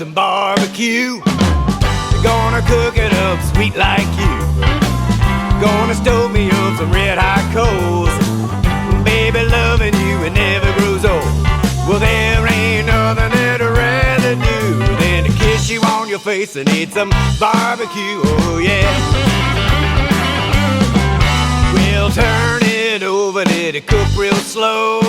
some barbecue. They're gonna cook it up sweet like you. Gonna stove me up some red hot coals. Baby, loving you, it never grows old. Well, there ain't nothing that I'd rather do than to kiss you on your face and eat some barbecue, oh yeah. We'll turn it over, let it cook real slow.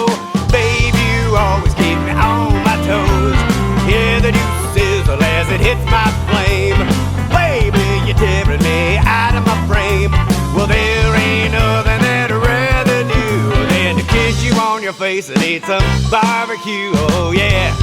Babe, you always keep me on my toes. Hear the deuce sizzle as it hits my flame. Baby, you're tearing me out of my frame. Well, there ain't nothing that I'd rather do than to kiss you on your face and eat some barbecue, oh yeah.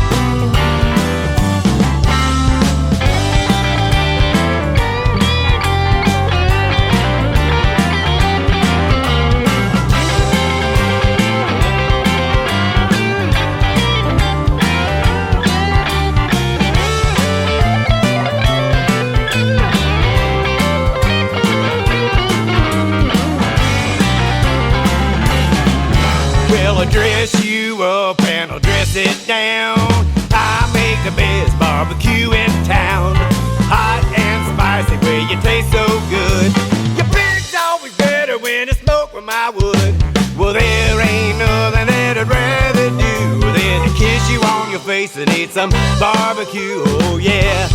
Well, I'll dress you up and I'll dress it down. I make the best barbecue in town. Hot and spicy, where you taste so good. Your pig's always better when it's smoked with my wood. Well, there ain't nothing that I'd rather do than to kiss you on your face and eat some barbecue, oh yeah.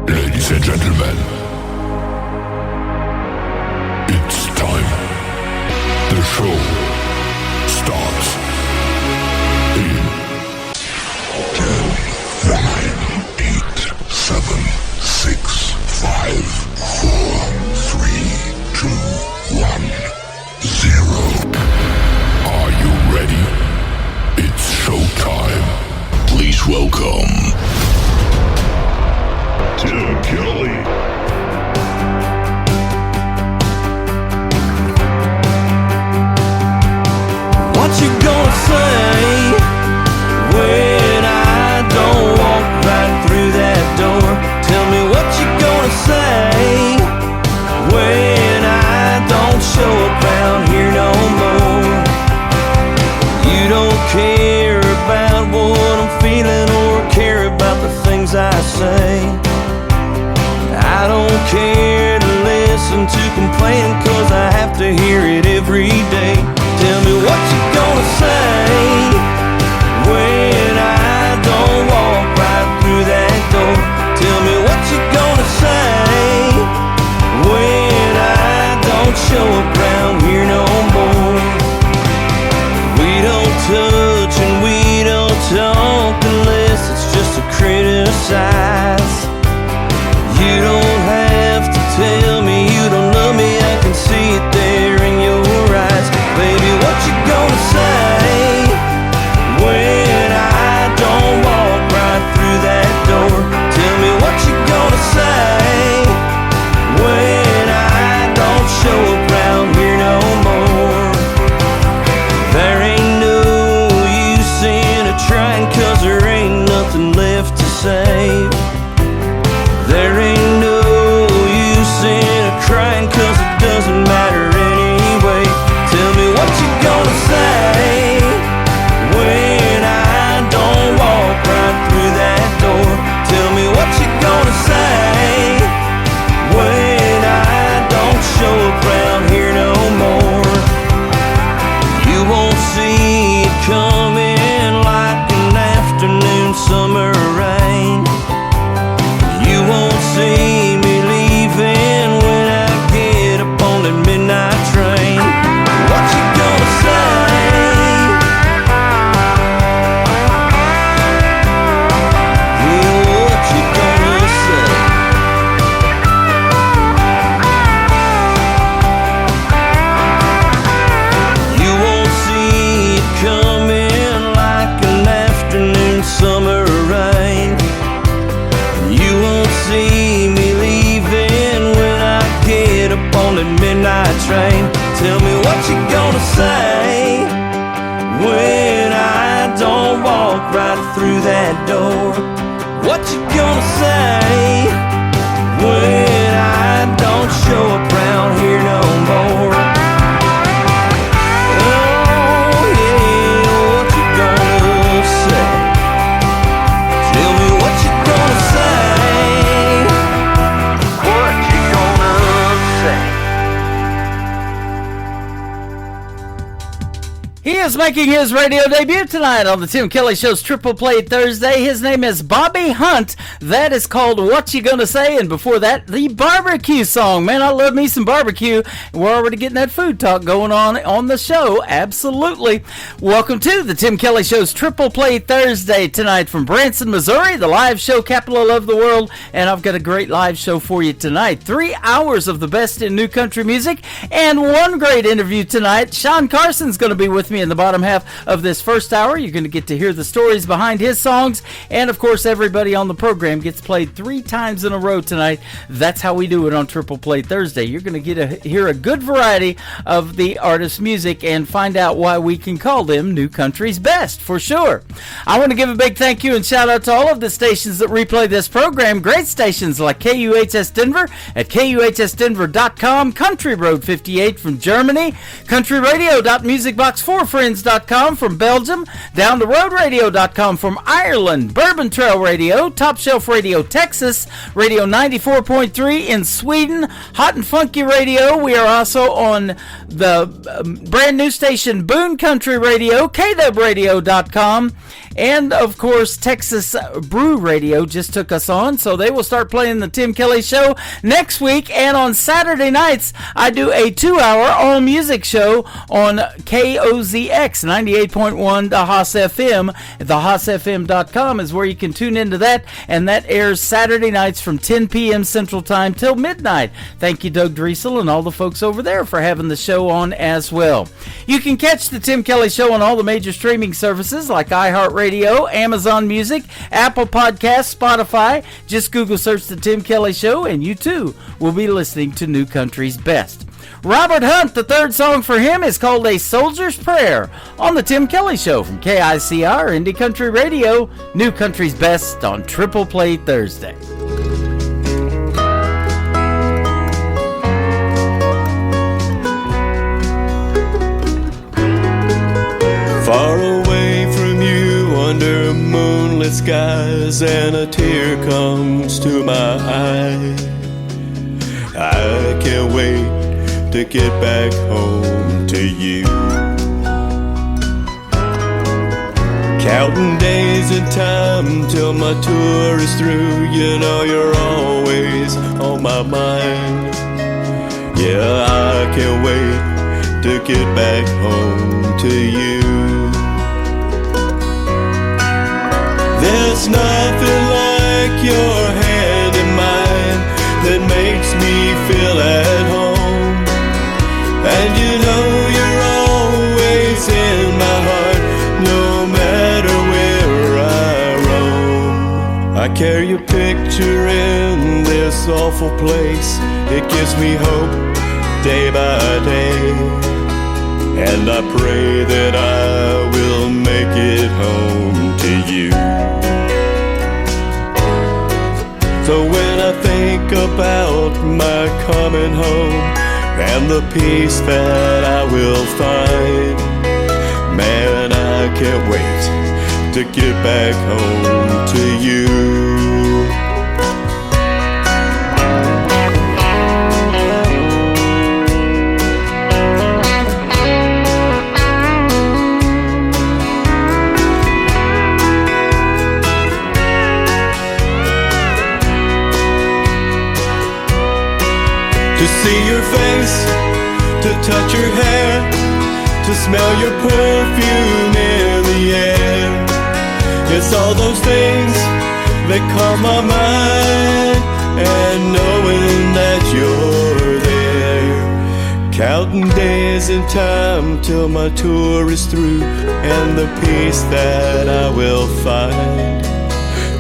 Ladies and gentlemen, it's time. The show starts in 10, 9, 8, 7, 6, 5, 4, 3, 2, 1, 0. Are you ready? It's showtime. Please welcome Tim Kelly. What you gonna say when I don't walk right through that door? Tell me what you gonna say when I don't show up around here no more. You don't care about what I'm feeling or care about the things I say. I don't care to listen to complaining, 'cause I have to hear it every day. Tell me what you gonna say when I don't walk right through that door. Tell me what you gonna say when I don't show up around here no more. We don't touch and we don't talk unless it's just to criticize. You don't have to tell me you don't love me, I can see it there in your eyes. Baby, what you gonna say when I don't walk right through that door? Tell me what you gonna say when I don't show up around here no more. There ain't no use in a trying, 'cause there ain't nothing left to save. There ain't no use in a crying, 'cause it doesn't matter anyway. Tell me what you gonna say when I don't walk right through that door. Tell me what you gonna say when I don't show up around here no more. You won't see it coming like an afternoon summer rain. You won't see me leaving when I get up on the midnight train. What you gonna say? Yeah, what you gonna say? You won't see it coming like an afternoon summer rain. You won't see me leaving when I get up on the midnight train. Tell me what you gonna say when I don't walk right through that door. What you gonna say when I don't show up round here no more? Oh yeah, what you gonna say? Tell me what you gonna say. What you gonna say? He is making his radio debut tonight on the Tim Kelly Show's Triple Play Thursday. His name is Bobby Hunt. That is called What You Gonna Say? And before that, the barbecue song. Man, I love me some barbecue. We're already getting that food talk going on the show. Absolutely. Welcome to the Tim Kelly Show's Triple Play Thursday tonight from Branson, Missouri, the live show capital of the world. And I've got a great live show for you tonight. 3 hours of the best in new country music and one great interview tonight. Sean Carson's going to be with me in the bottom half of this first hour. You're going to get to hear the stories behind his songs, and of course everybody on the program gets played 3 times in a row tonight. That's how we do it on Triple Play Thursday. You're going to get to hear a good variety of the artist's music and find out why we can call them New Country's best, for sure. I want to give a big thank you and shout out to all of the stations that replay this program. Great stations like KUHS Denver at KUHSdenver.com, Country Road 58 from Germany, countryradio.musicbox4friends.com from Belgium, downtheroadradio.com from Ireland, Bourbon Trail Radio, Top Shelf Radio Texas, Radio 94.3 in Sweden, Hot and Funky Radio. We are also on the brand new station Boone Country Radio, KWradio.com, and of course Texas Brew Radio just took us on, so they will start playing the Tim Kelly Show next week. And on Saturday nights I do a 2-hour all music show on KOZX 98.1 the Haas FM. TheHaasFM.com is where you can tune into that, and that airs Saturday nights from 10 p.m. Central Time till midnight. Thank you, Doug Driesel, and all the folks over there for having the show on as well. You can catch the Tim Kelly Show on all the major streaming services like iHeartRadio, Amazon Music, Apple Podcasts, Spotify. Just Google search the Tim Kelly Show, and you too will be listening to New Country's best. Robert Hunt, the third song for him is called A Soldier's Prayer on the Tim Kelly Show from KICR Indie Country Radio, New Country's best on Triple Play Thursday. Far away from you under moonlit skies, and a tear comes to my eye. I can't wait to get back home to you. Counting days and time till my tour is through. You know you're always on my mind. Yeah, I can't wait to get back home to you. There's nothing like your hand in mine that makes me feel at home. And you know you're always in my heart, no matter where I roam. I carry your picture in this awful place. It gives me hope day by day, and I pray that I will make it home to you. So when I think about my coming home and the peace that I will find, man, I can't wait to get back home to you. To see your face, to touch your hair, to smell your perfume in the air. It's all those things that calm my mind, and knowing that you're there. Counting days and time till my tour is through, and the peace that I will find.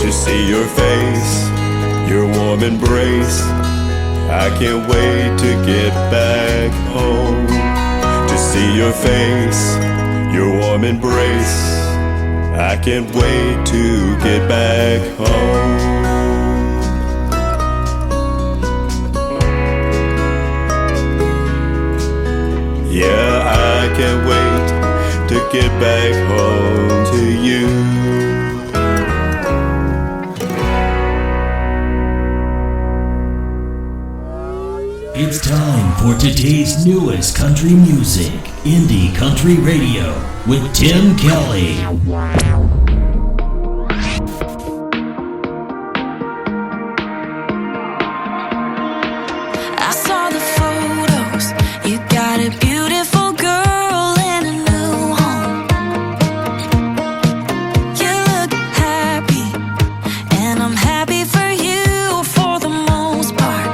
To see your face, your warm embrace, I can't wait to get back home. To see your face, your warm embrace, I can't wait to get back home. can't wait to get back home to you. It's time for today's newest country music, Indie Country Radio, with Tim Kelly. I saw the photos. You got a beautiful girl in a new home. You look happy, and I'm happy for you for the most part.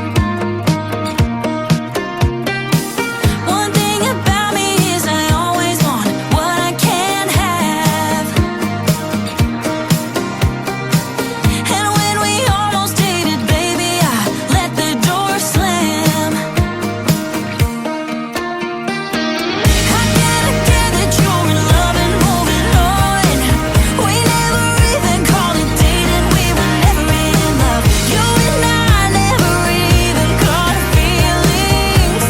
One thing about me is I always want what I can't have. And when we almost dated, baby, I let the door slam. How can I get that you're in love and moving on? We never even called it dating, we were never in love. You and I never even caught feelings.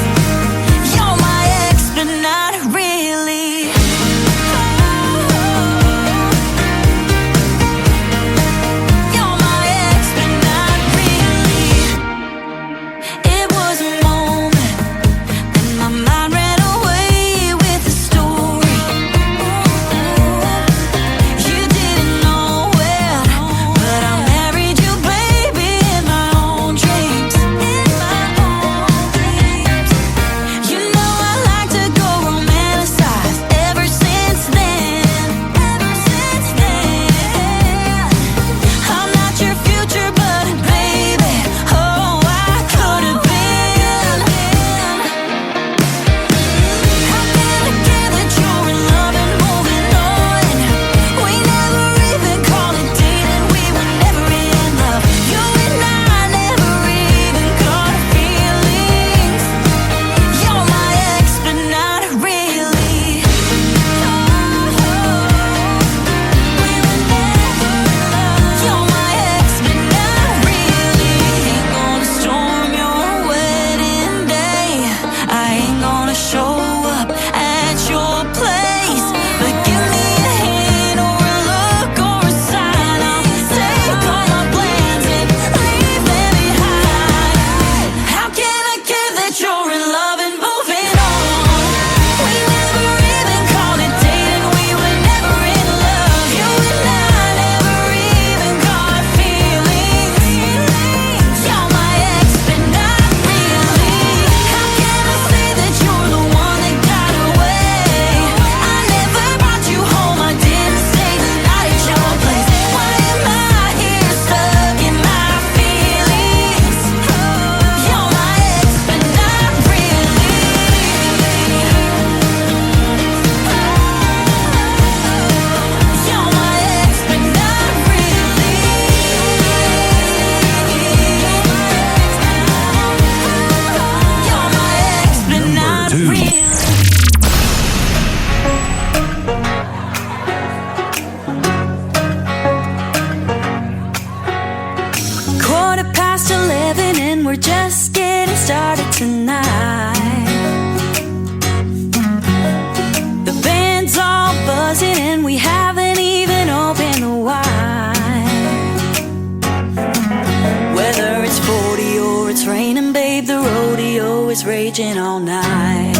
You're my ex, but not really. You're my ex, but not really. It was a moment, and my mind ran away with the story. You didn't know it, but I married you, baby, in my own dreams. You know I like to go romanticize ever since then. I'm not your future, but baby, oh, I could have been. How can I get that you're in love and moving on? We never even called it dating, we were never in love. You and I never even caught feelings. You're my ex, but not really. You're my ex, but not really. Ain't gonna storm your wedding day. I ain't gonna show up at your place. But give me a hint or a look or a sign. I'll take all my plans and leave them behind. How can I get that you're in love and moving on? We never even called it dating, we were never in love. You and I never even caught feelings. You're my ex, but not really. How can I say that you're the one that got away? I never brought you home, I didn't stay the night at your place. Why am I here stuck in my feelings? You're my ex, but not really. You're my ex, but not really. You're my ex, but not really. Quarter past 11 and we're just getting started tonight. The band's all buzzing and we haven't even opened the wine. Whether it's 40 or it's raining, babe, the rodeo is raging all night.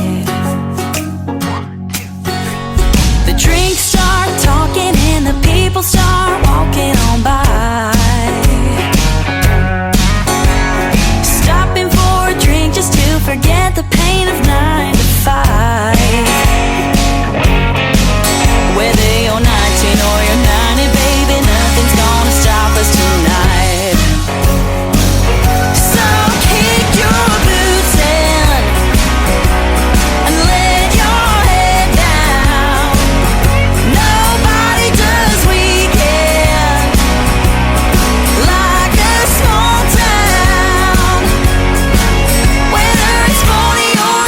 The drinks start talking and the people start walking on by. Stopping for a drink just to forget the pain of 9 to 5. Whether you're 19 or you're 90, baby, nothing's gonna stop us tonight. So kick your boots in and let your head down. Nobody does weekend like a small town. Whether it's 40 or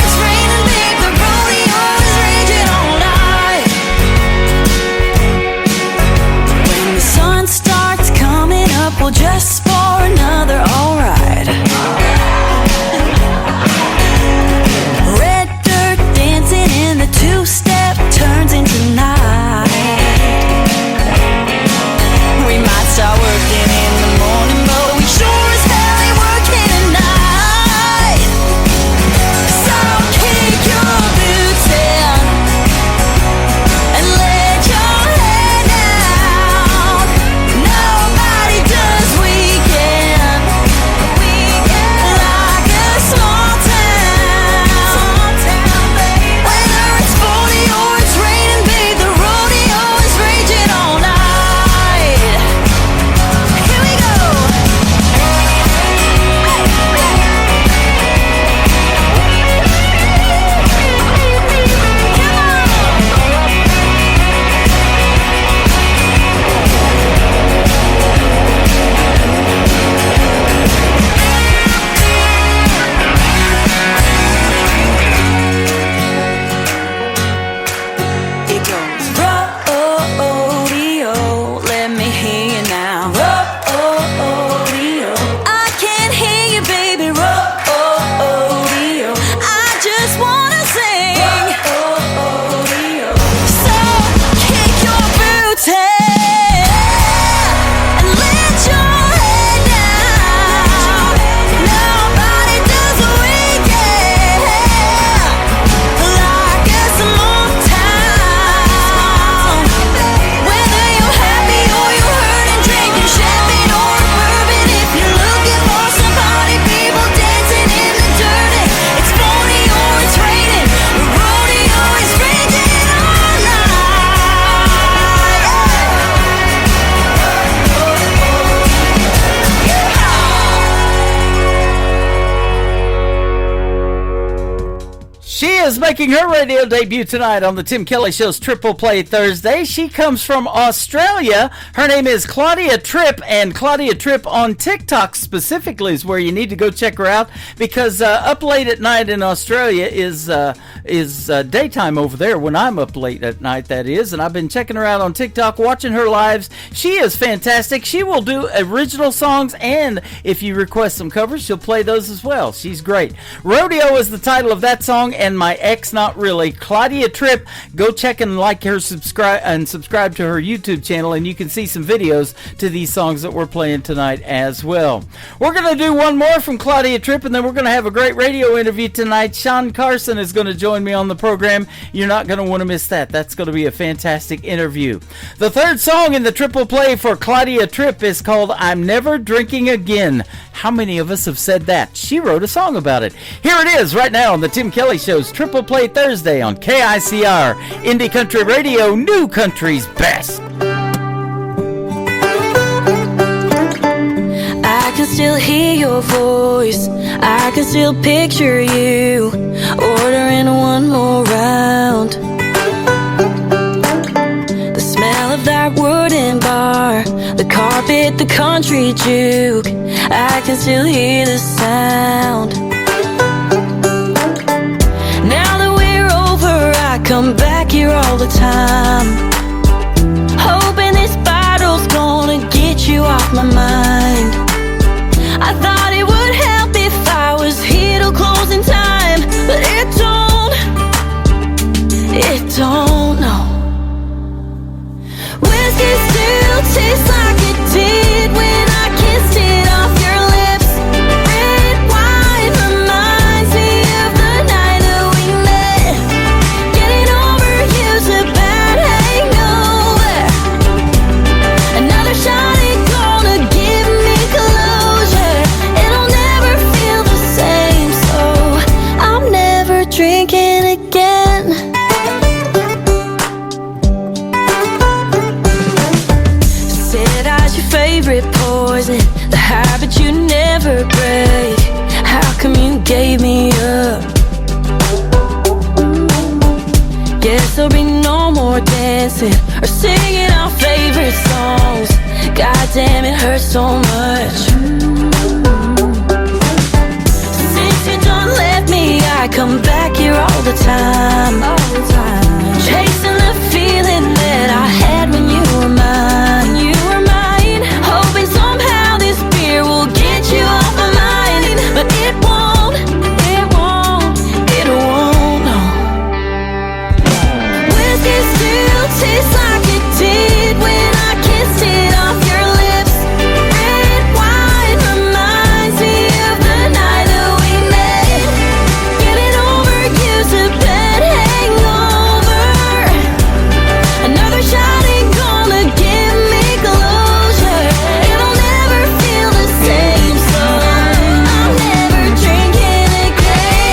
She is making her radio debut tonight on the Tim Kelly Show's Triple Play Thursday. She comes from Australia. Her name is Claudia Tripp, and Claudia Tripp on TikTok specifically is where you need to go check her out, because up late at night in Australia is daytime over there when I'm up late at night, that is, and I've been checking her out on TikTok, watching her lives. She is fantastic. She will do original songs, and if you request some covers, she'll play those as well. She's great. Rodeo is the title of that song, and My Ex Not Really. Claudia Tripp, go check and like her, subscribe to her YouTube channel, and you can see some videos to these songs that we're playing tonight as well. We're going to do one more from Claudia Tripp, and then we're going to have a great radio interview tonight. Sean Carson is going to join me on the program. You're not going to want to miss that. That's going to be a fantastic interview. The third song in the triple play for Claudia Tripp is called I'm Never Drinking Again. How many of us have said that? She wrote a song about it. Here it is right now on the Tim Kelly Show's Triple Play Thursday on KICR, Indie Country Radio, New Country's Best. I can still hear your voice, I can still picture you ordering one more round. The smell of that wooden bar, the carpet, the country juke, I can still hear the sound. Now that we're over, I come back here all the time, hoping this battle's gonna get you off my mind. I thought it would help if I was here till closing time, but it don't, no. Whiskey still tastes like it did when I kissed it off your lips. Red wine reminds me of the night that we met. Getting over you's a bad hangover. Another shot ain't gonna give me closure. It'll never feel the same, so I'm never drinking again. Favorite poison, the habit you never break. How come you gave me up? Guess there'll be no more dancing or singing our favorite songs. God damn, it hurts so much. Since you done left me, I come back here all the time, chasing the feeling that I had when you were mine. Hoping somehow this beer will get you off my mind, but it won't, no. Whiskey still tastes like it did when I kissed it off your lips. Red wine reminds me of the night that we met. Getting over you's a bad hangover. Another shot ain't gonna give me closure. It'll never feel the same, so I'm never drinking again.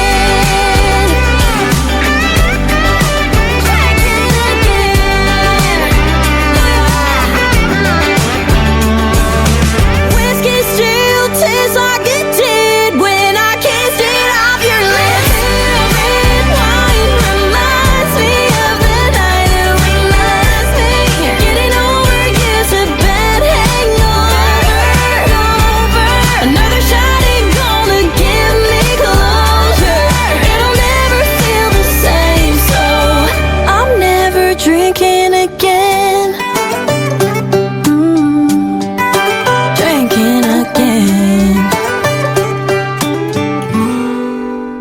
Whiskey still tastes like it did when I kissed it off your lips. Red wine reminds me of the night that we met. Getting over you's a bad hangover. Another shot ain't gonna give me closure. It'll never feel the same, so I'm never drinking again. Drinking again.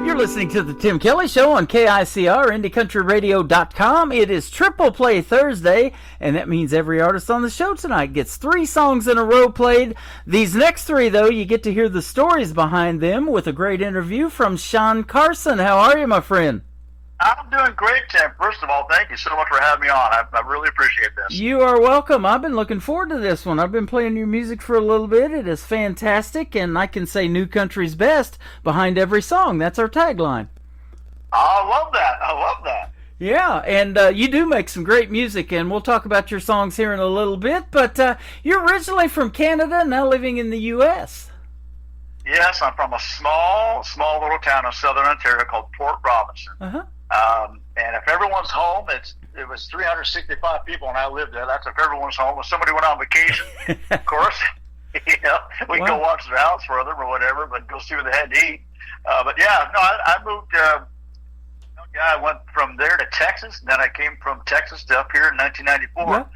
You're listening to the Tim Kelly Show on KICR, IndieCountryRadio.com. It is Triple Play Thursday, and that means every artist on the show tonight gets 3 songs in a row played. These next 3, though, you get to hear the stories behind them with a great interview from Sean Carson. How are you, my friend? I'm doing great, Tim. First of all, thank you so much for having me on. I really appreciate this. You are welcome. I've been looking forward to this one. I've been playing your music for a little bit. It is fantastic, and I can say New Country's Best behind every song. That's our tagline. I love that. I love that. Yeah, and you do make some great music, and we'll talk about your songs here in a little bit, but you're originally from Canada, now living in the U.S. Yes, I'm from a small little town in southern Ontario called Port Robinson. And if everyone's home, it was 365 people, and I lived there. That's if everyone's home. If somebody went on vacation, of course, we can go watch their house for them or whatever, but go see what they had to eat. But yeah, no, I moved. I went from there to Texas, and then I came from Texas to up here in 1994.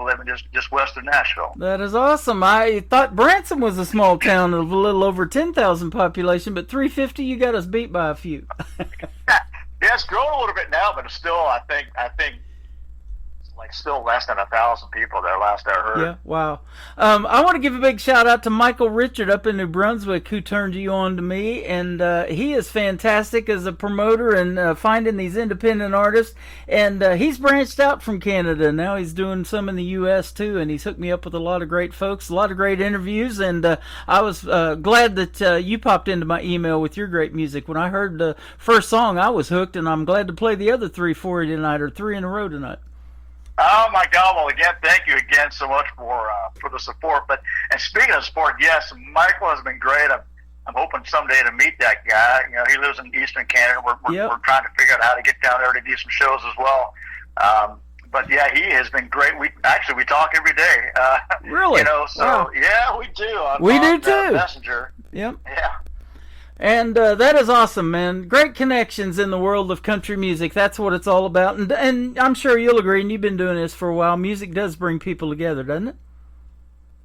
Living just west of Nashville. That is awesome. I thought Branson was a small town of a little over 10,000 population, but 350, you got us beat by a few. Yeah, it's grown a little bit now, but it's still, I think it's like still less than 1,000 people there last I heard. Yeah, wow. I want to give a big shout out to Michael Richard up in New Brunswick who turned you on to me, and he is fantastic as a promoter and finding these independent artists, and he's branched out from Canada. Now he's doing some in the U.S. too, and he's hooked me up with a lot of great folks, a lot of great interviews, and I was glad that you popped into my email with your great music. When I heard the first song, I was hooked, and I'm glad to play the other 3 for you tonight, or 3 in a row tonight. Oh my God! Well, again, thank you again so much for the support. And speaking of support, yes, Michael has been great. I'm hoping someday to meet that guy. You know, he lives in Eastern Canada. We're trying to figure out how to get down there to do some shows as well. But yeah, he has been great. We talk every day. Really? You know, so wow. Yeah, we do. We do too. Messenger. Yep. Yeah. And that is awesome, man. Great connections in the world of country music. That's what it's all about. And I'm sure you'll agree, and you've been doing this for a while, music does bring people together, doesn't it?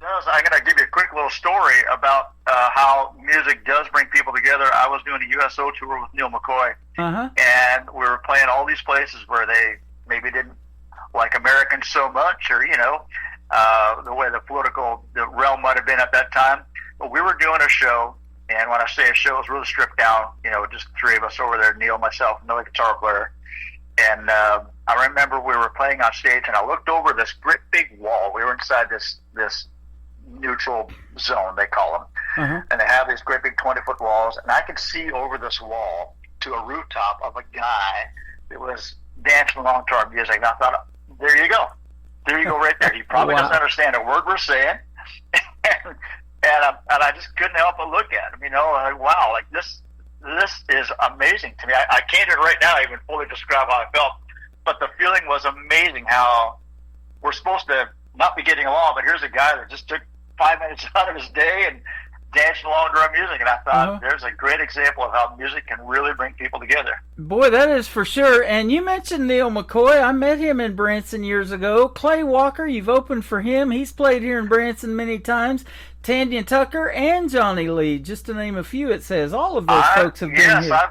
It does. I'm going to give you a quick little story about how music does bring people together. I was doing a USO tour with Neil McCoy, and we were playing all these places where they maybe didn't like Americans so much, or, you know, the way the realm might have been at that time. But we were doing a show. And when I say a show, it was really stripped down, you know, just the 3 of us over there, Neil, myself, another guitar player. And I remember we were playing on stage, and I looked over this great big wall. We were inside this neutral zone, they call them. And they have these great big 20-foot walls. And I could see over this wall to a rooftop of a guy that was dancing along to our music. And I thought, there you go. There you go right there. He probably doesn't understand a word we're saying. And I just couldn't help but look at him, you know, like, wow, like this is amazing to me. I can't right now even fully describe how I felt, but the feeling was amazing how we're supposed to not be getting along, but here's a guy that just took 5 minutes out of his day and dancing along to our music, and I thought there's a great example of how music can really bring people together. Boy, that is for sure. And you mentioned Neil McCoy. I met him in Branson years ago. Clay Walker, you've opened for him. He's played here in Branson many times. Tanya Tucker and Johnny Lee, just to name a few, it says. All of those folks have been here.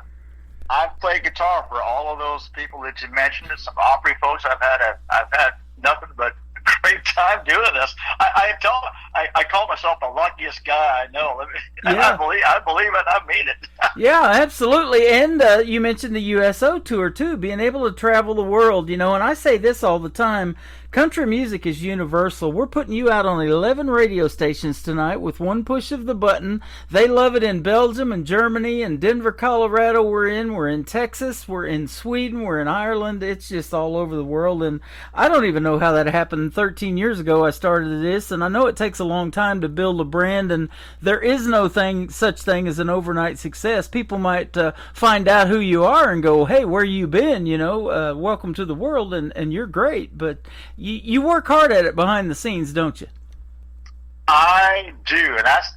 I've played guitar for all of those people that you mentioned. Some Opry folks. I've had nothing but great time doing this. I call myself the luckiest guy I know. Yeah. I believe it. I mean it. Yeah, absolutely. And you mentioned the USO tour too, being able to travel the world, you know, and I say this all the time. Country music is universal. We're putting you out on 11 radio stations tonight with one push of the button. They love it in Belgium and Germany and Denver, Colorado. We're in Texas, we're in Sweden, we're in Ireland. It's just all over the world. And I don't even know how that happened. 13 years ago I started this, and I know it takes a long time to build a brand, and there is no such thing as an overnight success. People might find out who you are and go, hey, where you been? You know, welcome to the world, and you're great. But you work hard at it behind the scenes, don't you? I do, and that's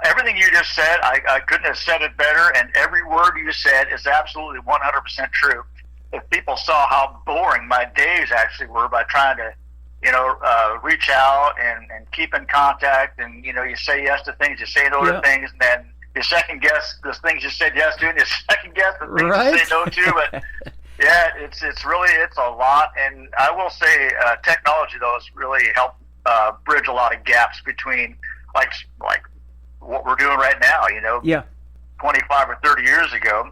everything you just said. I couldn't have said it better, and every word you said is absolutely 100% true. If people saw how boring my days actually were by trying to, you know, reach out and keep in contact, and, you know, you say yes to things, you say no to things, and then you second guess the things you said yes to, and you second guess the things you say no to, but yeah, it's a lot, and I will say technology though has really helped bridge a lot of gaps between like what we're doing right now. You know, 25 or 30 years ago,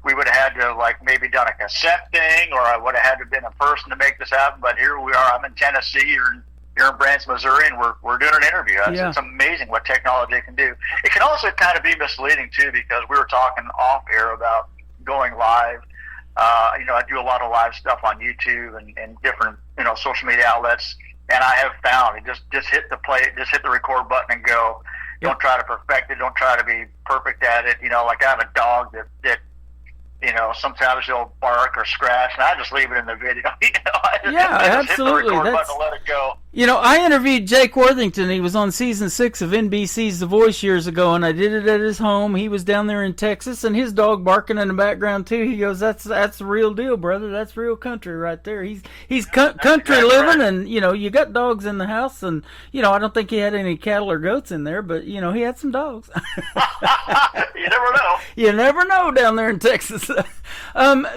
we would have had to like maybe done a cassette thing, or I would have had to have been a person to make this happen. But here we are. I'm in Tennessee, or here in Branson, Missouri, and we're doing an interview. It's amazing what technology can do. It can also kind of be misleading too, because we were talking off air about going live. You know, I do a lot of live stuff on YouTube and different, you know, social media outlets, and I have found it just hit the record button and go. Don't try to perfect it. Don't try to be perfect at it. You know, like I have a dog that you know, sometimes he'll bark or scratch, and I just leave it in the video. You know, I just hit the absolutely. record button and let it go. You know, I interviewed Jake Worthington. He was on season 6 of NBC's The Voice years ago, and I did it at his home. He was down there in Texas, and his dog barking in the background too. He goes, "That's the real deal, brother. That's real country right there." He's country exactly living, right. and you know, you got dogs in the house, and you know, I don't think he had any cattle or goats in there, but you know, he had some dogs. You never know. You never know down there in Texas.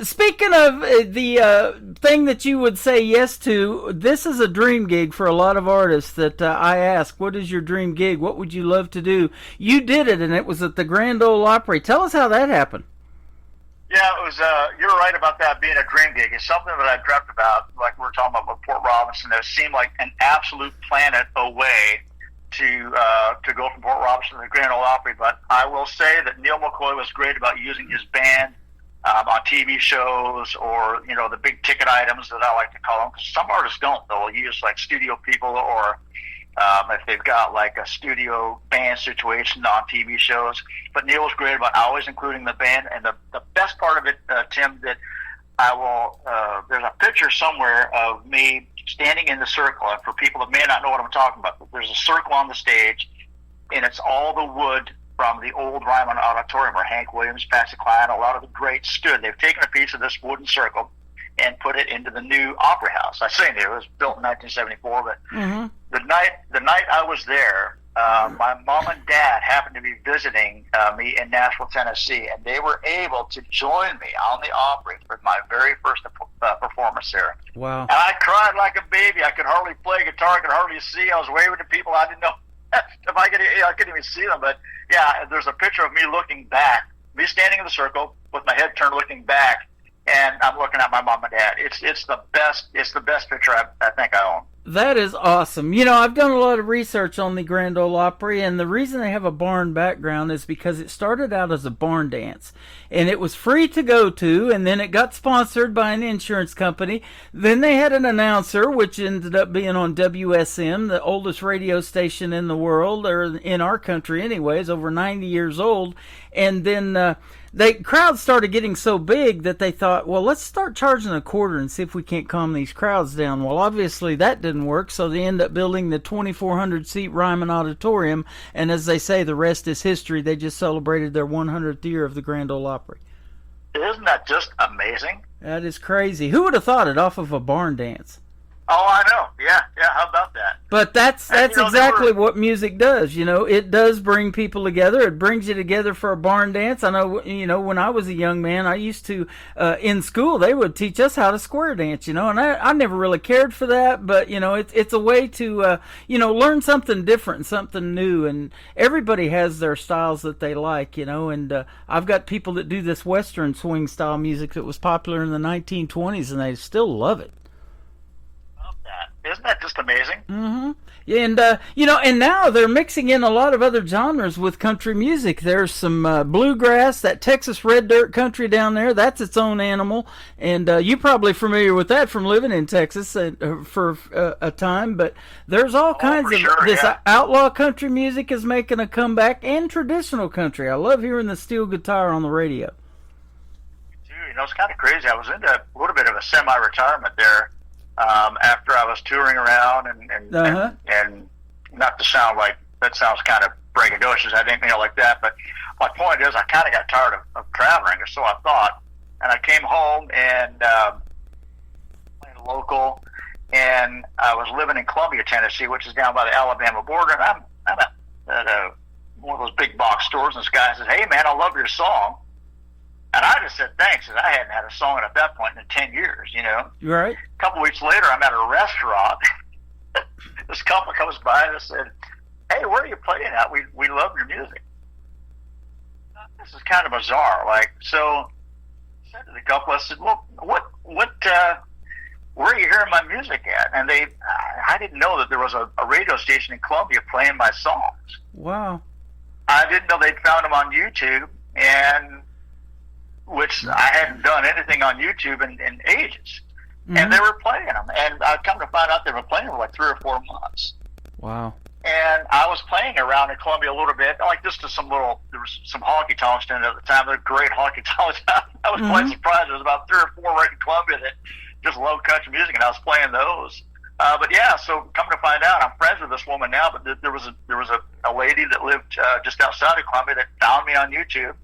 Speaking of the thing that you would say yes to, this is a dream gig for a lot of artists that I ask, what is your dream gig? What would you love to do? You did it, and it was at the Grand Ole Opry. Tell us how that happened. Yeah, it was. You're right about that being a dream gig. It's something that I dreamt about, like we were talking about with Port Robinson. It seemed like an absolute planet away to go from Port Robinson to the Grand Ole Opry. But I will say that Neil McCoy was great about using his band on TV shows, or you know, the big ticket items that I like to call them. Because some artists don't. They'll use like studio people, or if they've got like a studio band situation on TV shows. But Neil was great about always including the band. And the best part of it, Tim, that I will, there's a picture somewhere of me standing in the circle. And for people that may not know what I'm talking about, there's a circle on the stage, and it's all the wood from the old Ryman Auditorium where Hank Williams, Patsy Cline, a lot of the greats stood. They've taken a piece of this wooden circle and put it into the new Opry House. I say new, it was built in 1974, but the night I was there, my mom and dad happened to be visiting me in Nashville, Tennessee, and they were able to join me on the Opry for my very first performance there. Wow. And I cried like a baby. I could hardly play guitar, I could hardly see. I was waving to people. I didn't know if I couldn't even see them. But yeah, there's a picture of me looking back, me standing in the circle with my head turned looking back, and I'm looking at my mom and dad. It's the best picture I think I own. That is awesome. You know, I've done a lot of research on the Grand Ole Opry, and the reason they have a barn background is because it started out as a barn dance, and it was free to go to, and then it got sponsored by an insurance company. Then they had an announcer, which ended up being on WSM, the oldest radio station in the world, or in our country anyways, over 90 years old. And then crowds started getting so big that they thought, well, let's start charging a quarter and see if we can't calm these crowds down. Well, obviously that didn't work, so they ended up building the 2,400-seat Ryman Auditorium, and as they say, the rest is history. They just celebrated their 100th year of the Grand Ole Opry. Isn't that just amazing? That is crazy. Who would have thought it off of a barn dance? Oh, I know. Yeah, how about that? But that's And, you know, exactly what music does. You know, it does bring people together. It brings you together for a barn dance. I know, you know, when I was a young man, I used to, in school, they would teach us how to square dance, you know, and I never really cared for that, but, you know, it's a way to, you know, learn something different, something new, and everybody has their styles that they like, you know, and I've got people that do this Western swing style music that was popular in the 1920s, and they still love it. Isn't that just amazing? Mm-hmm. And, you know, and now they're mixing in a lot of other genres with country music. There's some bluegrass, that Texas red dirt country down there. That's its own animal. And you're probably familiar with that from living in Texas for a time. But there's all kinds of this outlaw country music is making a comeback, and traditional country. I love hearing the steel guitar on the radio. Dude, you know, it's kind of crazy. I was into a little bit of a semi-retirement there. After I was touring around and not to sound like that sounds kind of braggadocious, I didn't mean it like that, but my point is I kind of got tired of traveling, or so I thought, and I came home and played local, and I was living in Columbia, Tennessee, which is down by the Alabama border, and I'm at one of those big box stores, and this guy says, "Hey man, I love your song." And I just said thanks, because I hadn't had a song at that point in 10 years, you know. Right. A couple weeks later, I'm at a restaurant. This couple comes by and said, "Hey, where are you playing at? We love your music." This is kind of bizarre. Like, so I said to the couple, I said, "Well, what where are you hearing my music at?" And I didn't know that there was a radio station in Columbia playing my songs. Wow. I didn't know they'd found them on YouTube, and which I hadn't done anything on YouTube in ages. And they were playing them. And I come to find out they were playing for like 3 or 4 months. Wow. And I was playing around in Columbia a little bit, like just to there was some honky tonks in it at the time. They're great honky tonks. I was quite surprised. There was about 3 or 4 right in Columbia that just loved country music, and I was playing those. But yeah, so come to find out, I'm friends with this woman now. But there was a lady that lived just outside of Columbia that found me on YouTube,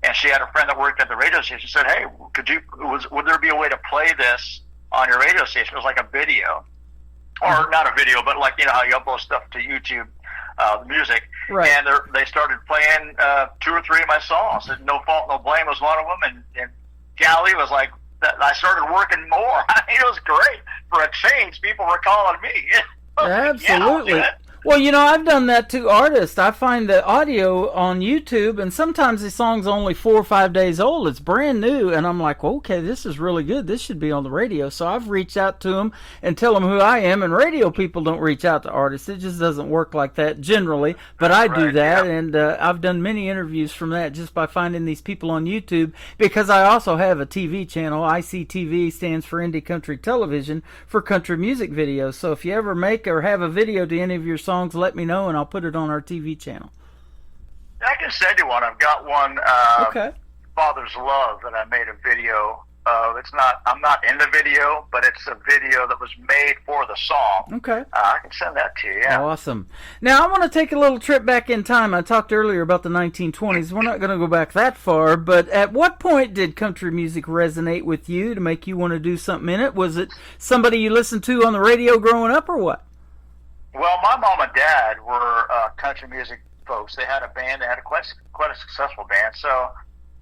and she had a friend that worked at the radio station. She said, "Hey, would there be a way to play this on your radio station?" It was like a video. Or not a video, but like, you know, how you upload stuff to YouTube, the music. Right. And they started playing 2 or 3 of my songs. And No Fault, No Blame was one of them. And Galley was like, I started working more. It was great. For a change, people were calling me. Absolutely. Yeah, well, you know, I've done that to artists. I find the audio on YouTube, and sometimes the song's only 4 or 5 days old. It's brand new, and I'm like, well, okay, this is really good. This should be on the radio. So I've reached out to them and tell them who I am, and radio people don't reach out to artists. It just doesn't work like that generally, but I do that, and I've done many interviews from that just by finding these people on YouTube, because I also have a TV channel. ICTV stands for Indie Country Television, for country music videos. So if you ever make or have a video to any of your songs, let me know, and I'll put it on our TV channel. I can send you one. I've got one, Okay. Father's Love, that I made a video of. I'm not in the video, but it's a video that was made for the song. Okay. I can send that to you, yeah. Awesome. Now, I want to take a little trip back in time. I talked earlier about the 1920s. We're not going to go back that far, but at what point did country music resonate with you to make you want to do something in it? Was it somebody you listened to on the radio growing up, or what? Well, my mom and dad were country music folks. They had a band. They had quite a successful band. So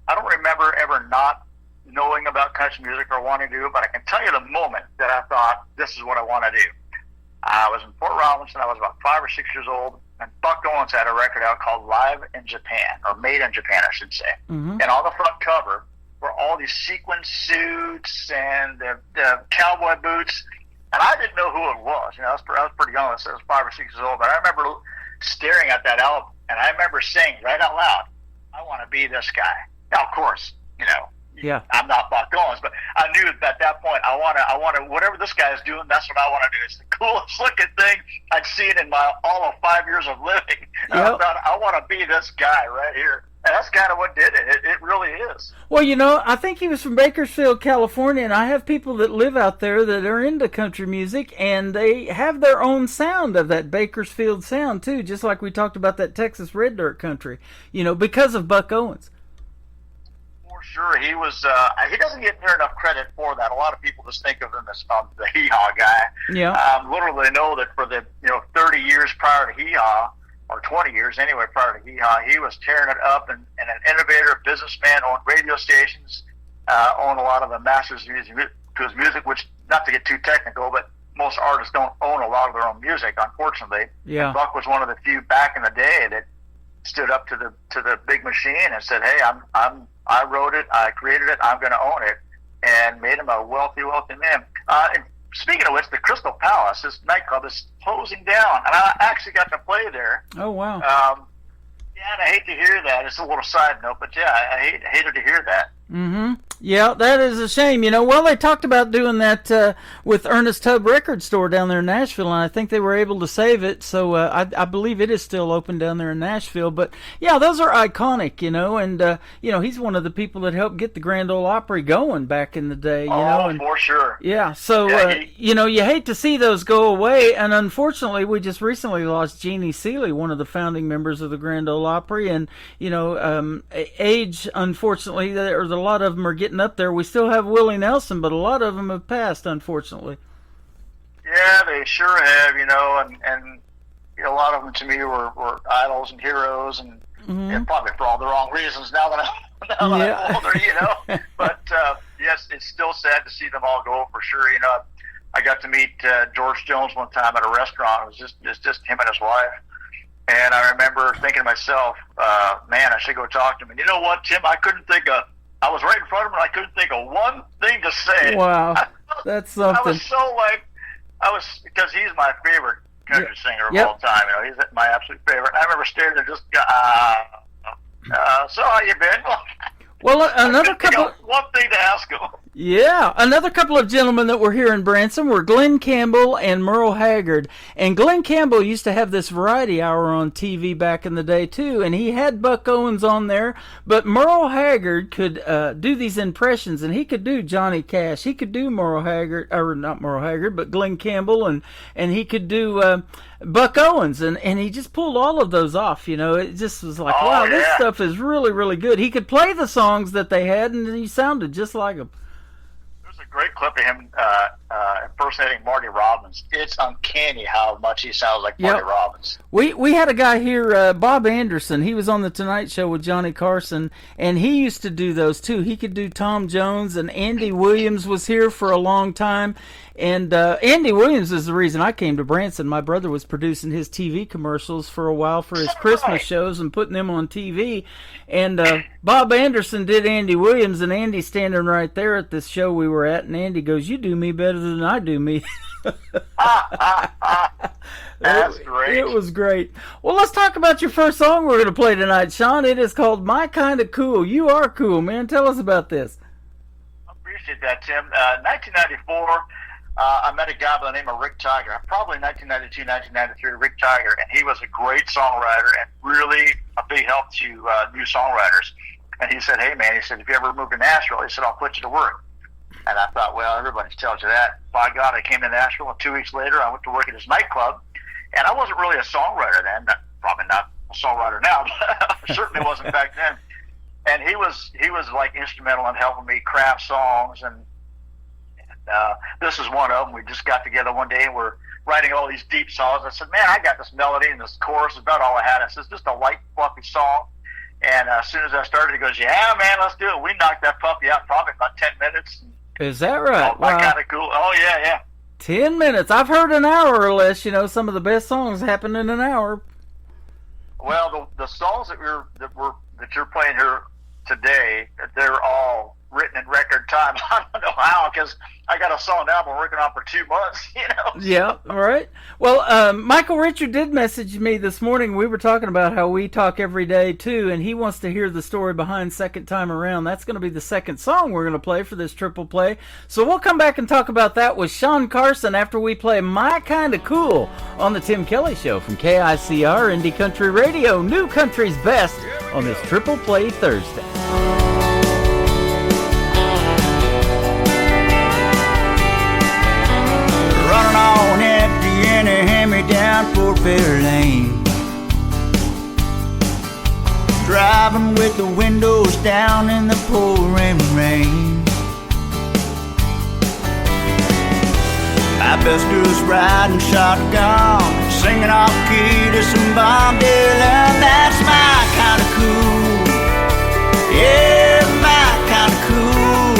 I don't remember ever not knowing about country music or wanting to do it, but I can tell you the moment that I thought, this is what I want to do. I was in Fort Robinson. I was about 5 or 6 years old, and Buck Owens had a record out called Live in Japan, or Made in Japan, I should say. Mm-hmm. And on the front cover were all these sequin suits and the cowboy boots. And I didn't know who it was. You know, I was pretty young. I was 5 or 6 years old. But I remember staring at that album, and I remember saying right out loud, I want to be this guy. Now, of course, you know, Yeah. I'm not Buck Owens, but I knew at that point, I want to, whatever this guy is doing, that's what I want to do. It's the coolest looking thing I'd seen in all of 5 years of living. And I Yep. thought, I want to be this guy right here. And that's kind of what did it. It really is. Well, you know, I think he was from Bakersfield, California, and I have people that live out there that are into country music, and they have their own sound of that Bakersfield sound, too, just like we talked about that Texas Red Dirt country, you know, because of Buck Owens. For sure. He was, he doesn't get near enough credit for that. A lot of people just think of him as the hee-haw guy. Yeah. Literally know that for the, 30 years prior to hee-haw, or 20 years anyway prior to hee-haw, he was tearing it up and an innovator, businessman, owned radio stations, owned a lot of the masters of his music, which, not to get too technical, but most artists don't own a lot of their own music, unfortunately. Yeah. And Buck was one of the few back in the day that stood up to the big machine and said, hey, I wrote it, I created it, I'm going to own it, and made him a wealthy man. And speaking of which, the Crystal Palace, this nightclub, is closing down, and I actually got to play there. Oh, wow. Yeah, and I hate to hear that. It's a little side note, but yeah, I hated to hear that. Mm-hmm. Yeah, that is a shame. You know, well, they talked about doing that with Ernest Tubb Record Store down there in Nashville, and I think they were able to save it. So I believe it is still open down there in Nashville. But yeah, those are iconic, you know. And he's one of the people that helped get the Grand Ole Opry going back in the day. You know, and, for sure. Yeah. So you hate to see those go away, and unfortunately, we just recently lost Jeannie Seeley, one of the founding members of the Grand Ole Opry, and age, unfortunately, there's a lot of them are getting up there. We still have Willie Nelson, but a lot of them have passed, unfortunately. Yeah, they sure have, and a lot of them to me were idols and heroes, and probably for all the wrong reasons now that I'm older, But yes, it's still sad to see them all go, for sure. I got to meet George Jones one time at a restaurant. It was just him and his wife. And I remember thinking to myself, man, I should go talk to him. And you know what, Tim? I was right in front of him, and I couldn't think of one thing to say. Wow, that's something. I was because he's my favorite country singer of all time. He's my absolute favorite. I remember staring there, just so how you been? Well, another couple. One thing to ask him. Yeah, another couple of gentlemen that were here in Branson were Glenn Campbell and Merle Haggard. And Glenn Campbell used to have this variety hour on TV back in the day, too, and he had Buck Owens on there. But Merle Haggard could do these impressions, and he could do Johnny Cash. He could do Merle Haggard, or not Merle Haggard, but Glenn Campbell, and he could do Buck Owens, and he just pulled all of those off. You know, it just was like, wow, this stuff is really, really good. He could play the songs that they had, and he sounded just like them. A great clip of him impersonating Marty Robbins. It's uncanny how much he sounds like Marty Robbins. We had a guy here, Bob Anderson. He was on the Tonight Show with Johnny Carson, and he used to do those too. He could do Tom Jones, and Andy Williams was here for a long time. And Andy Williams is the reason I came to Branson. My brother was producing his TV commercials for a while for his Christmas shows and putting them on TV. And Bob Anderson did Andy Williams, and Andy's standing right there at this show we were at, and Andy goes, "You do me better than I do me." That's great. It was great. Well, let's talk about your first song we're going to play tonight, Sean. It is called My Kinda Cool. You are cool, man. Tell us about this. I appreciate that, Tim. 1994, I met a guy by the name of Rick Tiger, probably 1992, 1993, Rick Tiger, and he was a great songwriter and really a big help to new songwriters. And he said, "Hey, man," he said, "if you ever move to Nashville," he said, "I'll put you to work." And I thought, well, everybody tells you that. By God, I came to Nashville, and 2 weeks later, I went to work at his nightclub. And I wasn't really a songwriter then, probably not a songwriter now, but I certainly wasn't back then. And he was like instrumental in helping me craft songs, and this is one of them. We just got together one day and we're writing all these deep songs. I said, "Man, I got this melody and this chorus is about all I had." I said, "It's just a light, fluffy song." And as soon as I started, he goes, "Yeah, man, let's do it." We knocked that puppy out in probably about 10 minutes. Is that right? My Kinda Cool. Oh, yeah. 10 minutes. I've heard an hour or less. You know, some of the best songs happen in an hour. Well, the songs that you're playing here today, they're all written in record time. I don't know how, because I got a song now I've been working on for 2 months, you know. Yeah, all right. Well, Michael Richard did message me this morning. We were talking about how we talk every day, too, and he wants to hear the story behind Second Time Around. That's going to be the second song we're going to play for this triple play. So we'll come back and talk about that with Sean Carson after we play My Kinda Cool on the Tim Kelly Show from KICR Indie Country Radio, New Country's Best, on this triple play Thursday. Running on empty in a hand-me-down Fort Fair Lane, driving with the windows down in the pouring rain. My best girl's riding shotgun, singing off-key to some Bob Dylan. That's my kind of cool. Yeah, my kind of cool.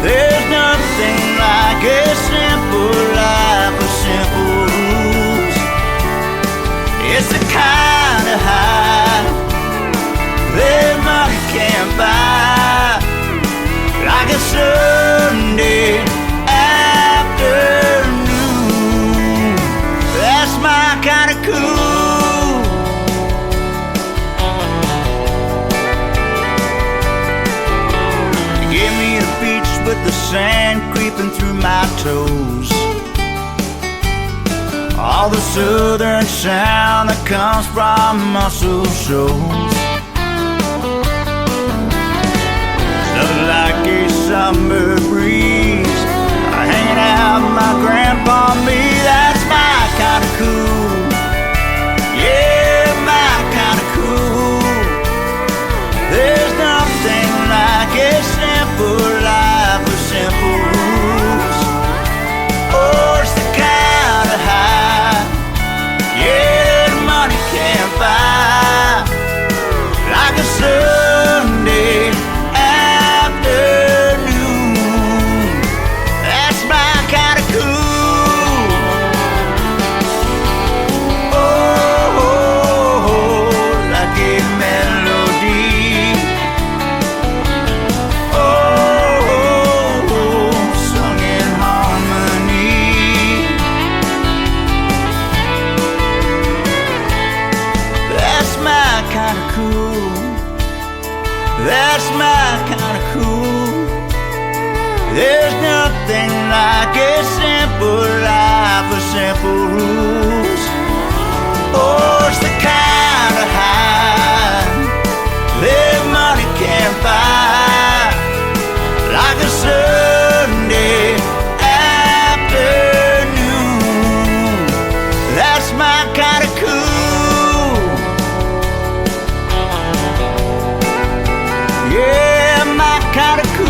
There's nothing like a simple life with simple rules. It's the kind of high that money can't buy, like a Sunday afternoon. That's my kind of cool. Give me the beach with the sand creeping through my toes, all the southern sound that comes from muscle shoals. Nothing like a summer breeze hanging out with my grandpa and me. That's my kind of cool. Yeah, my kind of cool. There's nothing like a simple life with simple rules. Oh, it's the kind of high, yeah, money can't buy, like a Sunday afternoon. There's nothing like a simple life with simple rules. Oh, it's the kind of high that money can't buy, like a Sunday afternoon. That's my kind of cool. Yeah, my kind of cool.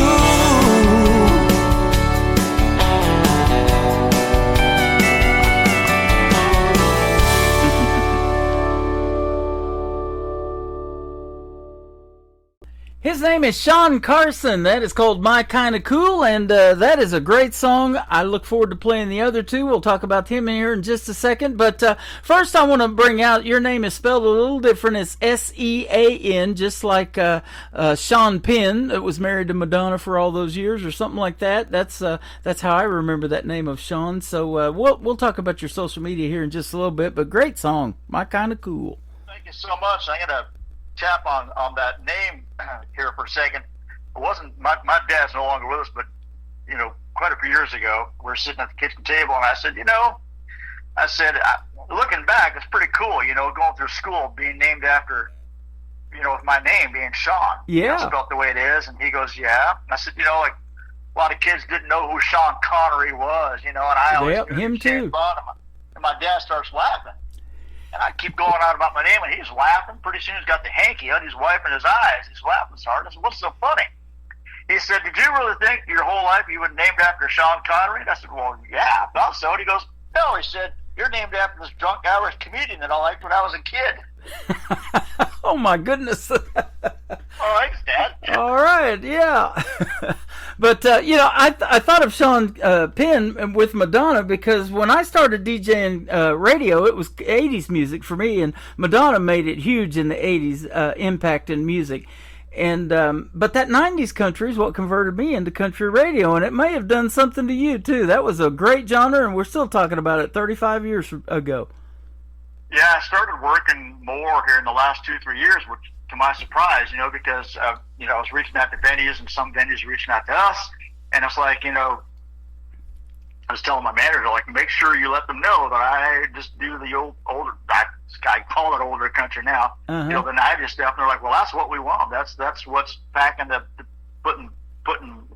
His name is Sean Carson. That is called My Kinda Cool, and that is a great song. I look forward to playing the other two. We'll talk about him in here in just a second. But first I want to bring out, your name is spelled a little different. It's S-E-A-N, just like Sean Penn, that was married to Madonna for all those years or something like that. That's how I remember that name of Sean. So we'll talk about your social media here in just a little bit. But great song, My Kinda Cool. Thank you so much. I'm going to tap on that name here for a second. It wasn't my dad's no longer with us, but quite a few years ago, we were sitting at the kitchen table, and I said, looking back, it's pretty cool, going through school being named after, with my name being Sean. Yeah. Spelled the way it is, and he goes, yeah. And I said, like a lot of kids didn't know who Sean Connery was, and I always Yep, knew him too. And my dad starts laughing. And I keep going on about my name, and he's laughing. Pretty soon he's got the hanky out. He's wiping his eyes. He's laughing so hard. I said, what's so funny? He said, did you really think your whole life you were named after Sean Connery? And I said, well, yeah, I thought so. And he goes, no, he said, you're named after this drunk Irish comedian that I liked when I was a kid. Oh, my goodness. All right, Dad. All right, yeah. But, I thought of Sean Penn with Madonna because when I started DJing radio, it was 80s music for me, and Madonna made it huge in the 80s, impact in music. And but that 90s country is what converted me into country radio, and it may have done something to you, too. That was a great genre, and we're still talking about it 35 years ago. Yeah, I started working more here in the last 2-3 years, which, to my surprise, because, I was reaching out to venues, and some venues reaching out to us, and it's like, I was telling my manager, like, make sure you let them know that I just do the older, I call it older country now, uh-huh. The 90s stuff, and they're like, well, that's what we want. That's what's packing putting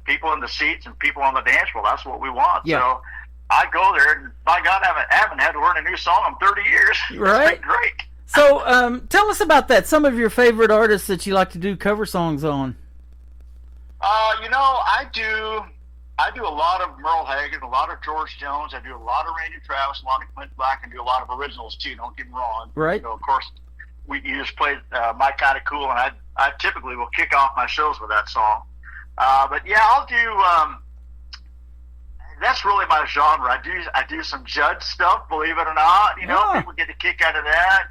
people in the seats and people on the dance floor. That's what we want. Yeah. So I go there, and by God, I haven't had to learn a new song in 30 years. Right. It's been great. So tell us about that. Some of your favorite artists that you like to do cover songs on. I do a lot of Merle Haggard, a lot of George Jones. I do a lot of Randy Travis, a lot of Clint Black, and do a lot of originals too. Don't get me wrong. Right. Of course, you just played My Kinda Cool, and I typically will kick off my shows with that song. But yeah, I'll do. That's really my genre. I do some Judd stuff, believe it or not. Yeah. People get a kick out of that.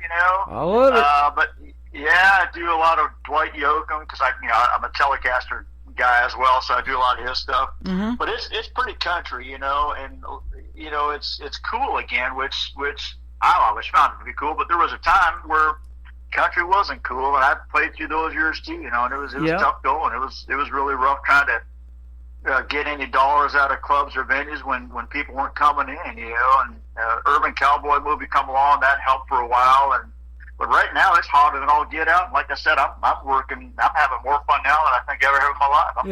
I love it. But yeah, I do a lot of Dwight Yoakam because I'm a Telecaster guy as well, so I do a lot of his stuff. Mm-hmm. But it's pretty country, and it's cool again, which I always found it to be cool. But there was a time where country wasn't cool, and I played through those years too. And it was Yeah. tough going. It was really rough trying to get any dollars out of clubs or venues when people weren't coming in, and Urban Cowboy movie come along, that helped for a while, but right now it's harder than all get out. And like I said, I'm working, I'm having more fun now than I think I ever have in my life. I'm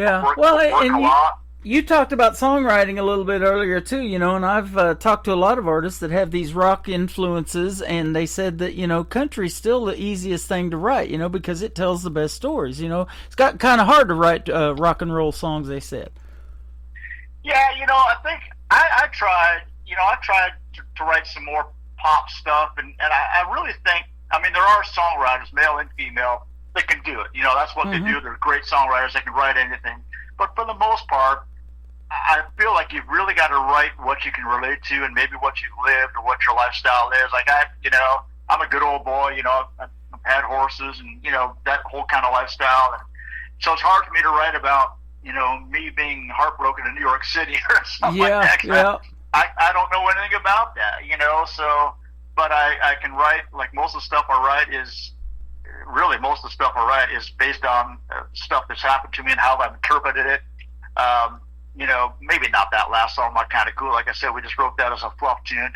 working a lot. You talked about songwriting a little bit earlier too, and I've talked to a lot of artists that have these rock influences, and they said that, country's still the easiest thing to write, because it tells the best stories, It's got kind of hard to write rock and roll songs, they said. Yeah, I think I tried, I tried to write some more pop stuff, and I really think, there are songwriters, male and female, that can do it. That's what Mm-hmm. they do. They're great songwriters. They can write anything. But for the most part, I feel like you've really got to write what you can relate to and maybe what you've lived or what your lifestyle is. Like I'm a good old boy, I've had horses and, that whole kind of lifestyle. And so it's hard for me to write about, me being heartbroken in New York City or something like that. Yeah. I don't know anything about that, so, but I can write, like most of the stuff I write is based on stuff that's happened to me and how I've interpreted it. maybe not that last song, not kind of cool. Like I said, we just wrote that as a fluff tune.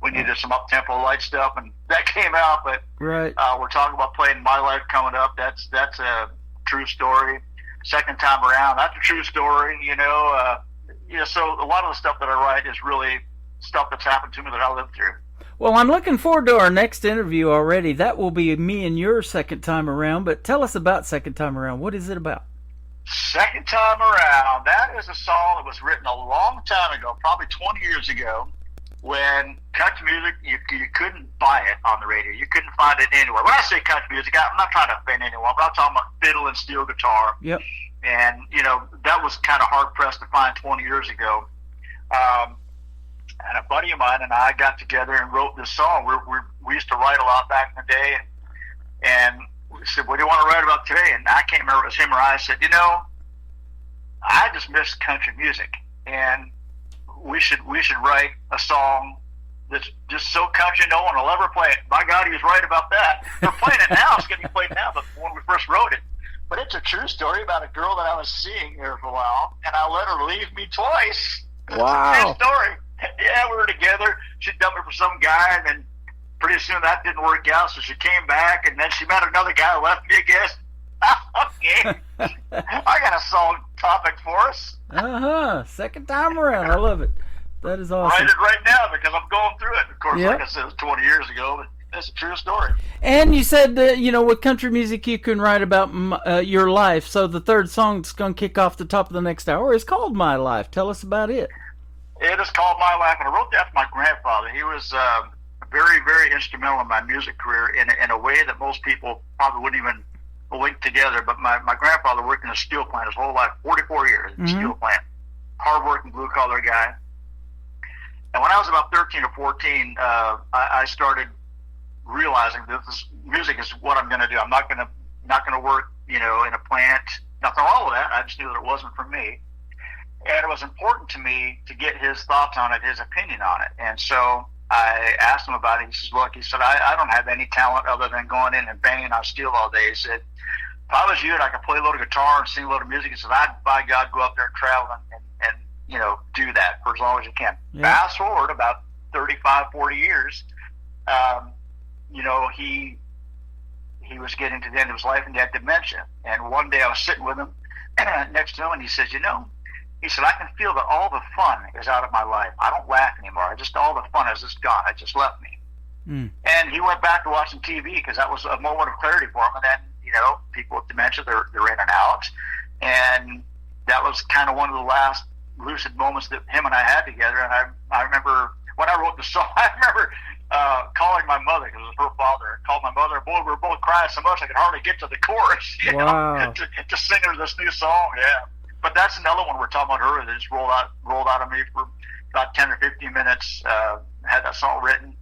We needed some up-tempo light stuff, and that came out. But Right. we're talking about playing My Life coming up. That's a true story. Second Time Around, that's a true story. So a lot of the stuff that I write is really stuff that's happened to me that I lived through. Well, I'm looking forward to our next interview already. That will be me and your Second Time Around. But tell us about Second Time Around. What is it about? Second Time Around, that is a song that was written a long time ago, probably 20 years ago, when country music, you couldn't buy it on the radio. You couldn't find it anywhere. When I say country music, I'm not trying to offend anyone, but I'm talking about fiddle and steel guitar. Yep. And, that was kind of hard-pressed to find 20 years ago. And a buddy of mine and I got together and wrote this song. We used to write a lot back in the day, and we said, "What do you want to write about today?" And I can't remember if it was him or I said, I just miss country music, and we should write a song that's just so country no one will ever play it. By God, he was right about that. They're playing it now. It's getting played now, but when we first wrote it. But it's a true story about a girl that I was seeing here for a while, and I let her leave me twice. Wow. It's a true story. Yeah, we were together. She dumped me for some guy, and then pretty soon that didn't work out, so she came back, and then she met another guy who left me again. Okay. I got a song topic for us. Second Time Around. I love it. That is awesome. Write it right now because I'm going through it. Of course, Yep. like I said, it was 20 years ago, but it's a true story. And you said that, with country music you can write about your life. So the third song that's going to kick off the top of the next hour is called My Life. Tell us about it. It is called My Life, and I wrote that for my grandfather. He was very, very instrumental in my music career in a way that most people probably wouldn't even link together. But my grandfather worked in a steel plant his whole life, 44 years in a steel plant. Hard-working, blue-collar guy. And when I was about 13 or 14, I started realizing that music is what I'm going to do. I'm not going to work, in a plant. Nothing wrong with that. I just knew that it wasn't for me. And it was important to me to get his thoughts on it, his opinion on it. And so I asked him about it. He says, look, I don't have any talent other than going in and banging on steel all day. He said, if I was you and I could play a load of guitar and sing a load of music, he said, I'd, by God, go up there and travel and do that for as long as you can. Yeah. Fast forward about 35, 40 years, he was getting to the end of his life and he had dementia. And one day I was sitting with him next to him, and he says, he said, I can feel that all the fun is out of my life. I don't laugh anymore. All the fun has just gone. It just left me. And he went back to watching TV because that was a moment of clarity for him. And then, people with dementia, they're in and out. And that was kind of one of the last lucid moments that him and I had together. And I remember when I wrote the song, I remember calling my mother, because it was her father. I called my mother. Boy, we were both crying so much I could hardly get to the chorus. Wow. To sing her this new song, yeah. But that's another one we're talking about her that just rolled out of me for about 10 or 15 minutes. Had that song written.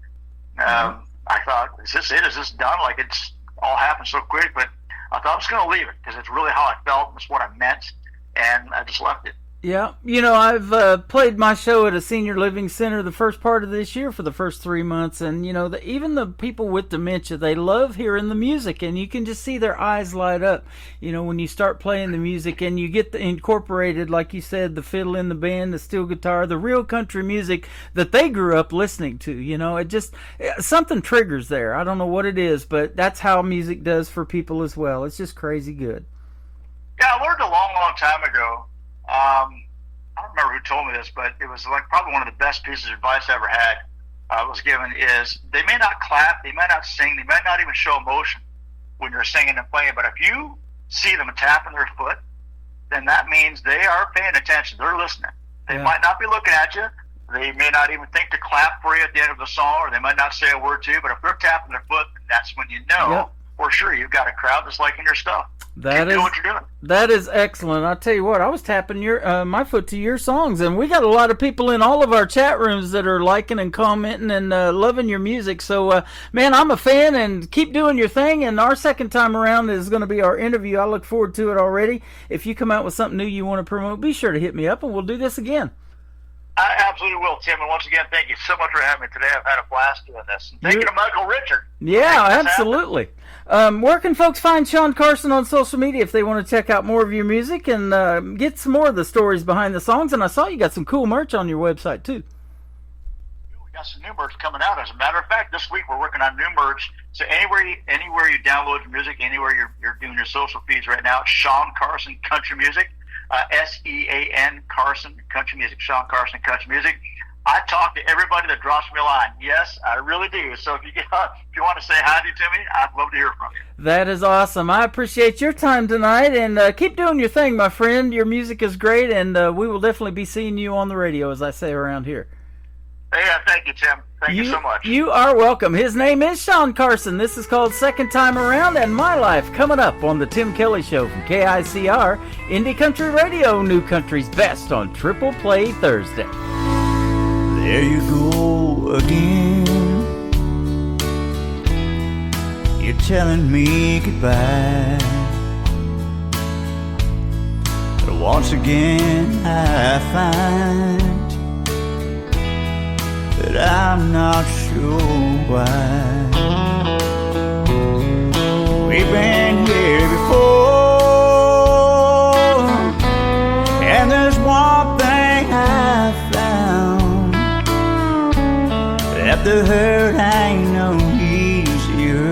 I thought, is this it? Is this done? Like, it's all happened so quick. But I thought I was going to leave it because it's really how I felt. It's what I meant. And I just left it. Yeah, I've played my show at a senior living center the first part of this year for the first 3 months, and even the people with dementia, they love hearing the music, and you can just see their eyes light up, when you start playing the music and you get incorporated, like you said, the fiddle in the band, the steel guitar, the real country music that they grew up listening to. It just something triggers there. I don't know what it is, but that's how music does for people as well. It's just crazy good. Yeah, I learned a long, long time ago. I don't remember who told me this, but it was like probably one of the best pieces of advice I ever had was given is they may not clap, they may not sing, they may not even show emotion when you're singing and playing, but if you see them tapping their foot, then that means they are paying attention. They're listening. They might not be looking at you. They may not even think to clap for you at the end of the song, or they might not say a word to you, but if they're tapping their foot, that's when you know for sure you've got a crowd that's liking your stuff. Keep doing what you're doing. That is excellent. I'll tell you what, I was tapping my foot to your songs, and we got a lot of people in all of our chat rooms that are liking and commenting and loving your music. So, man, I'm a fan, and keep doing your thing. And our second time around is going to be our interview. I look forward to it already. If you come out with something new you want to promote, be sure to hit me up, and we'll do this again. I absolutely will, Tim. And once again, thank you so much for having me today. I've had a blast doing this. And thank you to Michael Richard. Yeah, absolutely. Where can folks find Sean Carson on social media if they want to check out more of your music and get some more of the stories behind the songs? And I saw you got some cool merch on your website, too. We got some new merch coming out. As a matter of fact, this week we're working on new merch. So anywhere you download your music, anywhere you're doing your social feeds right now, Sean Carson Country Music. SEAN Carson Country Music, Sean Carson Country Music. I talk to everybody that drops me a line. Yes, I really do. So if you want to say hi to me, I'd love to hear from you. That is awesome. I appreciate your time tonight, and keep doing your thing, my friend. Your music is great, and we will definitely be seeing you on the radio, as I say around here. Yeah, thank you, Tim. Thank you so much. You are welcome. His name is Sean Carson. This is called Second Time Around, and My Life coming up on the Tim Kelly Show from KICR, Indie Country Radio, New Country's Best on Triple Play Thursday. There you go again. You're telling me goodbye. But once again I find that I'm not sure why. We've been here before, and there's one thing I found, that the hurt ain't no easier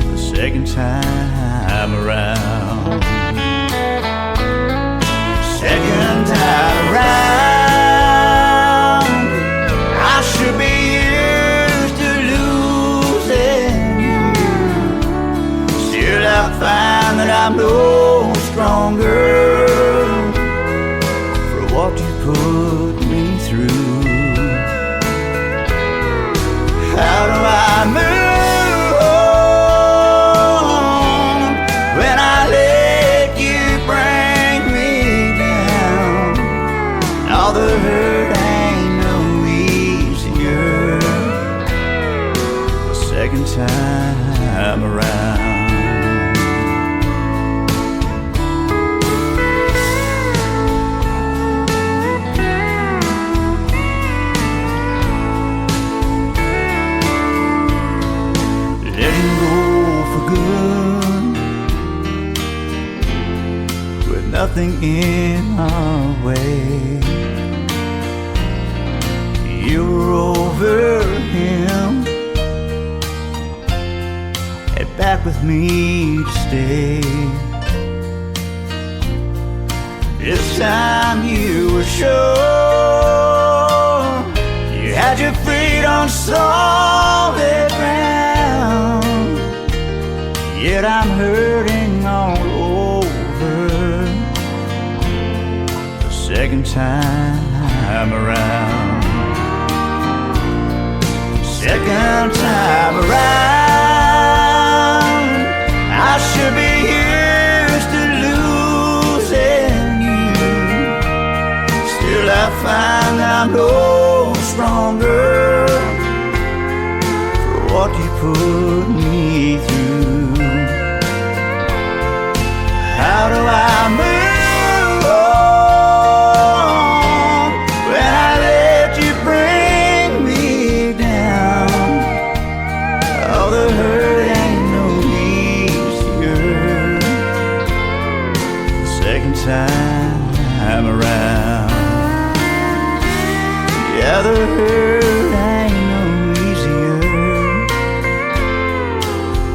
the second time around. Second time around, should be used to losing you. Still I find that I'm no stronger for what you put me through. How do I move on when I let you bring me down? All the hurt second time around. Letting go for good, with nothing in our way. You were over him, back with me to stay. This time you were sure you had your feet on solid ground. Yet I'm hurting all over the second time around. Second time around, I should be used to losing you. Still I find I'm no stronger for what you put me through. How do I move on when I let you bring me down? All the hurt ain't no second time around. Yeah, the hurt ain't no easier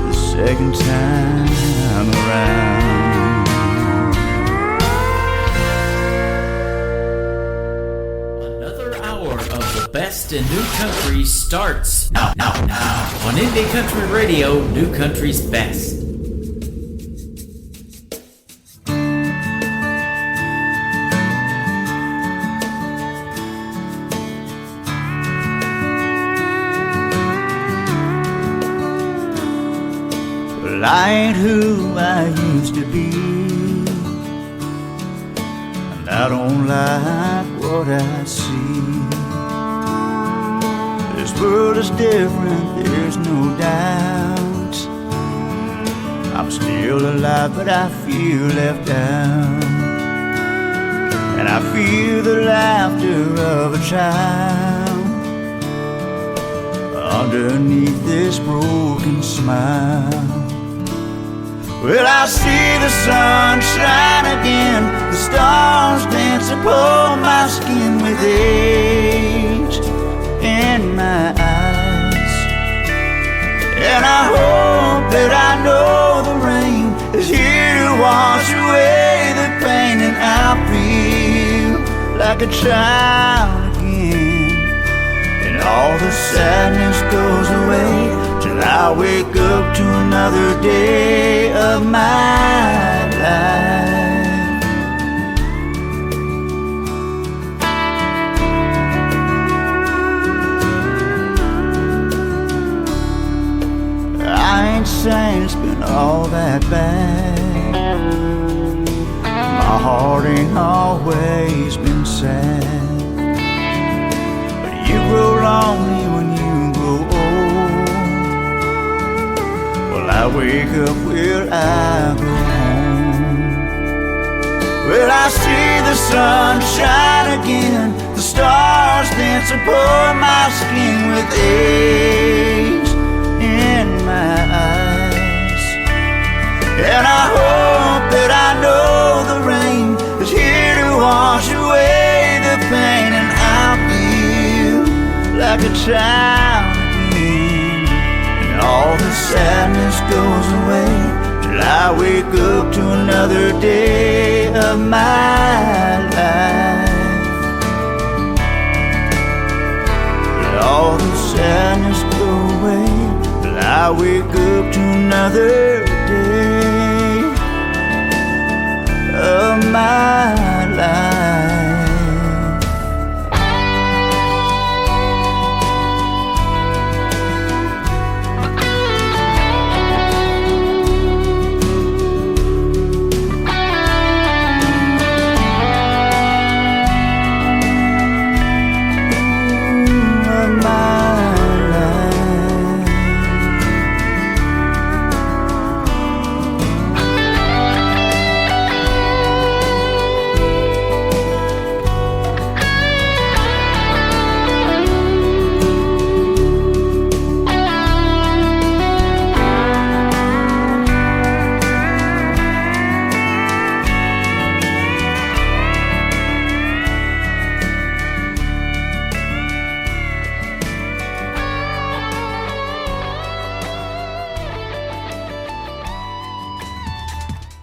the second time around. Another hour of the best in new country starts now on Indie Country Radio, New Country's Best. I ain't who I used to be, and I don't like what I see. This world is different, there's no doubt. I'm still alive, but I feel left out. And I feel the laughter of a child underneath this broken smile. Well, I see the sun shine again, the stars dance upon my skin with age in my eyes. And I hope that I know the rain is here to wash away the pain, and I'll feel like a child again, and all the sadness goes away till I wake up to another day of my life. I ain't saying it's been all that bad. My heart ain't always been sad. But you grow lonely when you grow old. Well, I wake up where I go home. Well, I see the sun shine again, the stars dance upon my skin with age in my eyes. And I hope that I know the rain is here to wash away the pain, and I'll feel like a child again, and all the sadness goes away till I wake up to another day of my life. But all the sadness go away till I wake up to another day of my life.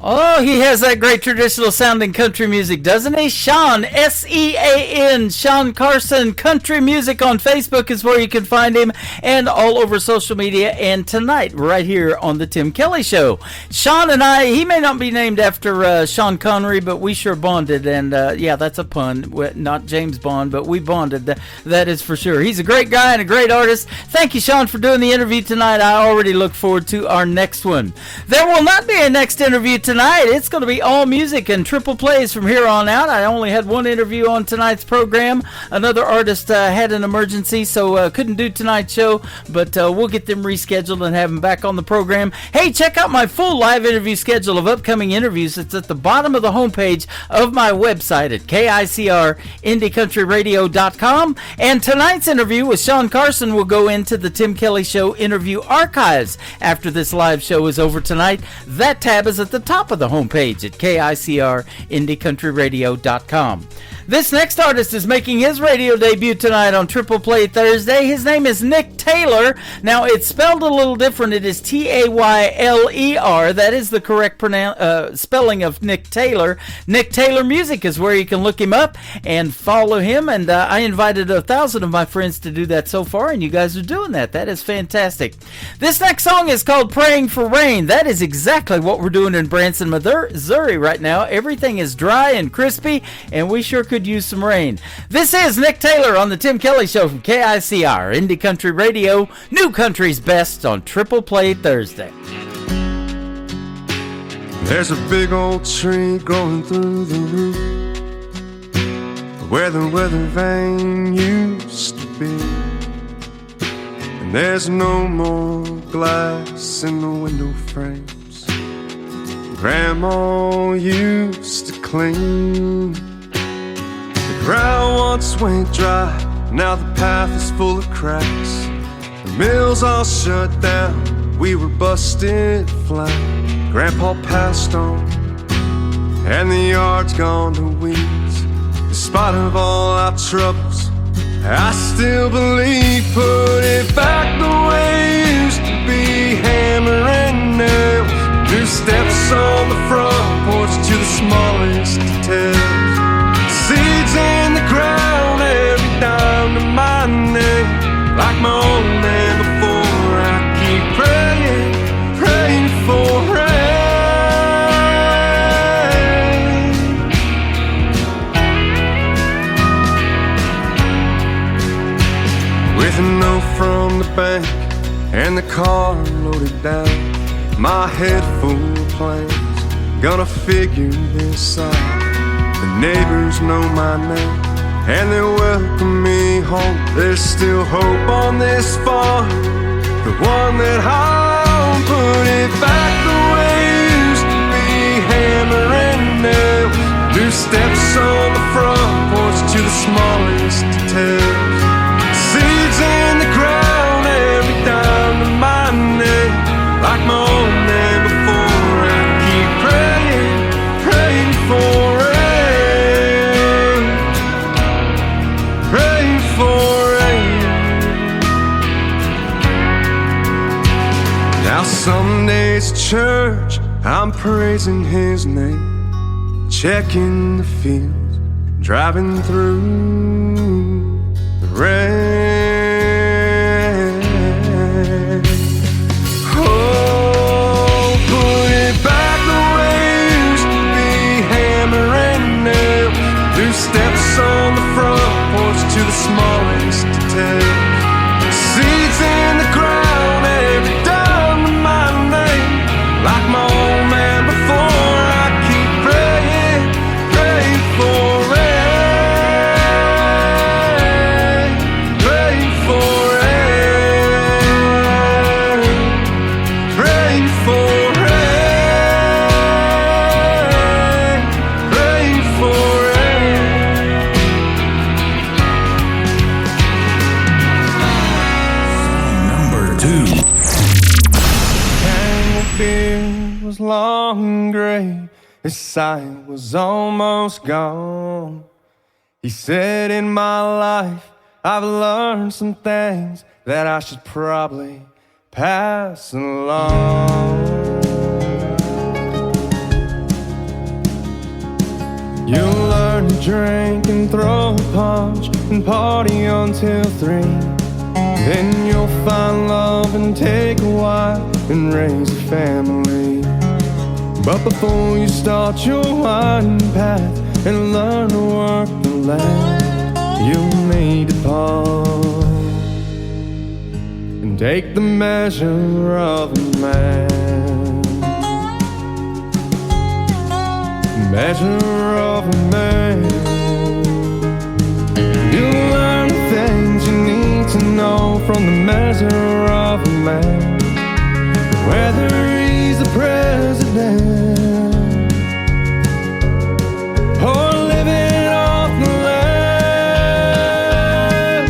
Oh, he has that great traditional sounding country music, doesn't he? Sean, S-E-A-N, Sean Carson. Country Music on Facebook is where you can find him, and all over social media, and tonight right here on the Tim Kelly Show. Sean and I, he may not be named after Sean Connery, but we sure bonded, and yeah, that's a pun, not James Bond, but we bonded, that is for sure. He's a great guy and a great artist. Thank you, Sean, for doing the interview tonight. I already look forward to our next one. There will not be a next interview tonight. It's going to be all music and triple plays from here on out. I only had one interview on tonight's program. Another artist had an emergency, so couldn't do tonight's show, but we'll get them rescheduled and have them back on the program. Hey, check out my full live interview schedule of upcoming interviews. It's at the bottom of the homepage of my website at KICRIndieCountryRadio.com. And tonight's interview with Sean Carson will go into the Tim Kelly Show interview archives after this live show is over tonight. That tab is at the top of the homepage at KICRIndieCountryRadio.com. This next artist is making his radio debut tonight on Triple Play Thursday. His name is Nick Taylor. Now, it's spelled a little different. It is Tayler. That is the correct spelling of Nick Taylor. Nick Taylor Music is where you can look him up and follow him. And I invited 1,000 of my friends to do that so far, and you guys are doing that. That is fantastic. This next song is called Praying for Rain. That is exactly what we're doing in Branson, Missouri right now. Everything is dry and crispy, and we sure could use some rain. This is Nick Taylor on the Tim Kelly Show from KICR Indie Country Radio, New Country's Best on Triple Play Thursday. There's a big old tree growing through the roof where the weather vane used to be, and there's no more glass in the window frames Grandma used to clean. ground once went dry, now the path is full of cracks. The mills all shut down, we were busted flat. Grandpa passed on, and the yard's gone to weeds. In spite of all our troubles, I still believe. Put it back the way it used to be, hammer and nails. New steps on the front porch to the smallest details. Seeds in the ground, every dime to my name. Like my old man before, I keep praying, praying for rain. With a note from the bank and the car loaded down, my head full of plans, gonna figure this out. The neighbors know my name, and they welcome me home. There's still hope on this farm, the one that I own. Put it back the way it used to be, hammer and nails. New steps on the front porch to the smallest details. Seeds in the ground, every dime to my name. Like my old man before, I keep praying, praying for rain, praying for rain. Now some days at church, I'm praising His name, checking the fields, driving through the rain. Steps on the front porch to the smallest detail. Seeds in the ground, every dime to my name. Like my old man before, I keep praying, praying for rain, praying for rain, praying for rain, praying for rain. Was long and gray, his sight was almost gone. He said, in my life I've learned some things that I should probably pass along. You'll learn to drink and throw a punch and party until 3. Then you'll find love and take a wife and raise a family. But before you start your winding path and learn to work the land, you'll need to pause and take the measure of a man. Measure of a man. You'll learn the things you need to know from the measure of a man. Whether he's the president or living off the land,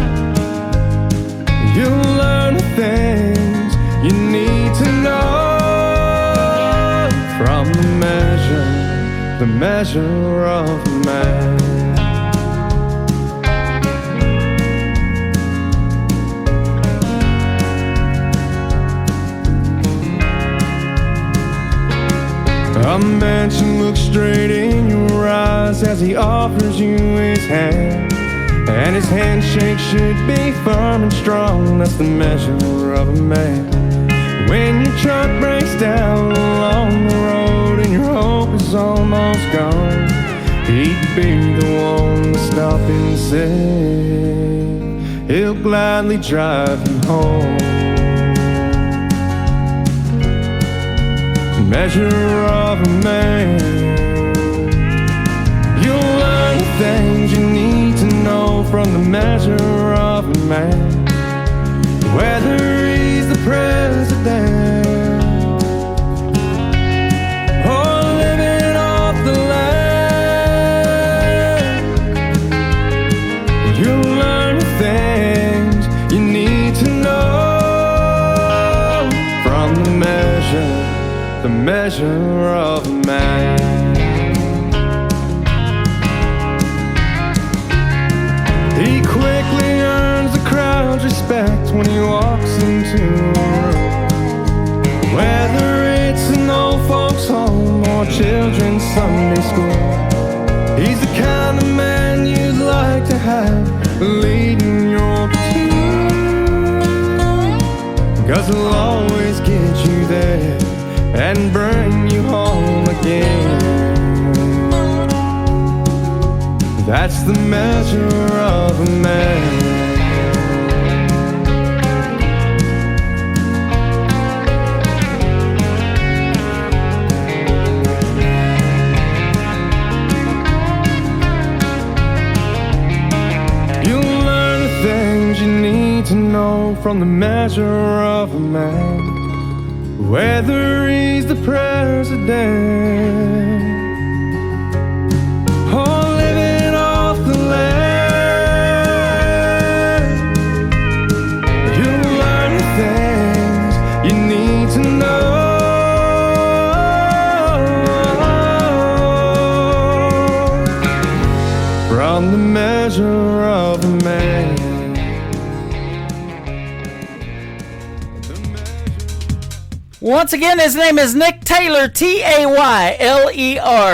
you'll learn the things you need to know from the measure of a man. A man should look straight in your eyes as he offers you his hand, and his handshake should be firm and strong. That's the measure of a man. When your truck breaks down along the road and your hope is almost gone, he'd be the one to stop and say he'll gladly drive you home. Measure of a man. You'll learn the things you need to know from the measure of a man. Whether he's the president or living off the land, He's the kind of man you'd like to have leading your platoon, 'cause he'll always get you there and bring you home again. That's the measure of a man. To know from the measure of a man, whether he's the president or living off the land. You'll learn the things you need to know from the measure of a man. Once again, his name is Nick Taylor, Tayler,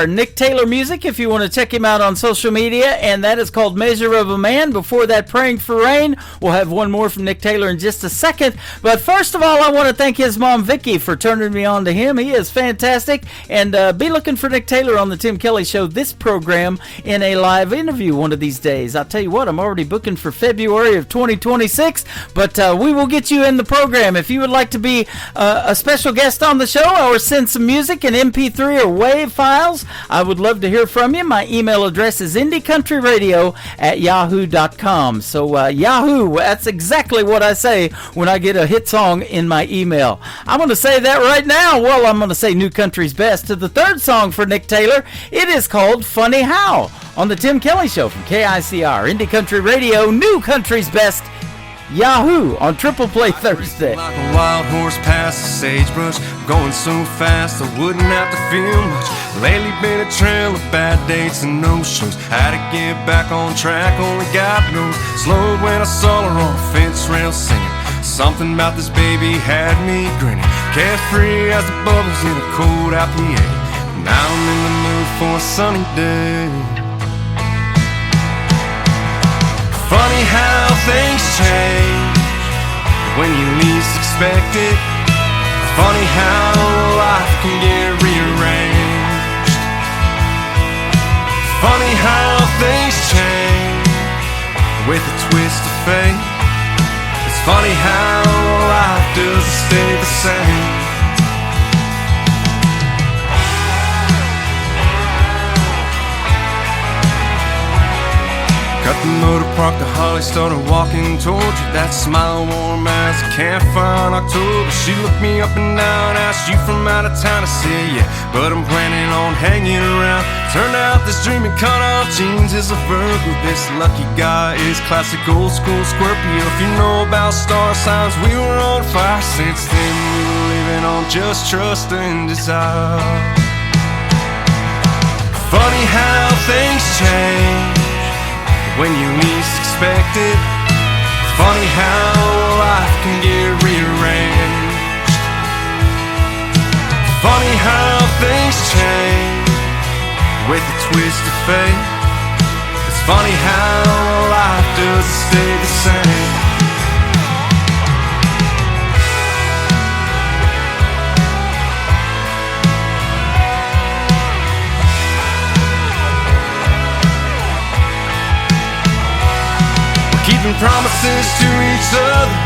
Nick Taylor Music, if you want to check him out on social media, and that is called Measure of a Man. Before that, Praying for Rain. We'll have one more from Nick Taylor in just a second, but first of all, I want to thank his mom, Vicky, for turning me on to him. He is fantastic, and be looking for Nick Taylor on the Tim Kelly Show, this program, in a live interview one of these days. I'll tell you what, I'm already booking for February of 2026, but we will get you in the program. If you would like to be a special guest on the show or send some music in MP3 or WAV files, I would love to hear from you. My email address is indiecountryradio@yahoo.com. So Yahoo, that's exactly what I say when I get a hit song in my email. I'm going to say that right now. Well, I'm going to say New Country's Best to the third song for Nick Taylor. It is called Funny How on the Tim Kelly Show from KICR, Indie Country Radio, New Country's Best. Yahoo on Triple Play Thursday. Like a wild horse past the sagebrush, going so fast I wouldn't have to feel much. Lately been a trail of bad dates and no shows. Had to get back on track, only God knows. Slowed when I saw her on a fence rail singing. Something about this baby had me grinning. Carefree as the bubbles in a cold IPA. Now I'm in the mood for a sunny day. Funny how things change when you least expect it. Funny how life can get rearranged. Funny how things change with a twist of fate. It's funny how life doesn't stay the same. Cut the motor, parked the Holly, started walking towards you. That smile warm as a campfire in October. She looked me up and down, asked you from out of town. I said yeah, but I'm planning on hanging around. Turned out this dreaming cut-off jeans is a Virgo. This lucky guy is classic old school Scorpio. If you know about star signs, we were on fire. Since then we were living on just trust and desire. Funny how things change when you least expect it. Funny how life can get rearranged. Funny how things change with a twist of fate. It's funny how life doesn't stay the same. Keeping promises to each other,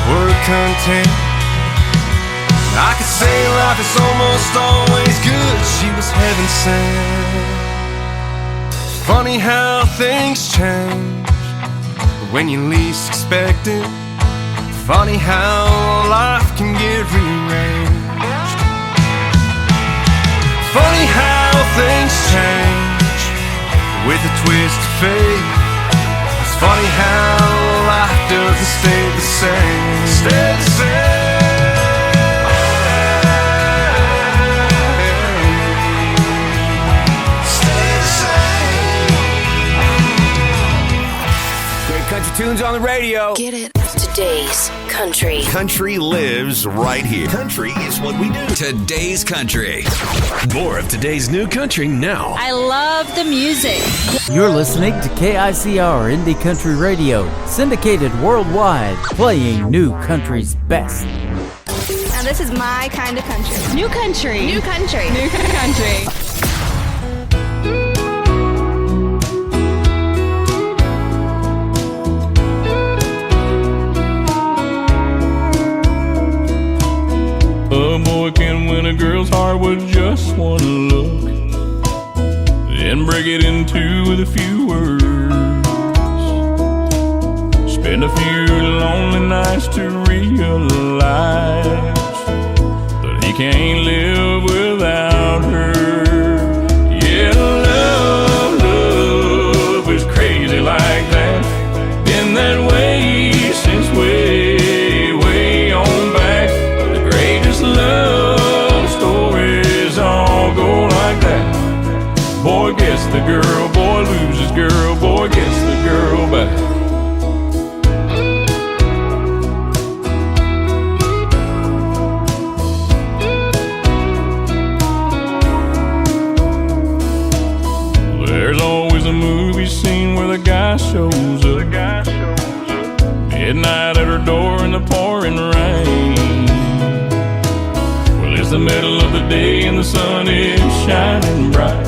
we're content. I could say life is almost always good. She was heaven sent. Funny how things change when you least expect it. Funny how life can get rearranged. Funny how things change with a twist of fate. Funny how life doesn't stay the same. Stay the same. Stay the same. Great country tunes on the radio. Get it. Today's country. Country lives right here. Country is what we do. Today's country. More of today's new country now. I love the music. You're listening to KICR Indie Country Radio, syndicated worldwide, playing new country's best. Now this is my kind of country. New country. New country. New country. A boy can win a girl's heart with just one look, then break it in two with a few words. Spend a few lonely nights to realize that he can't live without her. Yeah, love is crazy like that. Been that way since way on back. The greatest love stories all go like that. Boy gets the girl, boy loses girl, boy gets the girl back. There's always a movie scene where the guy shows up midnight at her door in the pouring rain. Well, it's the middle of the day and the sun is shining bright,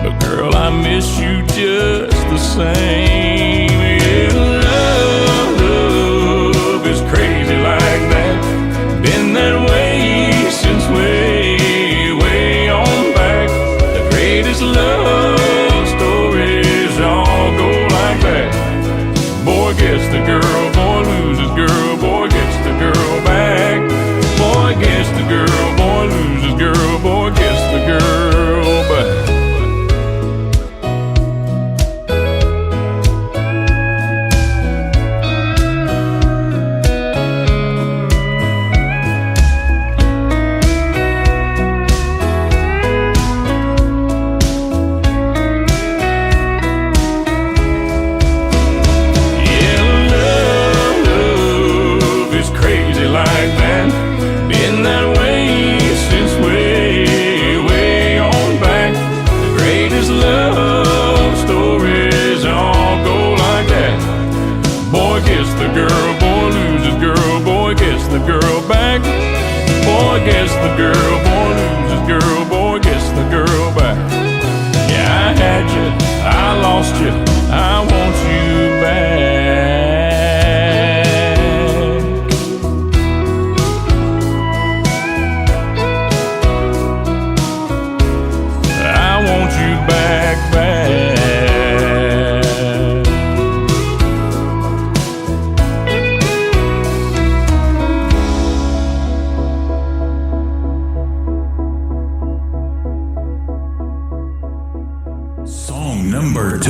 but girl, I miss you just the same. Yeah, love is crazy like that. Been that way since way on back. The greatest love stories all go like that. Boy gets the girl, boy loses girl, boy gets the girl back. Boy gets the girl, boy loses girl, boy gets the girl back. Gets the girl, boy loses girl, boy gets the girl back. Yeah, I had you, I lost you, I want you back. I want you back. Number 2.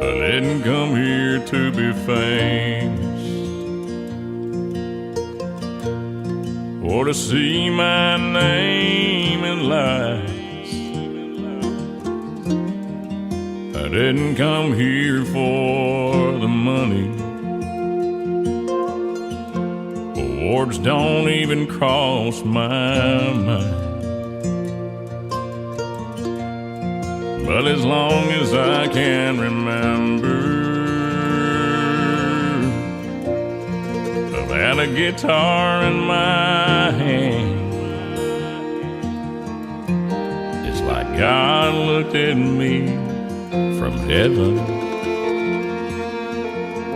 I didn't come here to be famous or to see my name in lights. I didn't come here for the money. Awards don't even cross my mind. But as long as I can remember, I've had a guitar in my hand. It's like God looked at me from heaven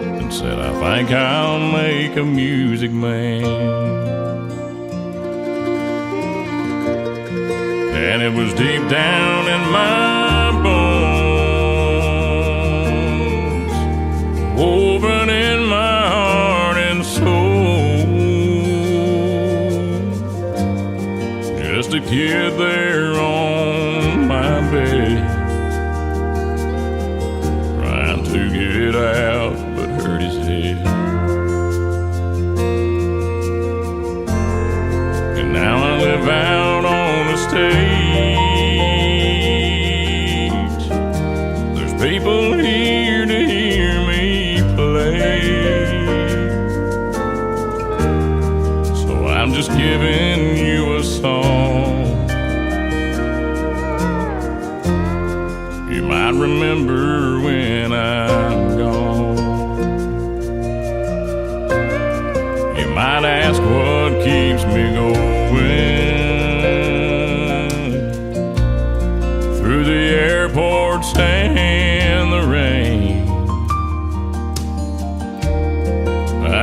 and said, I think I'll make a music man. And it was deep down in my bones, woven in my heart and soul. Just a kid there on my bed, to get out, but hurt his head.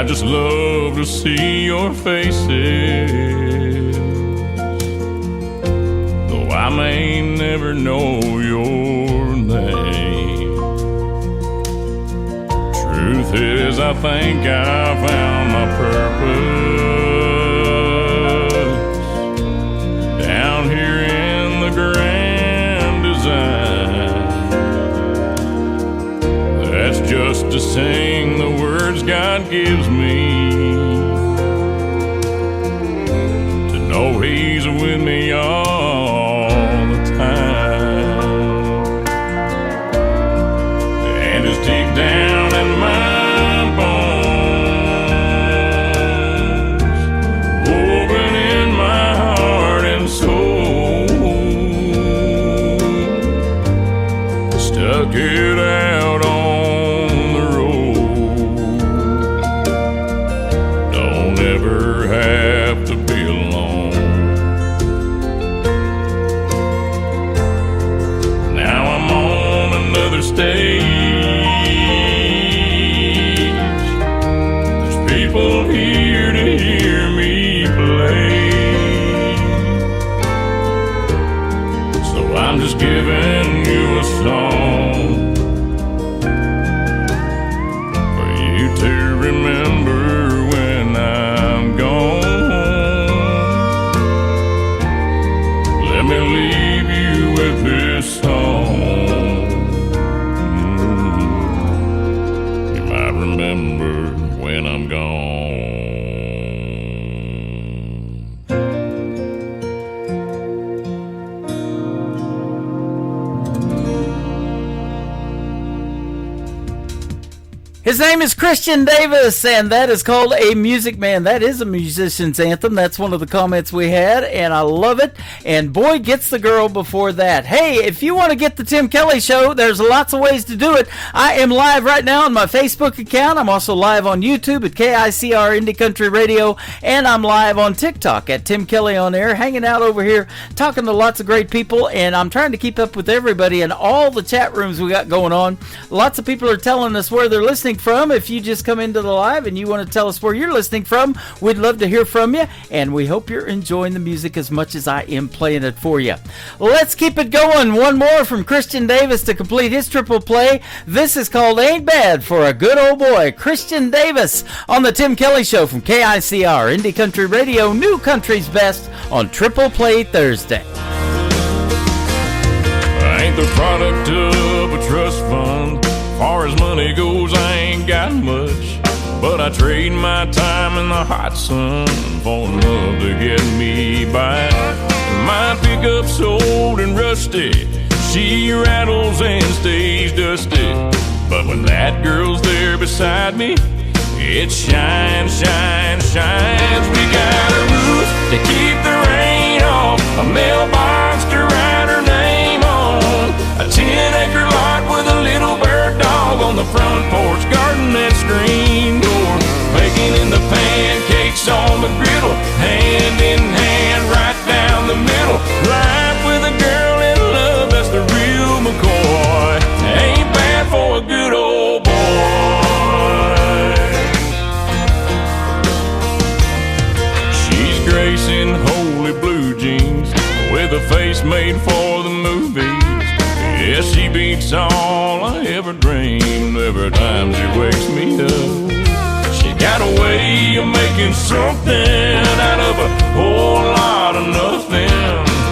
just love to see your faces, though I may never know your name. Truth is, I think I found my purpose down here in the grand design. That's just to sing the words God gives me, to know He's with me all the time, and it's deep down in my bones, woven in my heart and soul, stuck it out on the road. Don't ever have to be alone. Now I'm on another stage. There's people here to hear me play, so I'm just giving you a song for you to remember when I'm gone. Let me leave you with this song. You might remember when I'm gone. His name is Christian Davis, and that is called A Music Man. That is a musician's anthem. That's one of the comments we had, and I love it. And boy gets the girl before that. Hey, if you want to get the Tim Kelly Show, there's lots of ways to do it. I am live right now on my Facebook account. I'm also live on YouTube at KICR Indie Country Radio, and I'm live on TikTok at Tim Kelly On Air, hanging out over here, talking to lots of great people, and I'm trying to keep up with everybody in all the chat rooms we got going on. Lots of people are telling us where they're listening from. If you just come into the live and you want to tell us where you're listening from, we'd love to hear from you, and we hope you're enjoying the music as much as I am playing it for you. Let's keep it going. One more from Christian Davis to complete his triple play. This is called Ain't Bad for a Good Old Boy. Christian Davis on the Tim Kelly Show from KICR Indie Country Radio, New Country's Best on Triple Play Thursday. I ain't the product of a trust fund. Far as money goes, I ain't got much, but I trade my time in the hot sun for love to get me by. My pickup's old and rusty, she rattles and stays dusty, but when that girl's there beside me, it shines, shines, shines. We got a roof to keep the rain off, a mailbox to write her name on, a 10-acre lot with a little bird dog on the front porch, garden and screen door, baking in the pancakes on the griddle, hand in hand right down the middle. Life with a girl in love, that's the real McCoy. Ain't bad for a good old boy. She's gracing holy blue jeans with a face made for the movies. Yeah, she beats all I ever dreamed every time she wakes me up. She got a way of making something out of a whole lot of nothing.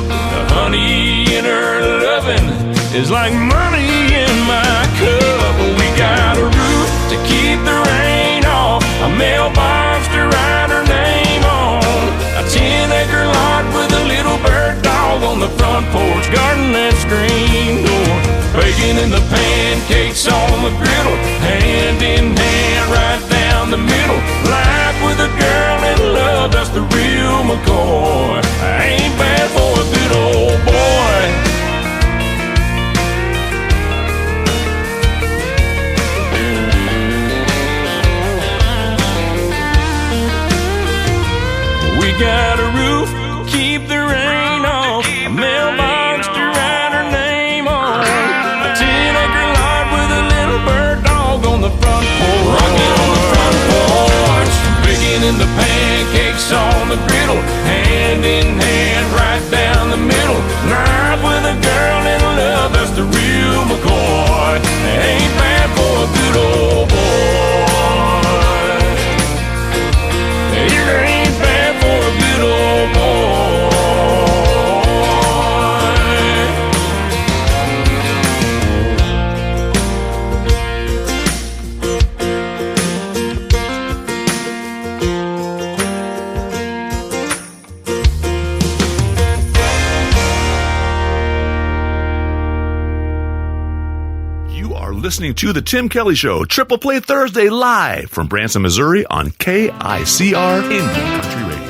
The honey in her loving is like money in my cup. We got a roof to keep the rain off, a mailbox to write her name on, a 10-acre lot with a little bird dog on the front porch, garden and screen door, baking in the pancakes on the griddle, hand in hand right down the middle. Life with a girl in love, that's the real McCoy. Ain't bad for a good old boy. We got a roof, keep the rain off, a mailbox to write her name on, a 10-acre lot with a little bird dog on the front porch, rocking on the front porch, hand in hand, right down the middle. Not with a girl in love, that's the real McCoy. Ain't bad for a good old boy. It ain't bad for a good old boy. Listening to The Tim Kelly Show, Triple Play Thursday, live from Branson, Missouri on KICR Indie Country Radio.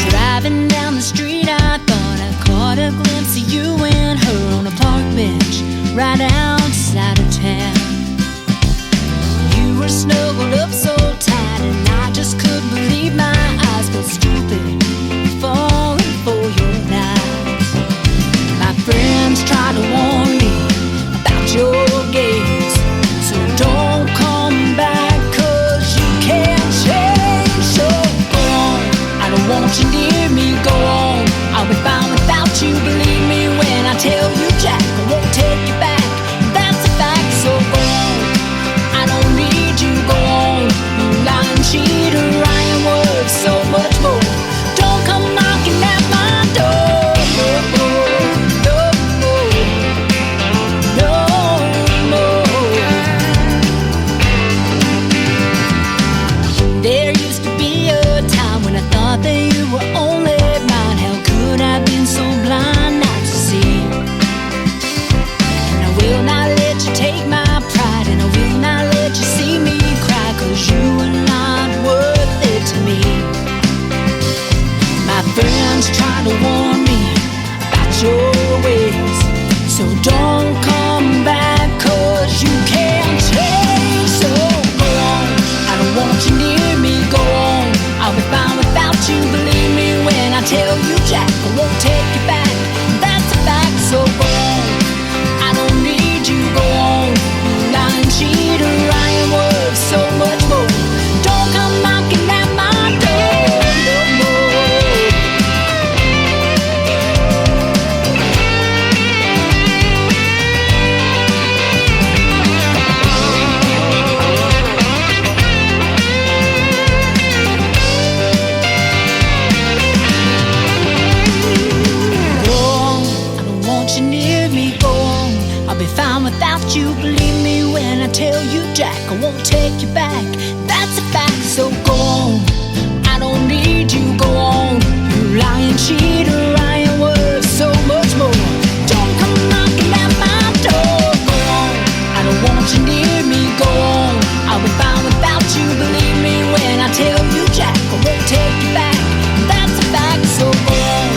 Driving down the street, I thought I caught a glimpse of you and her on a park bench right outside of town. You were snuggled up so tight, and I just couldn't believe my eyes. Felt stupid, falling for your lies. My friends tried to warn me about your games, so don't come back, 'cause you can't change. So go on, I don't want you near me. Go on, I'll be fine without you. Believe me when I tell you, Jack, I won't take you back. That's a fact, so go on. I don't need you, go on. You lying cheater, lying words, so much more. Don't come knocking at my door. No more, no more, no more. There used to be a time when I thought that you were only mine. How could I have been so blind not to see? And I will not let you take my pride, and I will not let you see me cry, 'cause you are not worth it to me. My friends try to warn me about your ways, so don't come back, 'cause you can't change. So go on, I don't want you near me. Go on, I'll be fine without you. Believe me when I tell you, Jack, I won't take you back. That's a fact, so go on. I don't need you, go on. You lying cheater, lying words, so much more. Don't come knocking at my door no more. Go on, I don't want you near me, go on. I'll be fine without you. Believe me when I tell you, Jack, I won't take you back. That's a fact, so go on. I don't need you, go on. You lying cheater, lying words, so much more. Don't come knocking at my door. Go on, I don't want you near me, go on. I'll be fine without you. Believe me when I tell you, Jack, I won't take you back. That's a fact, so go on.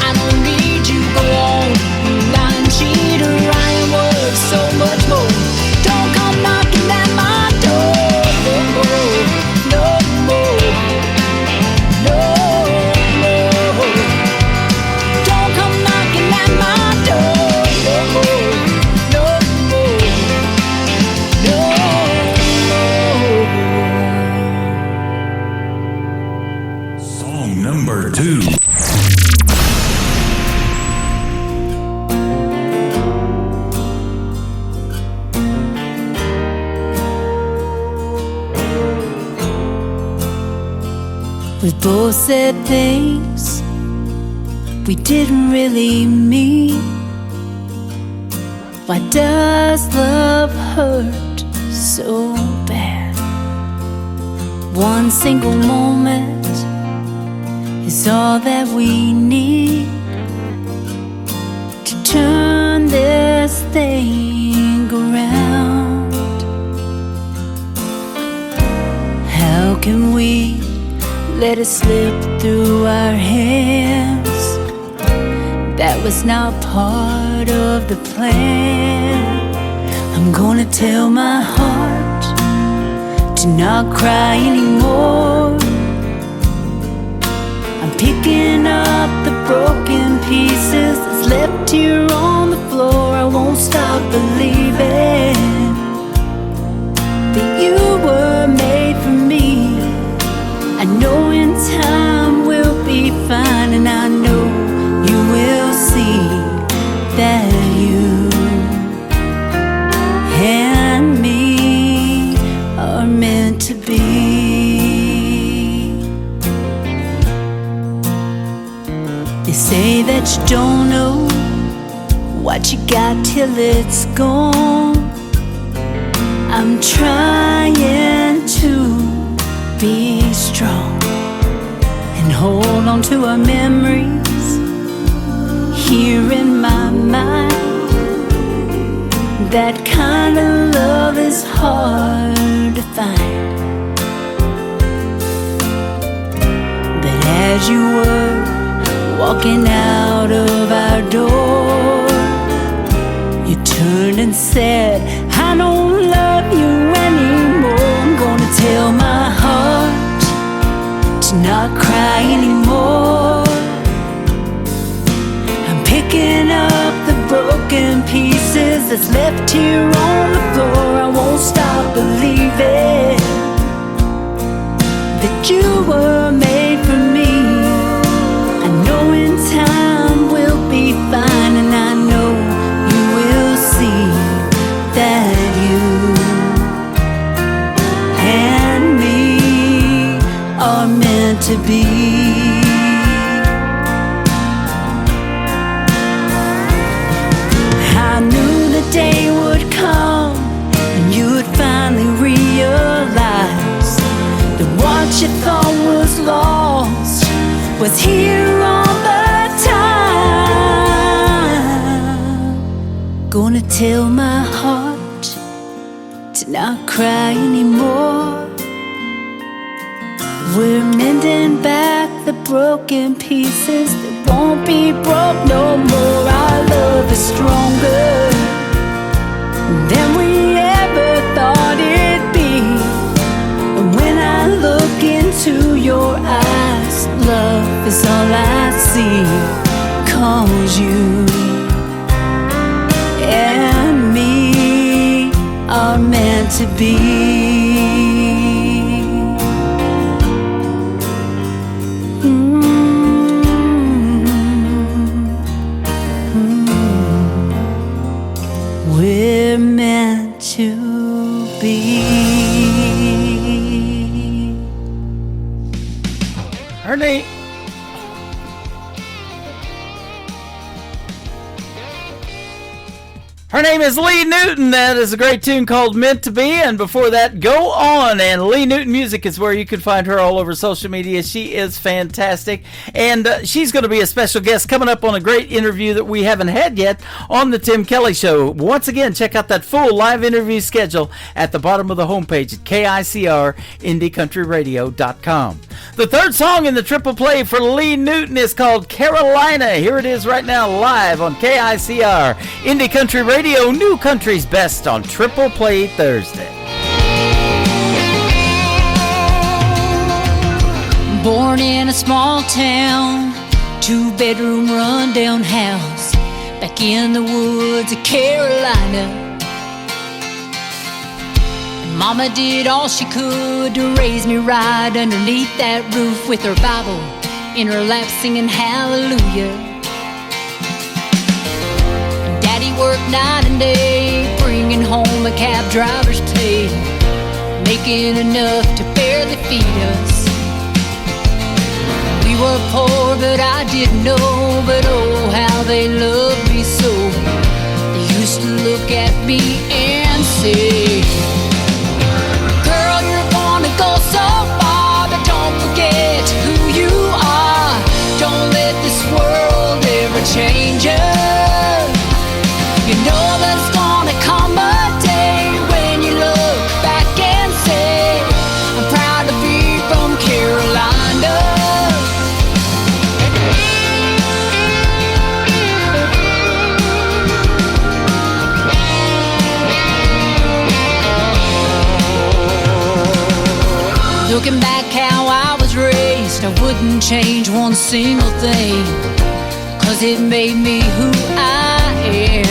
I don't need you, go on. You lying cheater, lying words, so much more. Don't come knocking at my door no more, no more, no more. Don't come knocking at my door no more, no more, no more. Song number 2. We both said things we didn't really mean. Why does love hurt so bad? One single moment is all that we need to turn this thing around. How can we let it slip through our hands? That was not part of the plan. I'm gonna tell my heart to not cry anymore. I'm picking up the broken pieces that's left here on the floor. I won't stop believing that you were made for me. I know in time we'll be fine, and I know you will see that you and me are meant to be. They say that you don't know what you got till it's gone. I'm trying to be strong and hold on to our memories here in my mind. That kind of love is hard to find. But as you were walking out of our door, you turned and said, I don't love you anymore. I'm gonna tell my heart to not cry anymore. I'm picking up the broken pieces that's left here on the floor. I won't stop believing that you were made for me. I know in time we'll be fine, and I know you will see that you and me are meant to be. I knew the day would come and you would finally realize that what you thought was lost was here all the time. Gonna tell my heart to not cry anymore. We're mending back the broken pieces that won't be broke no more. Our love is stronger than we ever thought it'd be. And when I look into your eyes, love is all I see. 'Cause you and me are meant to be. We're meant to be. Her name. Her name is Lee Newton. That is a great tune called Meant to Be. And before that, Go On. And Lee Newton Music is where you can find her all over social media. She is fantastic. And she's going to be a special guest coming up on a great interview that we haven't had yet on the Tim Kelly Show. Once again, check out that full live interview schedule at the bottom of the homepage at KICR-IndieCountryRadio.com. The third song in the triple play for Lee Newton is called Carolina. Here it is right now live on KICR Indie Country Radio, New Country's Best on Triple Play Thursday. Born in a small town, 2-bedroom rundown house, back in the woods of Carolina. Mama did all she could to raise me right underneath that roof with her Bible in her lap singing hallelujah. Daddy worked night and day, bringing home a cab driver's pay, making enough to barely feed us. We were poor, but I didn't know, but oh, how they loved me so. They used to look at me and say, girl, you're gonna go so far, but don't forget who you are. Don't let this world ever change you. You know there's gonna come a day when you look back and say, I'm proud to be from Carolina. Looking back how I was raised, past, I wouldn't change one single thing, 'cause it made me who I am.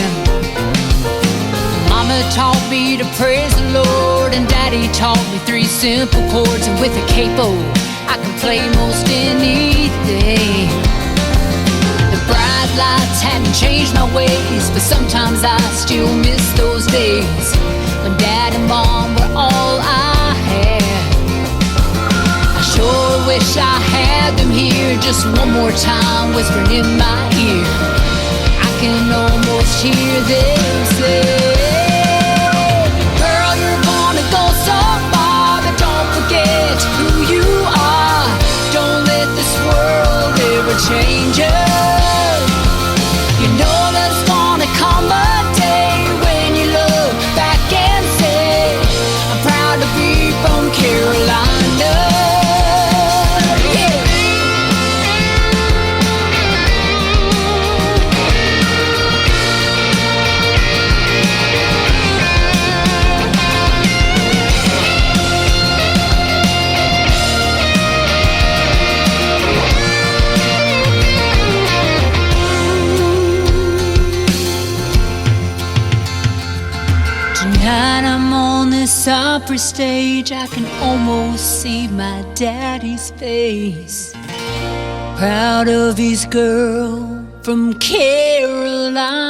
Mama taught me to praise the Lord, and Daddy taught me 3 simple chords, and with a capo I can play most anything. The bright lights hadn't changed my ways, but sometimes I still miss those days when Dad and Mom were all I had. I sure wish I had them here just one more time, whispering in my ear. I can almost hear them say, "Girl, you're gonna go so far, but don't forget who you are. Don't let this world ever change you. You know there's gonna come a day when you look back and say, I'm proud to be from Carolina." Yeah. Tonight I'm on this opera stage, I can almost see my daddy's face, proud of his girl from Carolina.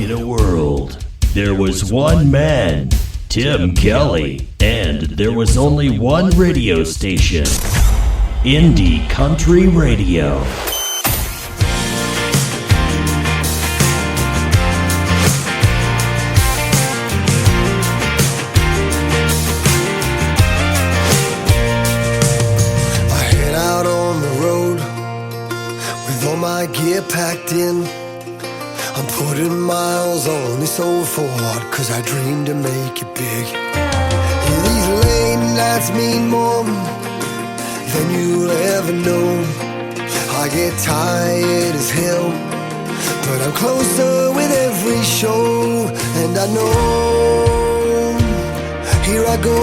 In a world, there was one man, Tim Kelly, and there was only one radio station, Indie Country Radio. I head out on the road with all my gear packed in. I'm putting miles on this old Ford, 'cause I dream to make it big. Yeah, these late nights mean more than you'll ever know. I get tired as hell, but I'm closer with every show. And I know, here I go.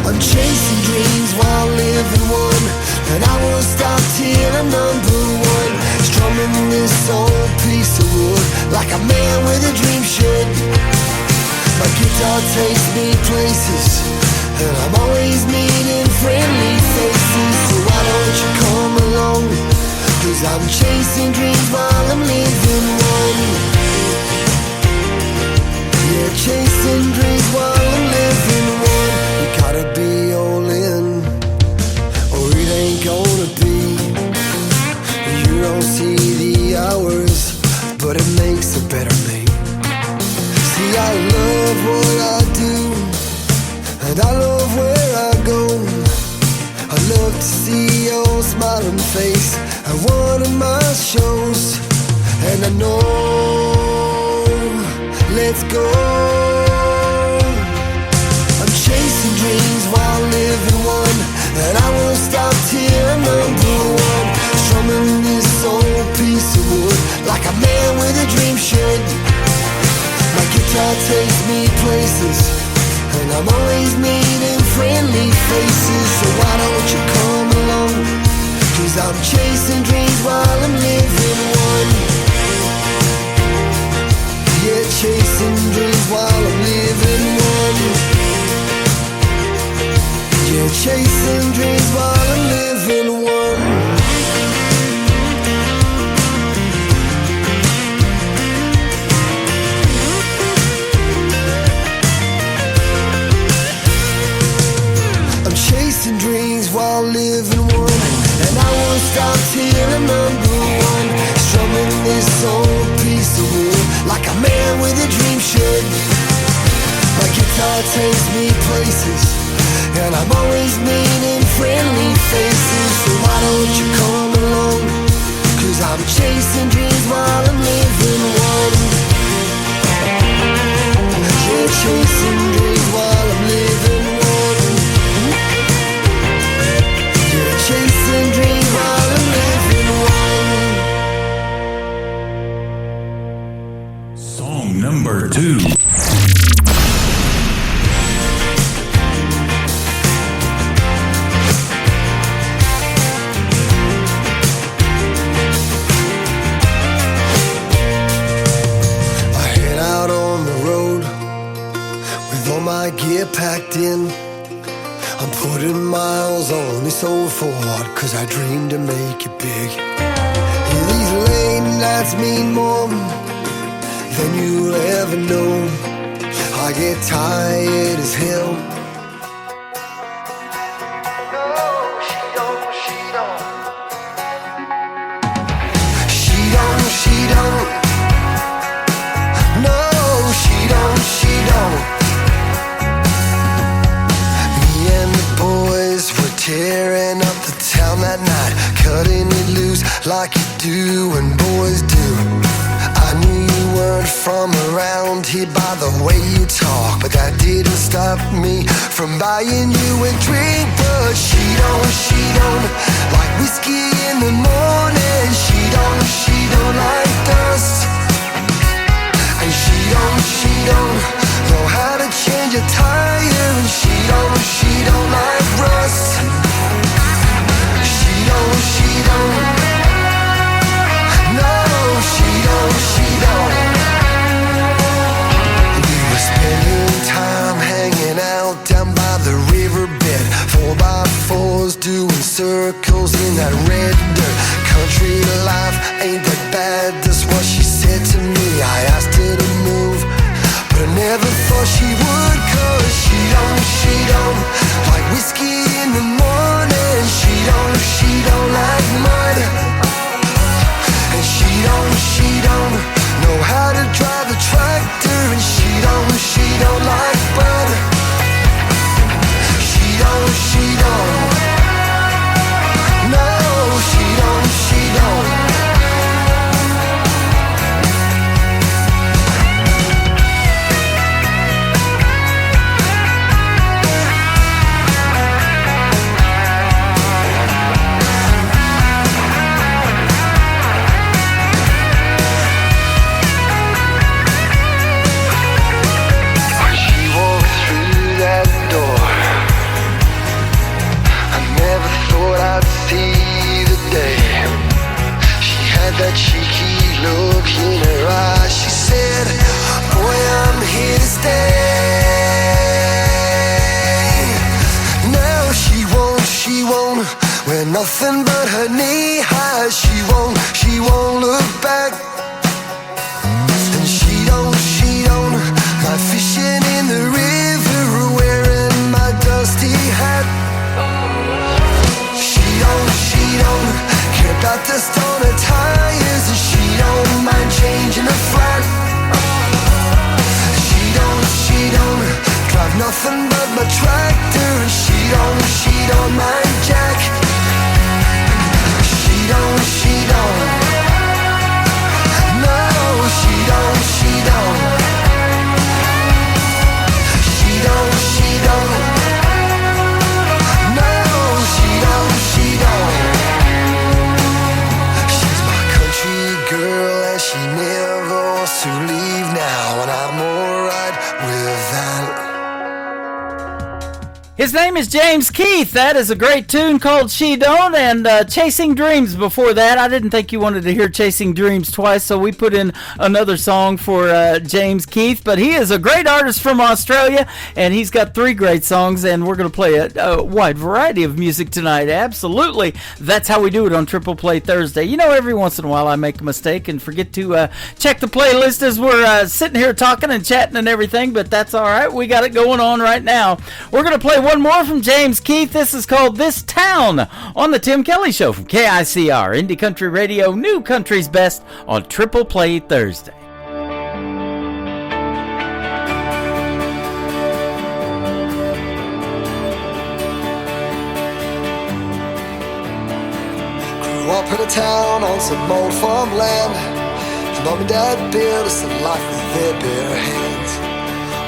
I'm chasing dreams while living one, and I won't stop till I'm #1. Strumming this old piece of wood like a man with a dream should. My guitar takes me places, and I'm always meeting friendly faces. So why don't you come along, 'cause I'm chasing dreams while I'm living one. Yeah, chasing dreams while I'm living one. You gotta be all in, or it ain't gonna be. You don't see the hours, but it makes a better me. See, I love what I do, and I love where I go. I love to see your smiling face at one of my shows. And I know, let's go. I'm chasing dreams while living one, and I won't stop till I'm #1. Strumming this old piece of wood like a man with a dream should. My guitar takes me places, and I'm always meeting friendly faces. So why don't you come along, 'cause I'm chasing dreams while I'm living one. Yeah, chasing dreams while I'm living one. Yeah, chasing dreams while I'm living one. Chasing dreams while living one, and I won't stop till I'm #1. Strumming this old piece of wood like a man with a dream should. My guitar takes me places, and I'm always meeting friendly faces. So why don't you come along, 'cause I'm chasing dreams while I'm living one. Yeah, chasing dreams while I'm living one. Chasing dreams while I'm living one. so forward, cause I dream to make it big. Yeah, these late nights mean more than you'll ever know. I get tired as hell. Tearing up the town that night, cutting it loose like you do when boys do. I knew you weren't from around here by the way you talk, but that didn't stop me from buying you a drink. But she don't like whiskey in the morning. She don't like dust. And she don't know how to change a tire. And she don't like rust. She don't. No, she don't. We were spending time hanging out down by the riverbed, 4x4s doing circles in that red dirt. Country life ain't that bad, that's what she said to me. I asked her to move, but I never thought she would. Cause she don't like whiskey in the morning. She don't like mud. And she don't know how to drive a tractor. And she don't like butter. She don't. No, she don't. That cheeky look in her eyes. She said, boy, I'm here to stay. Now she won't wear nothing but her knee highs. She won't look back. And she don't like fishing in the river or wearing my dusty hat. She don't care about the stone of tires, and she don't mind changing a flat. She don't drive nothing but my tractor, and she don't mind Jack. She don't. No, she don't. She don't. No, she don't. Girl, and she never wants to leave now, and I'm alright with that. His name is James Keith. That is a great tune called She Don't, and Chasing Dreams before that. I didn't think you wanted to hear Chasing Dreams twice, so we put in another song for James Keith. But he is a great artist from Australia, and he's got 3 great songs, and we're going to play a wide variety of music tonight. Absolutely. That's how we do it on Triple Play Thursday. You know, every once in a while I make a mistake and forget to check the playlist as we're sitting here talking and chatting and everything, but that's all right. We got it going on right now. We're going to play one more from James Keith. This is called This Town on the Tim Kelly Show from KICR, Indie Country Radio, New Country's Best on Triple Play Thursday. Grew up in a town on some old farmland. Mom and Dad built us a life with their bare hands.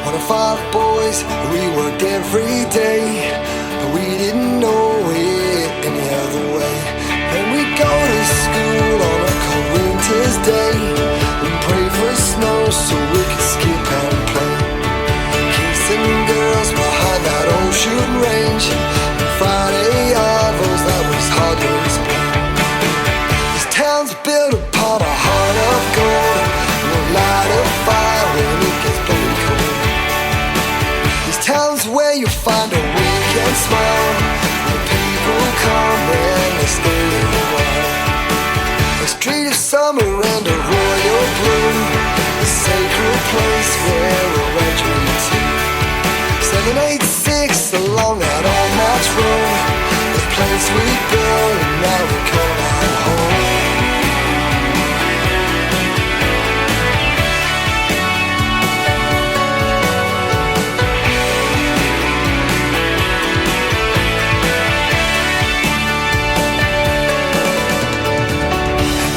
1 of 5 boys, we worked every day, but we didn't know it any other way. Then we'd go to school on a cold winter's day and pray for snow so we could skip and play. Kissing girls behind that old shooting range, and Friday arvos, that was hard to explain. This town's built upon a heart of gold, we'll light a fire when it gets blowing cold. Towns where you find a weekend smile, where people summer and a royal blue, the sacred place where a regiment to. 786 along that old march road, the place we built and now we call our home.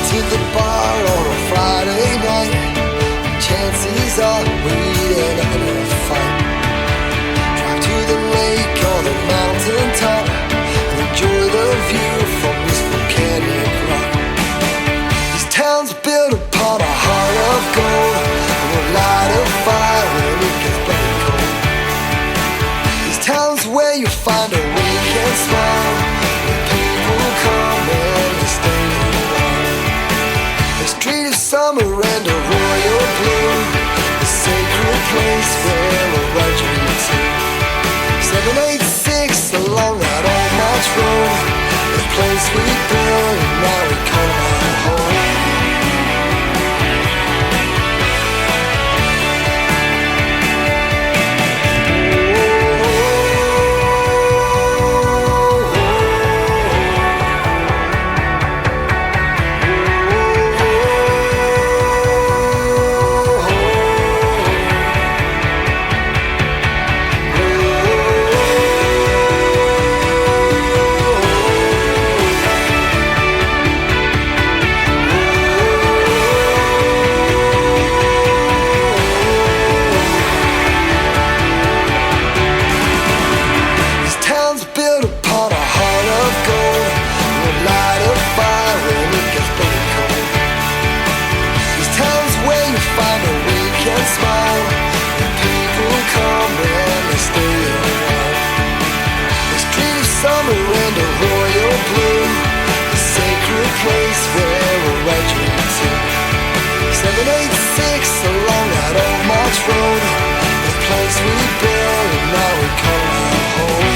To the bar on a Friday night, chances are we'd end up in a fight. Drive to the lake or the mountain top and enjoy the view from this volcanic rock. These towns built upon a heart of gold and will light a fire when it gets very cold. These towns where you find a weekend smile, where people come and they stay a while. A street of summer and a royal blue, the sacred place where a regiment to. 786 along that old march road, the place we built and now we call our home. Place where a regiment to. 786 along that old march road, the place we built and now we call our home.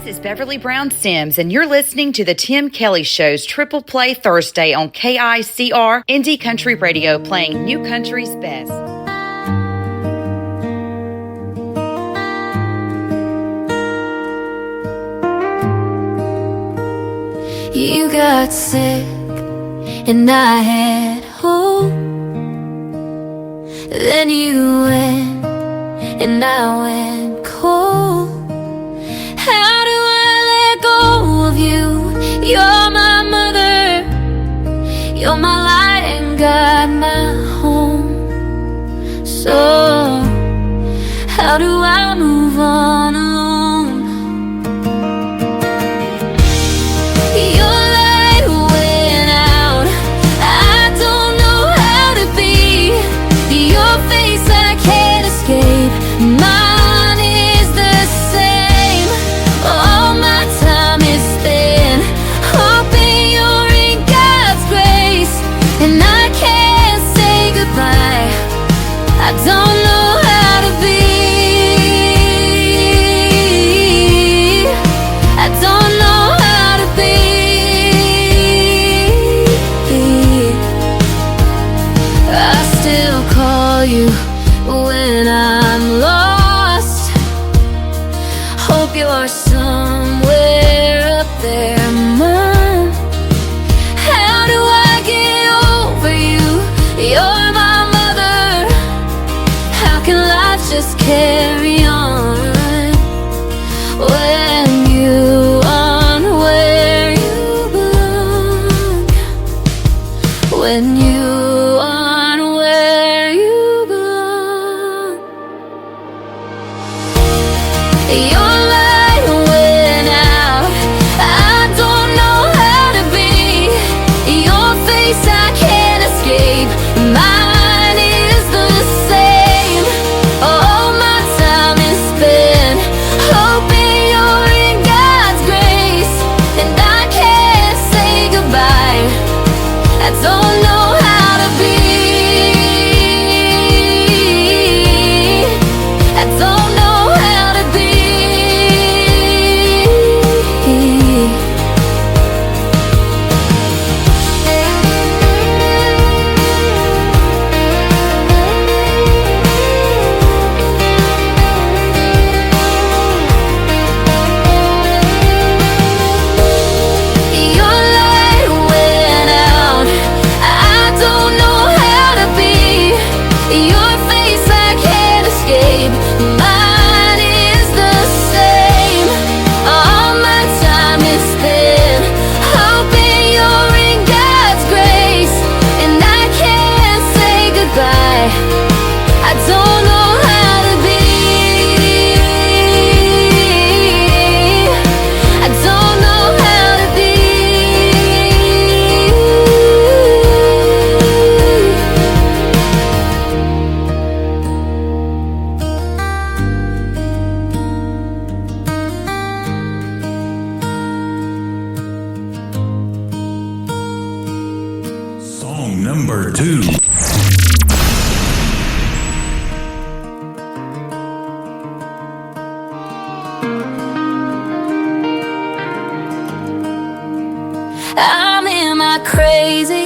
This is Beverly Brown Sims, and you're listening to the Tim Kelly Show's Triple Play Thursday on KICR Indie Country Radio, playing New Country's best. You got sick and I had hope. Then you went and I went cold. How do I let go of you? You're my mother, you're my light and God, my home. So how do I move on alone? Your light went out, I don't know how to be. Your face I can't escape, mine is the same. All my time is spent hoping you're in God's grace, and I can't say goodbye. I don't know how to be. I don't know how to be. I still call you when I'm lost. Hope you're somewhere up there, Mom. How do I get over you? You're my mother. How can life just carry on when you aren't where you belong? When you aren't where you belong. Your light went out, I don't know how to be. Your face I can't escape, mine is the same. All my time Number 2. I'm in my crazy,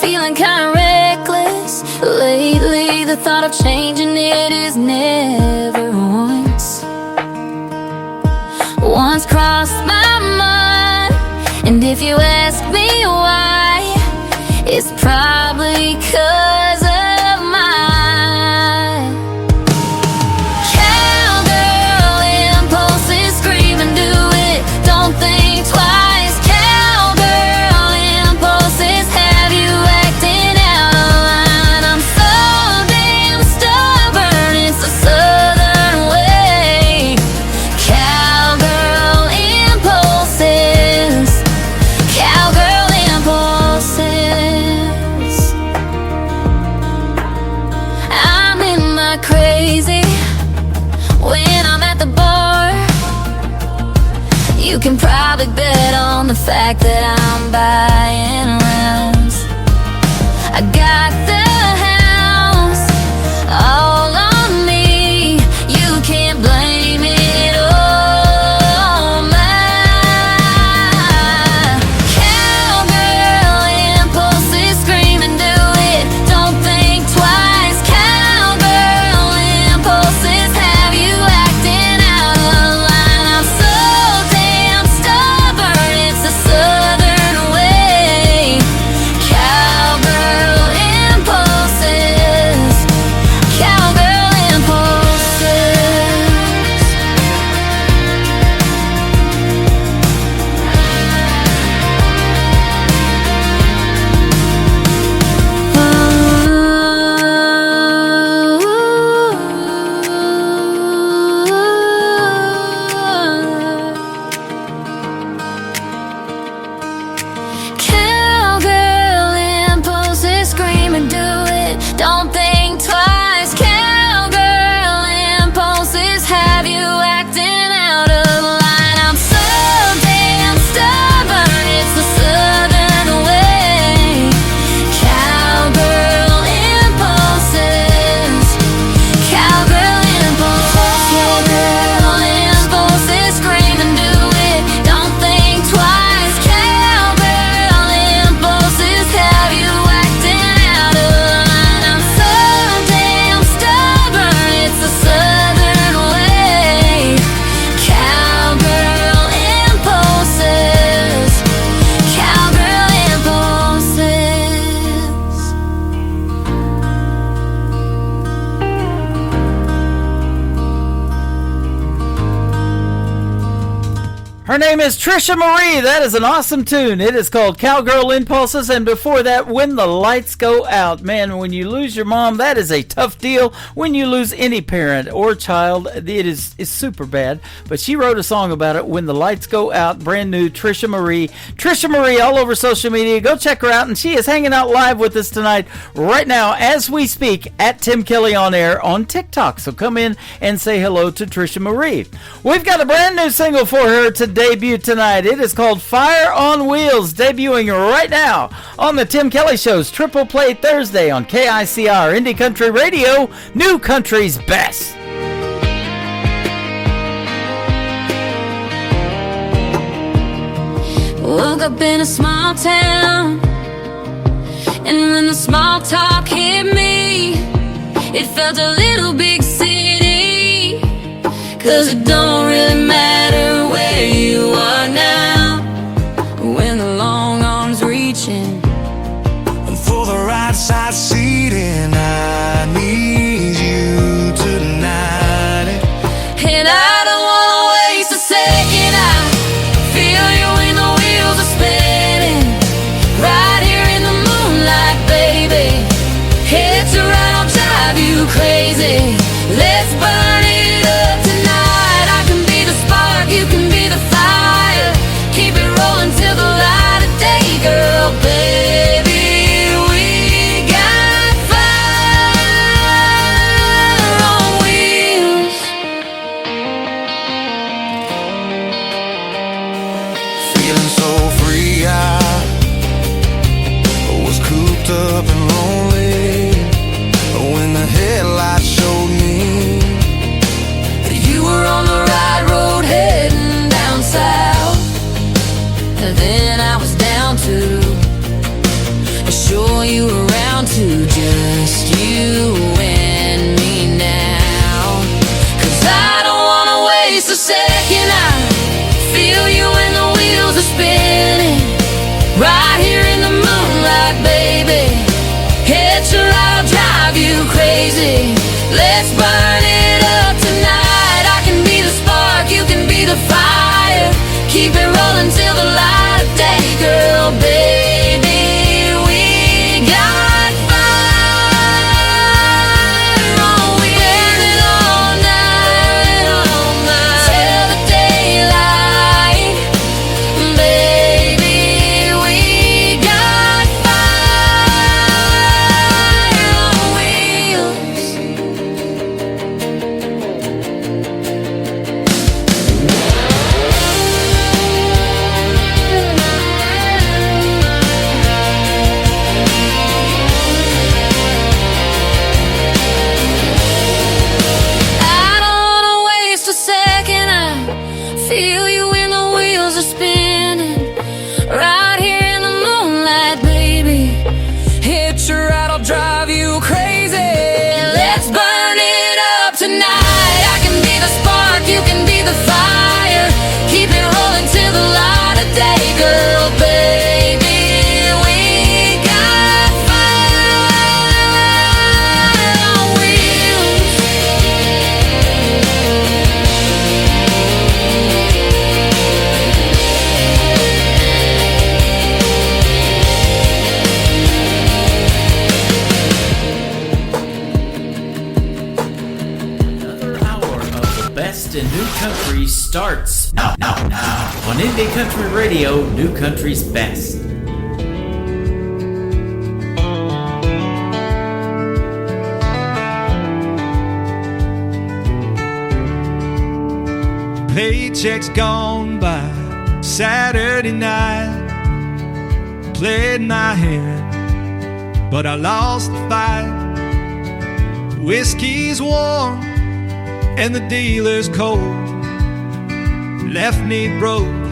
feeling kinda reckless. Lately, the thought of changing it is never once crossed my mind. And if you ask me why, it's probably 'cause of my cowgirl impulses. Scream and do it, don't think twice. Cowgirl impulses have you acting out of line. I'm so damn stubborn, it's a southern way. Cowgirl impulses, cowgirl impulses. I'm in my crazy when I'm at the bar. You can probably bet on the fact that I'm buying rounds. I got the house all on me. You can't blame it on my cowgirl impulses. Scream and do it, don't think twice. Cowgirl impulses have you acting out of line. I'm so damn stubborn, it's a southern way. Cowgirl impulses, cowgirl impulses. Cowgirl impulses, scream and do it, don't think twice. Cowgirl impulses have you acting out of line. I'm so damn stubborn, it's the southern way. Cowgirl impulses, cowgirl impulses. Cowgirl impulses, scream and do it, don't think twice. Cowgirl impulses have you acting out of line. I'm so damn stubborn, it's the southern way. Cowgirl impulses, cowgirl impulses. Her name is Trisha Marie. That is an awesome tune. It is called Cowgirl Impulses. And before that, When the Lights Go Out. Man, when you lose your mom, that is a tough deal. When you lose any parent or child, it's super bad. But she wrote a song about it, When the Lights Go Out. Brand new, Trisha Marie. Trisha Marie all over social media. Go check her out. And she is hanging out live with us tonight, right now, as we speak, at Tim Kelly On Air on TikTok. So come in and say hello to Trisha Marie. We've got a brand new single for her to debut tonight. It is called Fire on Wheels, debuting right now on the Tim Kelly Show's Triple Play Thursday on KICR Indie Country Radio, New Country's Best. Woke up in a small town, and when the small talk hit me, it felt a little big city. 'Cause it don't really matter where you are now, when the long arms reaching For the right side seating, I need you tonight. and I don't wanna waste a second. I feel you when the wheels are spinning, right here in the moonlight, baby. Head to right, I'll drive you crazy. Let's burn it up tonight. I can be the spark right here in the moonlight, baby. It's a ride, I'll drive you crazy. Let's burn it up tonight. I can be the spark, you can be the fire. Keep it rolling till the light of day, girl, baby. We got fire on. We burn it all night, till the daylight, baby. We got fire on wheels. I don't wanna waste a second. I feel you when the wheels are spinning. Right here in the moonlight, baby. Hit your ride, I'll drive you crazy. Let's burn it up tonight. I can be the spark, you can be the fire. Keep it rolling till the light of day, girl, baby. We got fire on wheels. Another hour of the best in new country starts now on Indie Country Radio, New Country's best. Paychecks gone by Saturday night. Played my hand, but I lost the fight. Whiskey's warm and the dealer's cold. Left me broke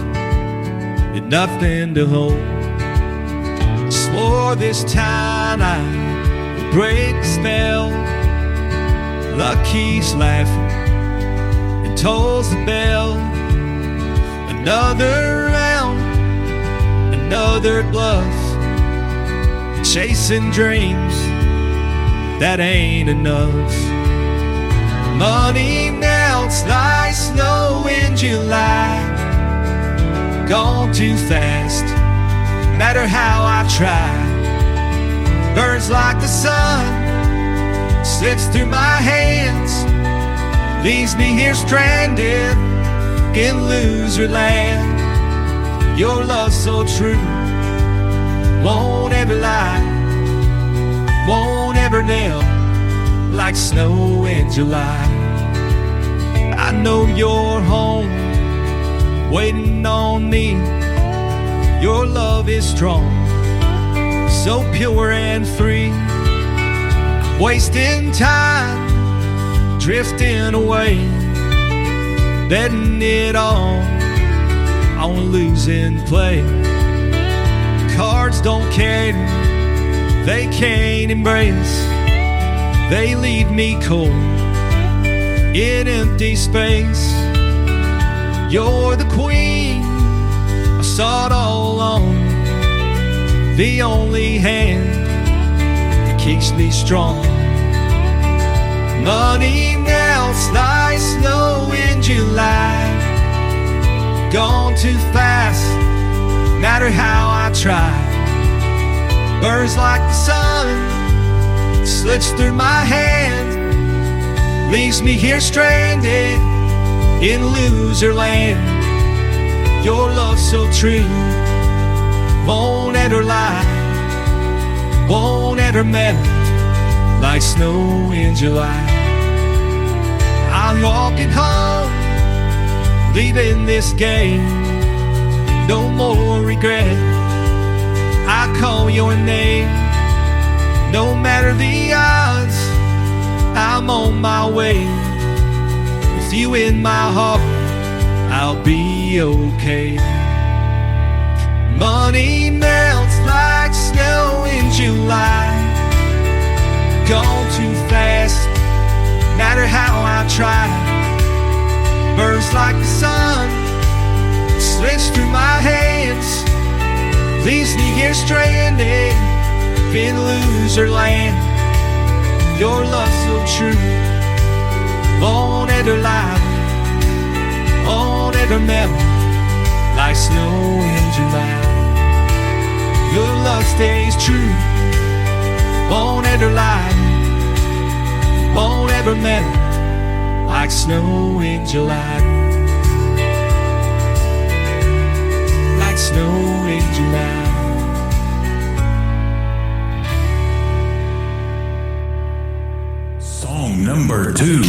with nothing to hold. Swore this time I would break the spell. Lucky's laughing and tolls the bell. Another round, another bluff. Chasing dreams, that ain't enough. Money melts like snow in July. Gone too fast, matter how I try. Burns like the sun, slips through my hands. Leaves me here stranded in loser land. Your love's so true, won't ever lie, won't ever nail like snow in July. I know you're home, waiting on me. Your love is strong, so pure and free. I'm wasting time, drifting away, betting it all on losing play. Cards don't care, they can't embrace. They leave me cold in empty space. You're the queen I sought all along, the only hand that keeps me strong. Money melts like snow in July. Gone too fast, matter how I try. Burns like the sun, slips through my hand. Leaves me here stranded in loser land. Your love's so true, won't ever lie, won't ever melt like snow in July. I'm walking home, leaving this game, no more regret. I call your name, no matter the odds, I'm on my way. With you in my heart, I'll be okay. Money melts like snow in July. Gone too fast, matter how I try. Burns like the sun, slips through my hands. Listen, you hear stranded, been loser land. Your love so true, on every life, on every memory, like snow in July. Your love stays true, on every life, on every memory, like snow in July. Like snow in July. Song number 2.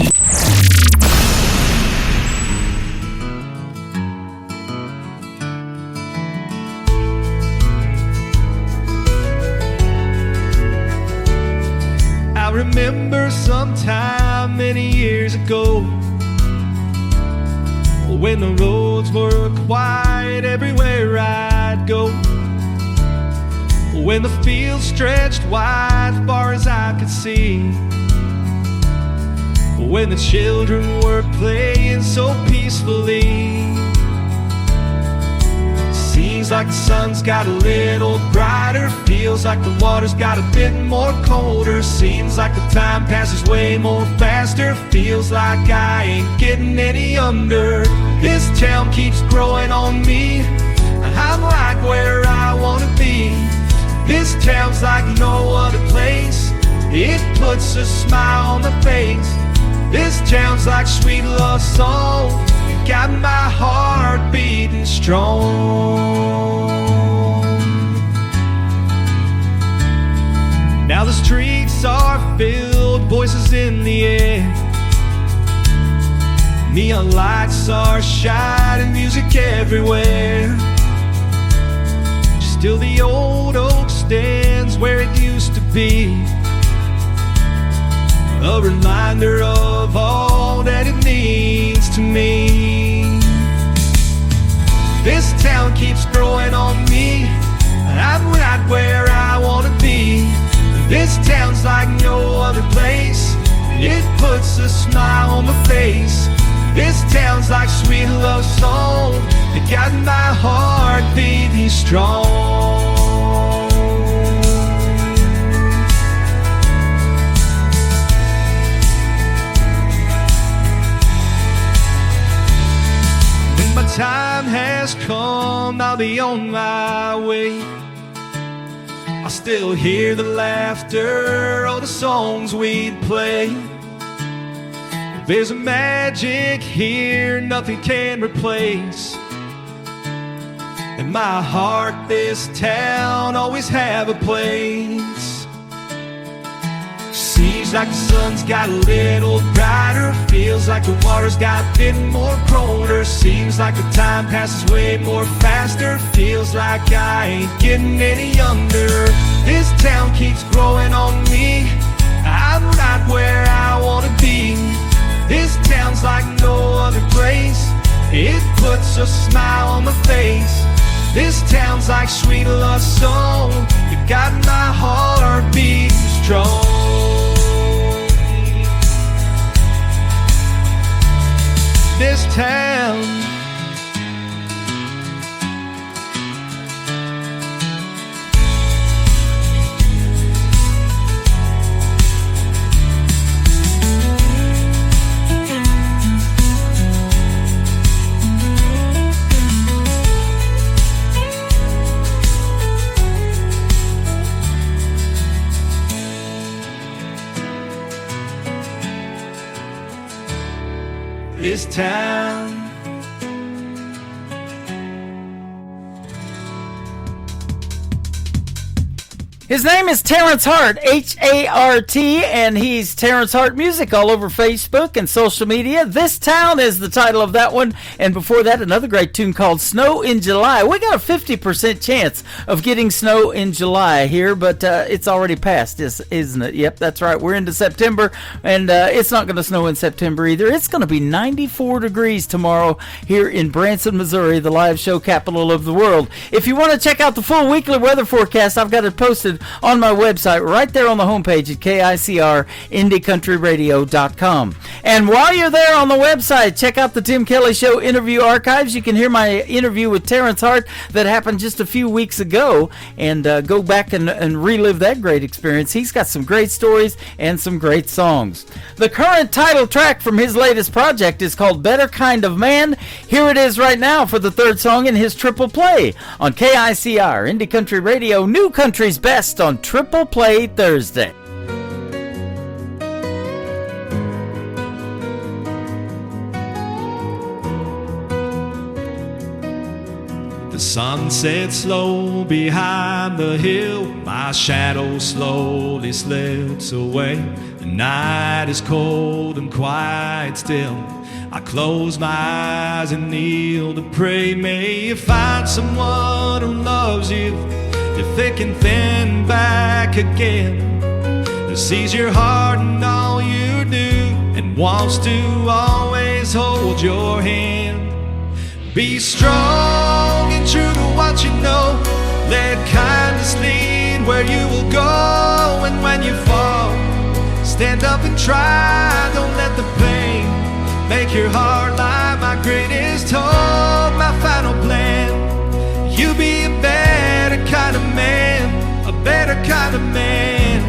I remember sometime many years ago, when the roads were quiet everywhere I'd go, when the fields stretched wide far as I could see, when the children were playing so peacefully. Seems like the sun's got a little brighter, feels like the water's got a bit more colder. Seems like the time passes way more faster, feels like I ain't getting any younger. This town keeps growing on me, I'm right where I wanna be. This town's like no other place, it puts a smile on my face. This town's like sweet love song, got my heart beating strong. Now the streets are filled, voices in the air, neon lights are shining, music everywhere. Still the old oak stands where it used to be, a reminder of all that it means to me. This town keeps growing on me, I'm right where I wanna be. This town's like no other place, it puts a smile on my face. This town's like sweet love song, it got my heart beating strong. My time has come, I'll be on my way. I still hear the laughter of the songs we'd play. There's a magic here nothing can replace. In my heart this town always have a place. Seems like the sun's got a little brighter, feels like the water's got a bit more colder. Seems like the time passes way more faster, feels like I ain't getting any younger. This town keeps growing on me, I'm right where I wanna be. This town's like no other place, it puts a smile on my face. This town's like sweet love song, it got my heart beating strong. This town, this town. His name is Terrence Hart, H-A-R-T, and he's Terrence Hart Music all over Facebook and social media. This Town is the title of that one, and before that, another great tune called Snow in July. We got a 50% chance of getting snow in July here, but it's already passed, isn't it? Yep, that's right. We're into September, and it's not going to snow in September either. It's going to be 94 degrees tomorrow here in Branson, Missouri, the live show capital of the world. If you want to check out the full weekly weather forecast, I've got it posted posted on my website right there on the homepage at KICRIndieCountryRadio.com. And while you're there on the website, check out the Tim Kelly Show interview archives. You can hear my interview with Terrence Hart that happened just a few weeks ago, and go back and relive that great experience. He's got some great stories and some great songs. The current title track from his latest project is called Better Kind of Man. Here it is right now for the third song in his triple play on KICR Indie Country Radio, New Country's Best on Triple Play Thursday. The sun sets slow behind the hill. My shadow slowly slips away. The night is cold and quite still. I close my eyes and kneel to pray. May you find someone who loves you, they're thick and thin back again, who sees your heart and all you do, and wants to always hold your hand. Be strong and true to what you know. Let kindness lead where you will go. And when you fall, stand up and try. Don't let the pain make your heart lie. My greatest hope, my final plan. You be a better kind of man, a better kind of man.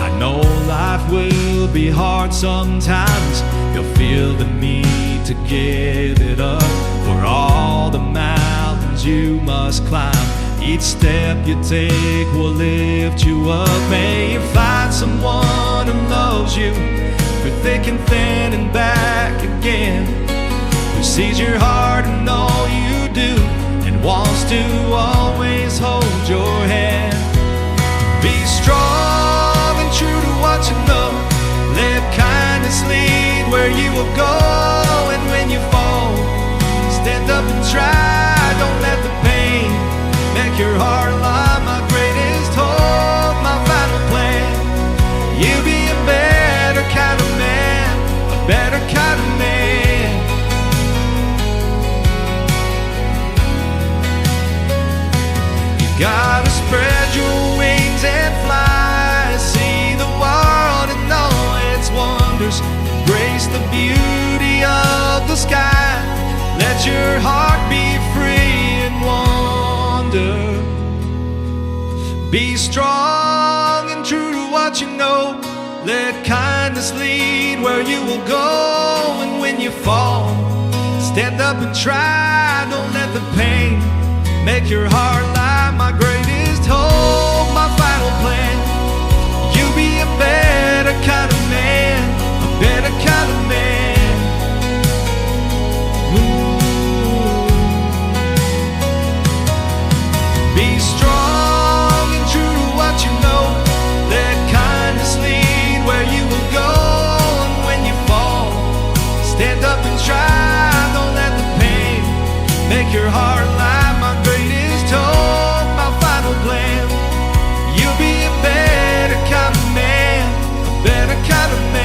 I know life will be hard sometimes. You'll feel the need to give it up. For all the mountains you must climb, each step you take will lift you up. May you find someone who loves you, through thick and thin and back again, who sees your heart and all you do, and wants to always hold your hand. Be strong and true to what you know. Let kindness lead where you will go. And when you fall, stand up and try. Don't let the pain make your heart lie. My greatest hope, my final plan. You be a better kind of man, a better kind of man. You gotta spread your wings and fly. See the world and all its wonders. Embrace the beauty of the sky. Let your heart be free and wander. Be strong and true to what you know. Let kindness lead where you will go. And when you fall, stand up and try. Don't let the pain make your heart lie. My greatest hope, my final plan. You be a better kind of man, a better kind of man. Be strong and true to what you know. Let kindness lead where you will go. And when you fall, stand up and try. Don't let the pain make your heart lie. My greatest hope, my final plan. You'll be a better kind of man, a better kind of man.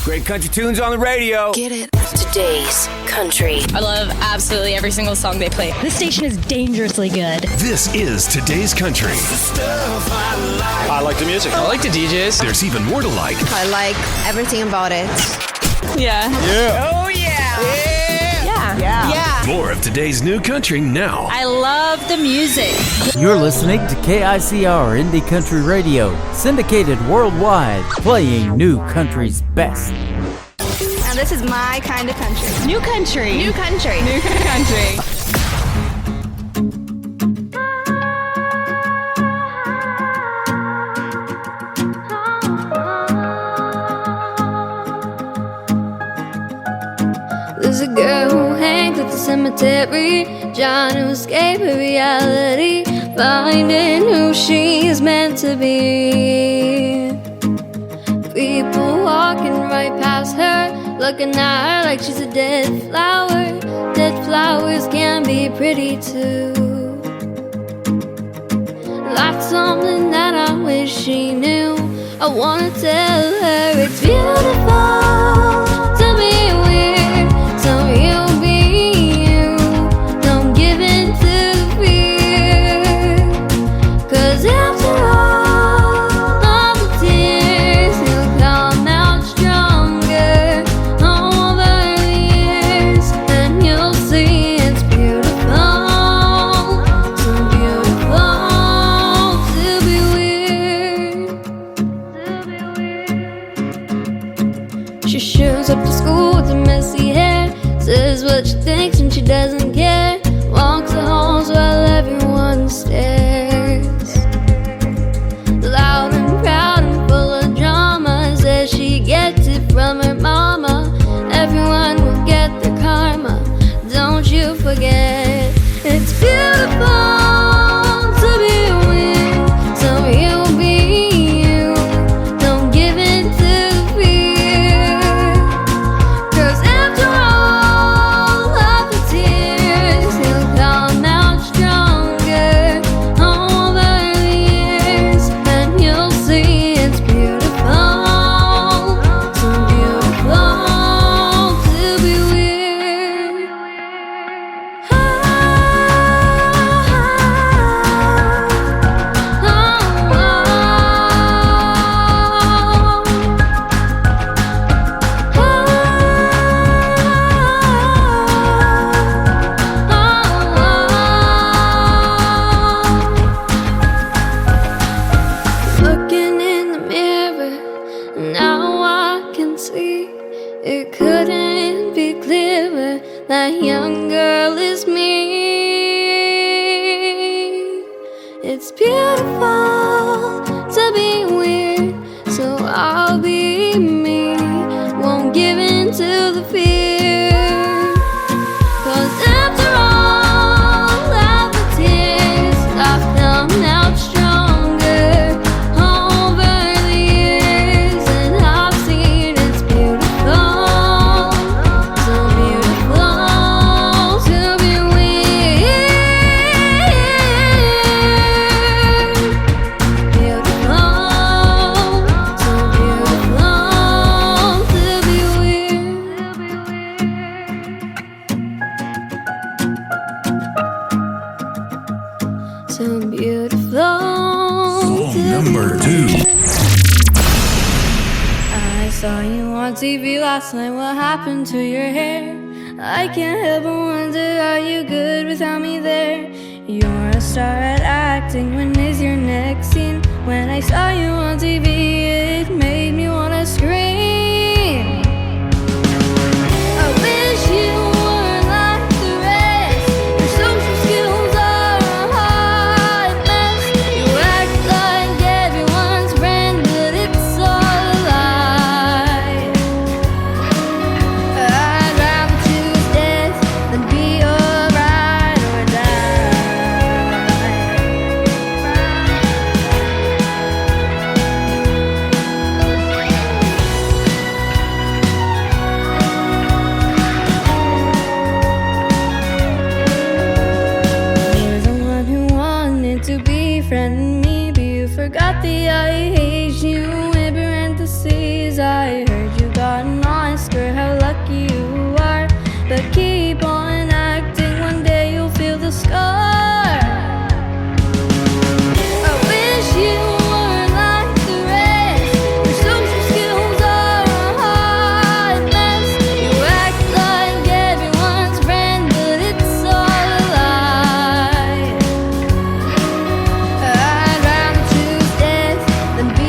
Great country tunes on the radio. Get it. Today's country. I love absolutely every single song they play. This station is dangerously good. This is Today's Country. I like the music. I like the DJs. There's even more to like. I like everything about it. Yeah. Yeah. Oh, yeah. Yeah. More of today's new country now. I love the music. You're listening to KICR Indie Country Radio, syndicated worldwide, playing New Country's best. Now this is my kind of country. New country. New country. New country. There's a girl who hangs at the cemetery, trying to escape her reality, finding who she is meant to be. People walking right past her, looking at her like she's a dead flower. Dead flowers can be pretty too. That's something that I wish she knew. I wanna tell her it's beautiful to be weird, so you be you. Don't give in to the fear, 'cause after all the tears, you'll come out stronger over the years, and you'll see it's beautiful, so beautiful to be weird. She shows up to school with her messy hair, says what she thinks and she doesn't care, walks the halls while everyone stares. Loud and proud and full of drama, says she gets it from her mama. Everyone will get their karma, don't you forget. It's beautiful to be weird, so you be you. Don't give in to the fear, 'cause after all of the tears, you'll come out stronger over the years, and you'll see it's beautiful, so beautiful to be weird. Looking in the mirror, now I can see it couldn't be clearer. That young girl is me. It's beautiful to be weird, so I'll be me. Won't give in to the fear, 'cause after all of the tears, I've come out stronger over the years, and I've seen it's beautiful, so beautiful to be weird. Beautiful, so beautiful to be weird. So beautiful. Number 2. I saw you on TV last night. What happened to your hair? I can't help but wonder, are you good without me there? You're a star at acting. When is your next scene? When I saw you on TV, it made me wanna scream. I wish you were like the rest. Your social skills are a hot mess. You act like everyone's friend, but it's all a lie. I'd rather choose death than be your ride or You're the one who wanted to befriend me, but you forgot the I hate you in parentheses. I heard you got an Oscar, how lucky you are. But keep on acting, one day you'll feel the scar. I wish you were like the rest. Your social skills are a hot mess. You act like everyone's friend, but it's all a lie. I'd rather choose death than be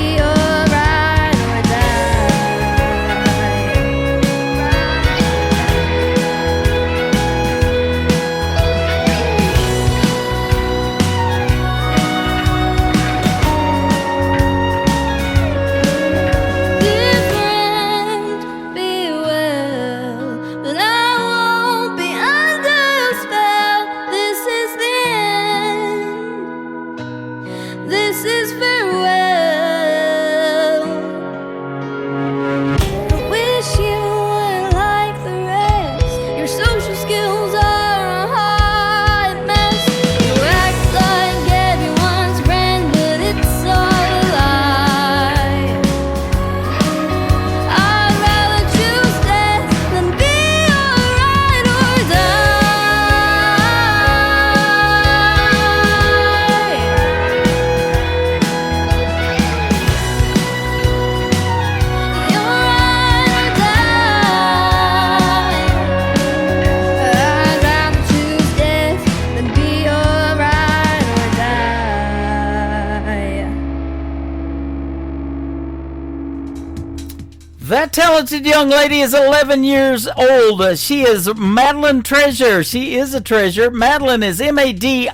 That talented young lady is 11 years old. She is Madeline Treasure. She is a treasure. Madeline is Madilynn.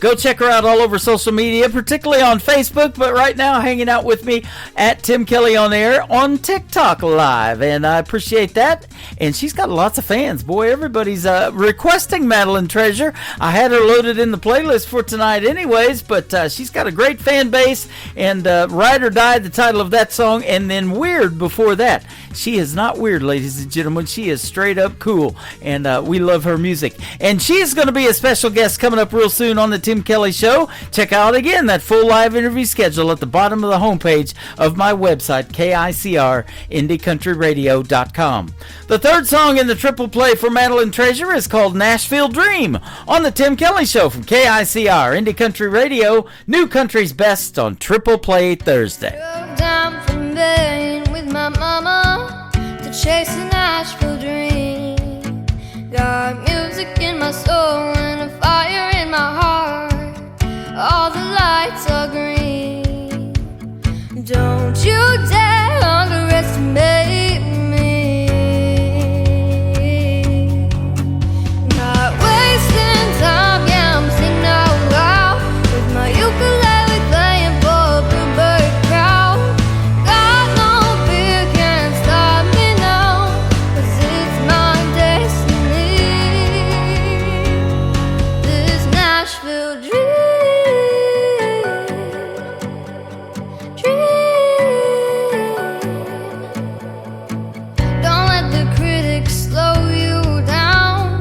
Go check her out all over social media, particularly on Facebook, but right now hanging out with me at Tim Kelly On Air on TikTok Live, and I appreciate that. And she's got lots of fans. Boy, everybody's requesting Madeline Treasure. I had her loaded in the playlist for tonight anyways, but she's got a great fan base, and Ride or Die, the title of that song, and then Weird before that. She is not weird, ladies and gentlemen. She is straight up cool, and we love her music. And she is going to be a special guest coming up real soon on the Tim Kelly Show. Check out again that full live interview schedule at the bottom of the homepage of my website, KICR-IndieCountryRadio.com. The third song in the triple play for Madeline Treasure is called Nashville Dream on the Tim Kelly Show from KICR Indie Country Radio, New Country's Best on Triple Play Thursday. Drove down from Maine with my mama to chase a Nashville dream. Got music in my soul and a fire in my heart. All the lights are green. Don't you dare underestimate me. Not wasting time, yeah, I'm singing out loud with my ukulele playing for a bluebird crowd. Got no fear, can't stop me now, 'cause it's my destiny. This Nashville dream. Don't let the critics slow you down.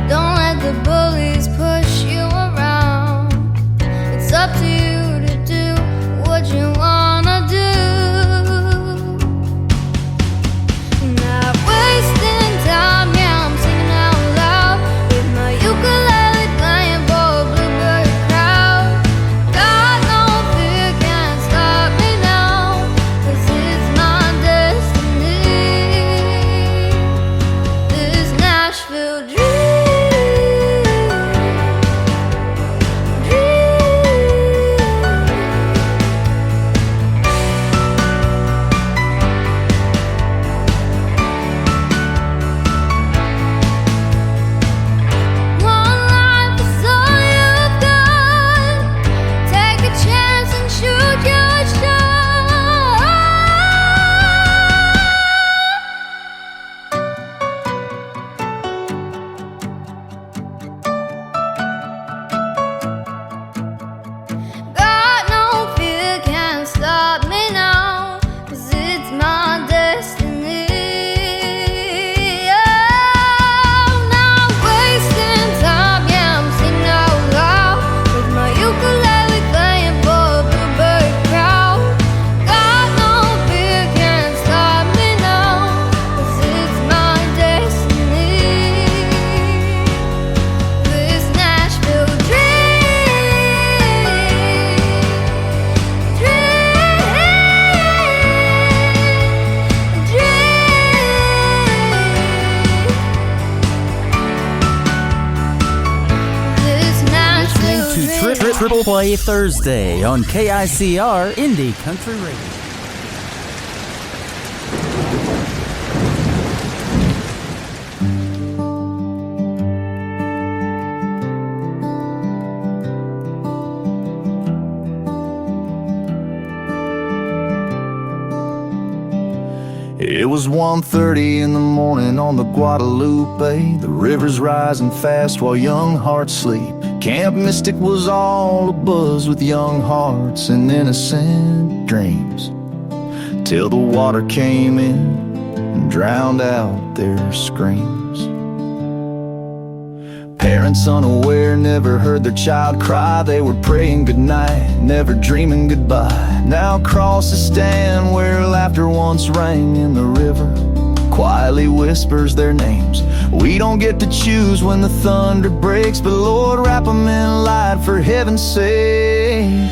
Don't let the bullies push you around. It's up to you to do what you wanna do. Not wasting time, yeah, I'm singing out loud with my ukulele playing for a bluebird crowd. Got no fear, can't stop me now, 'cause it's my destiny. This Nashville dream. One life is all you've got. Take a chance and shoot your shot. Got no fear, can't stop me now, 'cause it's my destiny. Oh, not wasting time, yeah, I'm singing out loud with my ukulele playing for a bluebird crowd. Got no fear, can't stop me now, 'cause it's my destiny. This Nashville Listening to Triple Play Thursday on KICR Indie Country Radio. It was 1:30 in the morning on the Guadalupe. The river's rising fast while young hearts sleep. Camp Mystic was all abuzz with young hearts and innocent dreams, till the water came in and drowned out their screams. Parents unaware never heard their child cry. They were praying goodnight, never dreaming goodbye. Now crosses stand where laughter once rang, in the river quietly whispers their names. We don't get to choose when the thunder breaks, but Lord, wrap them in light for heaven's sake.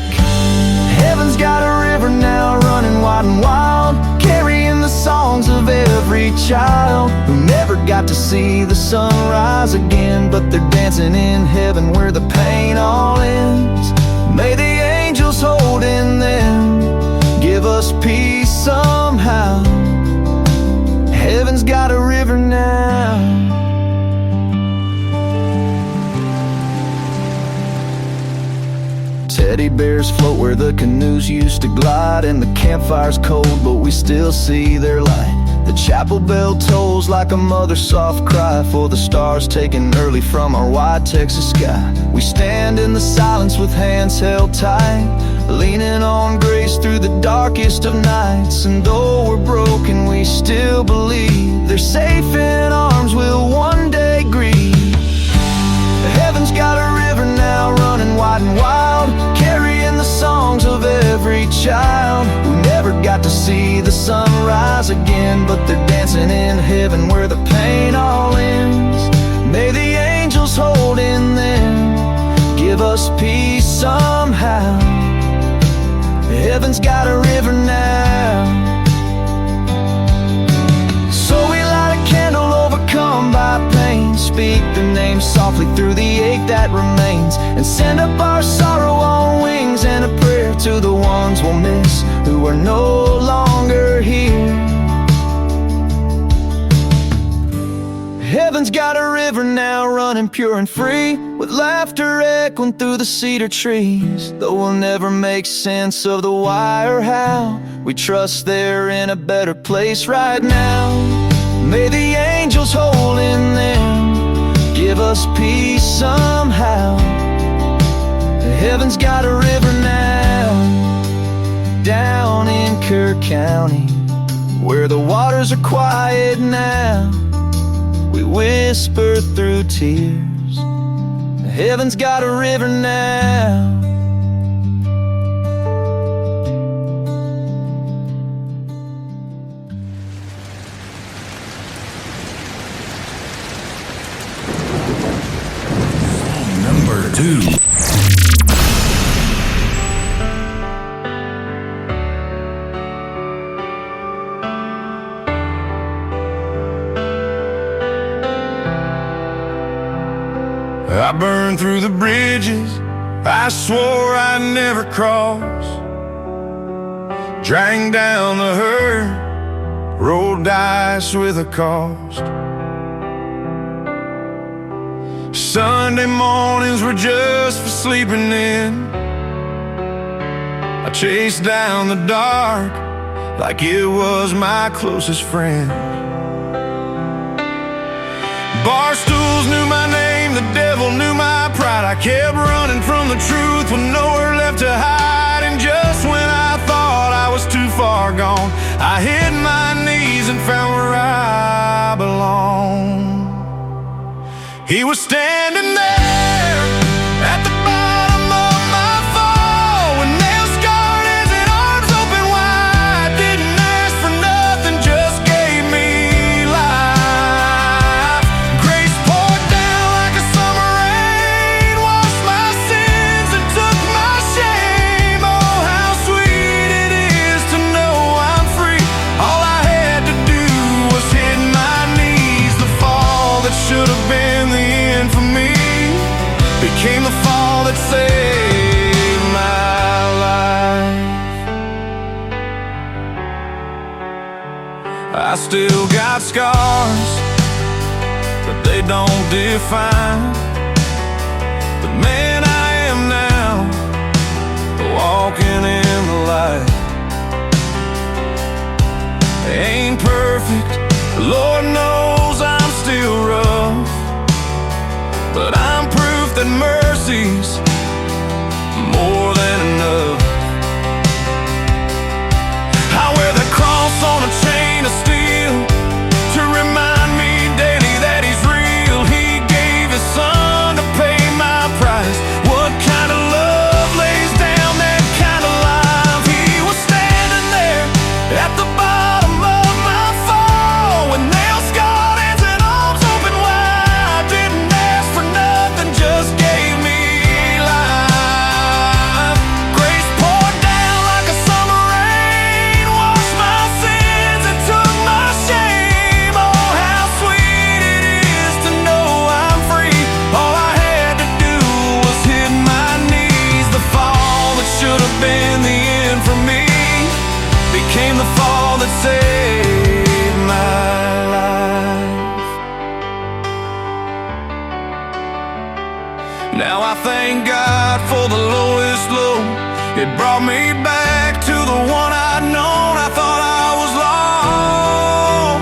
Heaven's got a river now running wide and wild, carrying the songs of every child who never got to see the sun rise again, but they're dancing in heaven where the pain all ends. May the angels hold in them give us peace Teddy bears float where the canoes used to glide, and the campfire's cold, but we still see their light. The chapel bell tolls like a mother's soft cry for the stars taken early from our wide Texas sky. We stand in the silence with hands held tight, leaning on grace through the darkest of nights. And though we're broken, we still believe they're safe in arms we'll one day grieve. Heaven's got a river now running wide and wild, carrying the songs of every child who never got to see the sun rise again, but they're dancing in heaven where the pain all ends. May the angels hold in them, give us peace somehow. Heaven's got a river now. So we light a candle overcome by pain, speak their name softly through the ache that remains, and send up our sorrow on wings and a prayer to the ones we'll miss who are no longer here. Heaven's got a river now running pure and free, with laughter echoing through the cedar trees. Though we'll never make sense of the why or how, we trust they're in a better place right now. May the angels hold in them, give us peace somehow. Heaven's got a river now, down in Kerr County, where the waters are quiet now. We whisper through tears, heaven's got a river now. Number 2. I burned through the bridges I swore I'd never cross, drank down the hurt, rolled dice with a cost. Sunday mornings were just for sleeping in. I chased down the dark like it was my closest friend. Bar stools knew my name, the devil knew my pride. I kept running from the truth with nowhere left to hide. And just when I thought I was too far gone, I hit my knees and found where I belong. He was standing there at the bottom of my fall, with nail scarred hands and arms open wide. Didn't ask for nothing, just gave me life. Grace poured down like a summer rain, washed my sins and took my shame. Oh, how sweet it is to know I'm free. All I had to do was hit my knees. The fall that should have been the end for me became the fall that saved my life. I still got scars, but they don't define the man I am now, walking in the light. Ain't perfect, Lord knows I'm still rough, but I'm proof that mercy's more than enough. I wear the cross on a chain of steel to remind me daily that he's real. He gave his son to pay my price. What kind of love lays down that kind of life? He was standing there at the bottom of my fall, with nail-scarred hands and arms open wide. Didn't ask for nothing, just gave me life. Grace poured down like a summer rain, washed my sins and took my shame. Oh, how sweet it is to know I'm free. All I had to do was hit my knees. The fall that should have been the end for me became the fall that saved my life. Now I thank God for the lowest slow. It brought me back to the one I'd known. I thought I was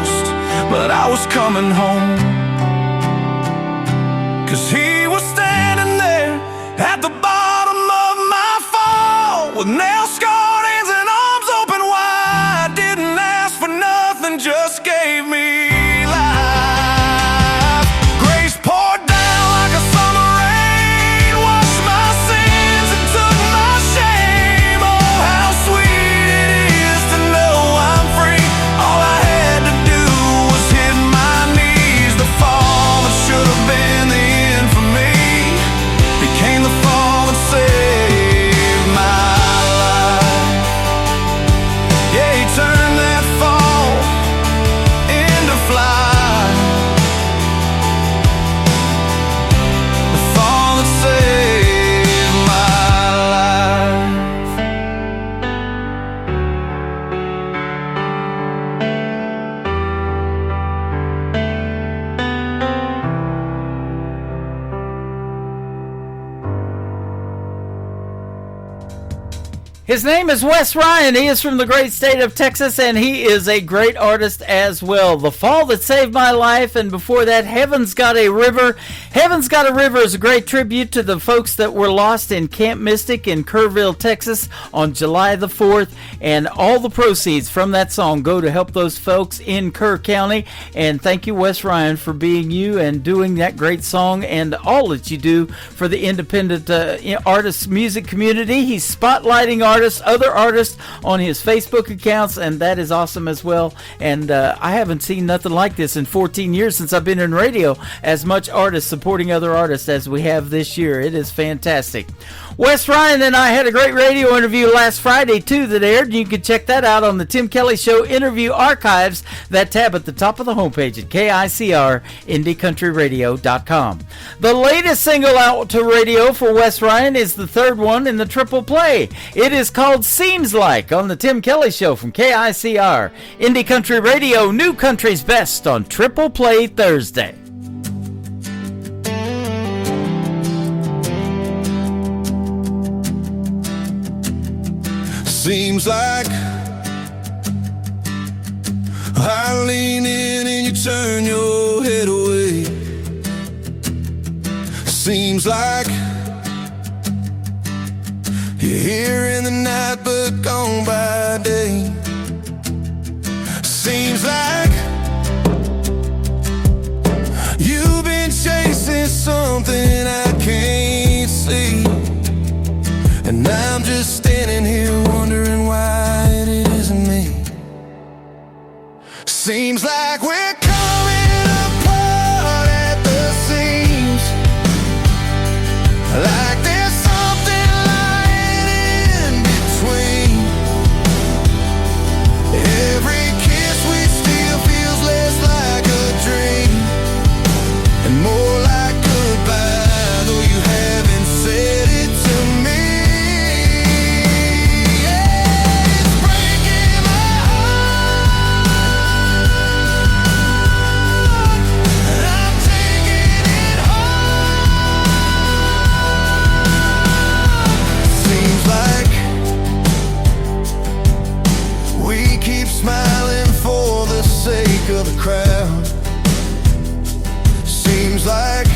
lost, but I was coming home. 'Cause he was standing there at the bottom of my fall, with nail-scarred hands and arms open wide. Didn't ask for nothing, just gave me life. Grace poured down like a summer rain, washed my sins and took my shame. Oh, how sweet it is to know I'm free. All I had to do was hit my knees. The fall that should have been the end for me became the fall that saved my life. Yeah, he turned that fall into flight. The fall that saved my life. His name is Wes Ryan. He is from the great state of Texas, and he is a great artist as well. The Fall That Saved My Life, and before that, Heaven's Got a River. Heaven's Got a River is a great tribute to the folks that were lost in Camp Mystic in Kerrville, Texas on July the 4th, and all the proceeds from that song go to help those folks in Kerr County. And thank you, Wes Ryan, for being you and doing that great song and all that you do for the independent artist music community. He's spotlighting other artists on his Facebook accounts, and that is awesome as well. And I haven't seen nothing like this in 14 years since I've been in radio, as much artists supporting other artists as we have this year. It is fantastic. Wes Ryan and I had a great radio interview last Friday too that aired. You can check that out on the Tim Kelly Show interview archives, that tab at the top of the homepage at KICR-IndieCountryRadio.com. The latest single out to radio for Wes Ryan is the third one in the triple play. It is called Seems Like on the Tim Kelly Show from KICR Indie Country Radio, New Country's Best on Triple Play Thursday. Seems like I lean in and you turn your head away. Seems like you're here in the night but gone by day. Seems like you've been chasing something I can't see, and I'm just standing here wondering why it isn't me. Seems like we're coming apart at the seams, like there's something lying in between. Every kiss we steal feels less like a dream and more like goodbye, though you haven't said it to me. Smiling for the sake of the crowd. Seems like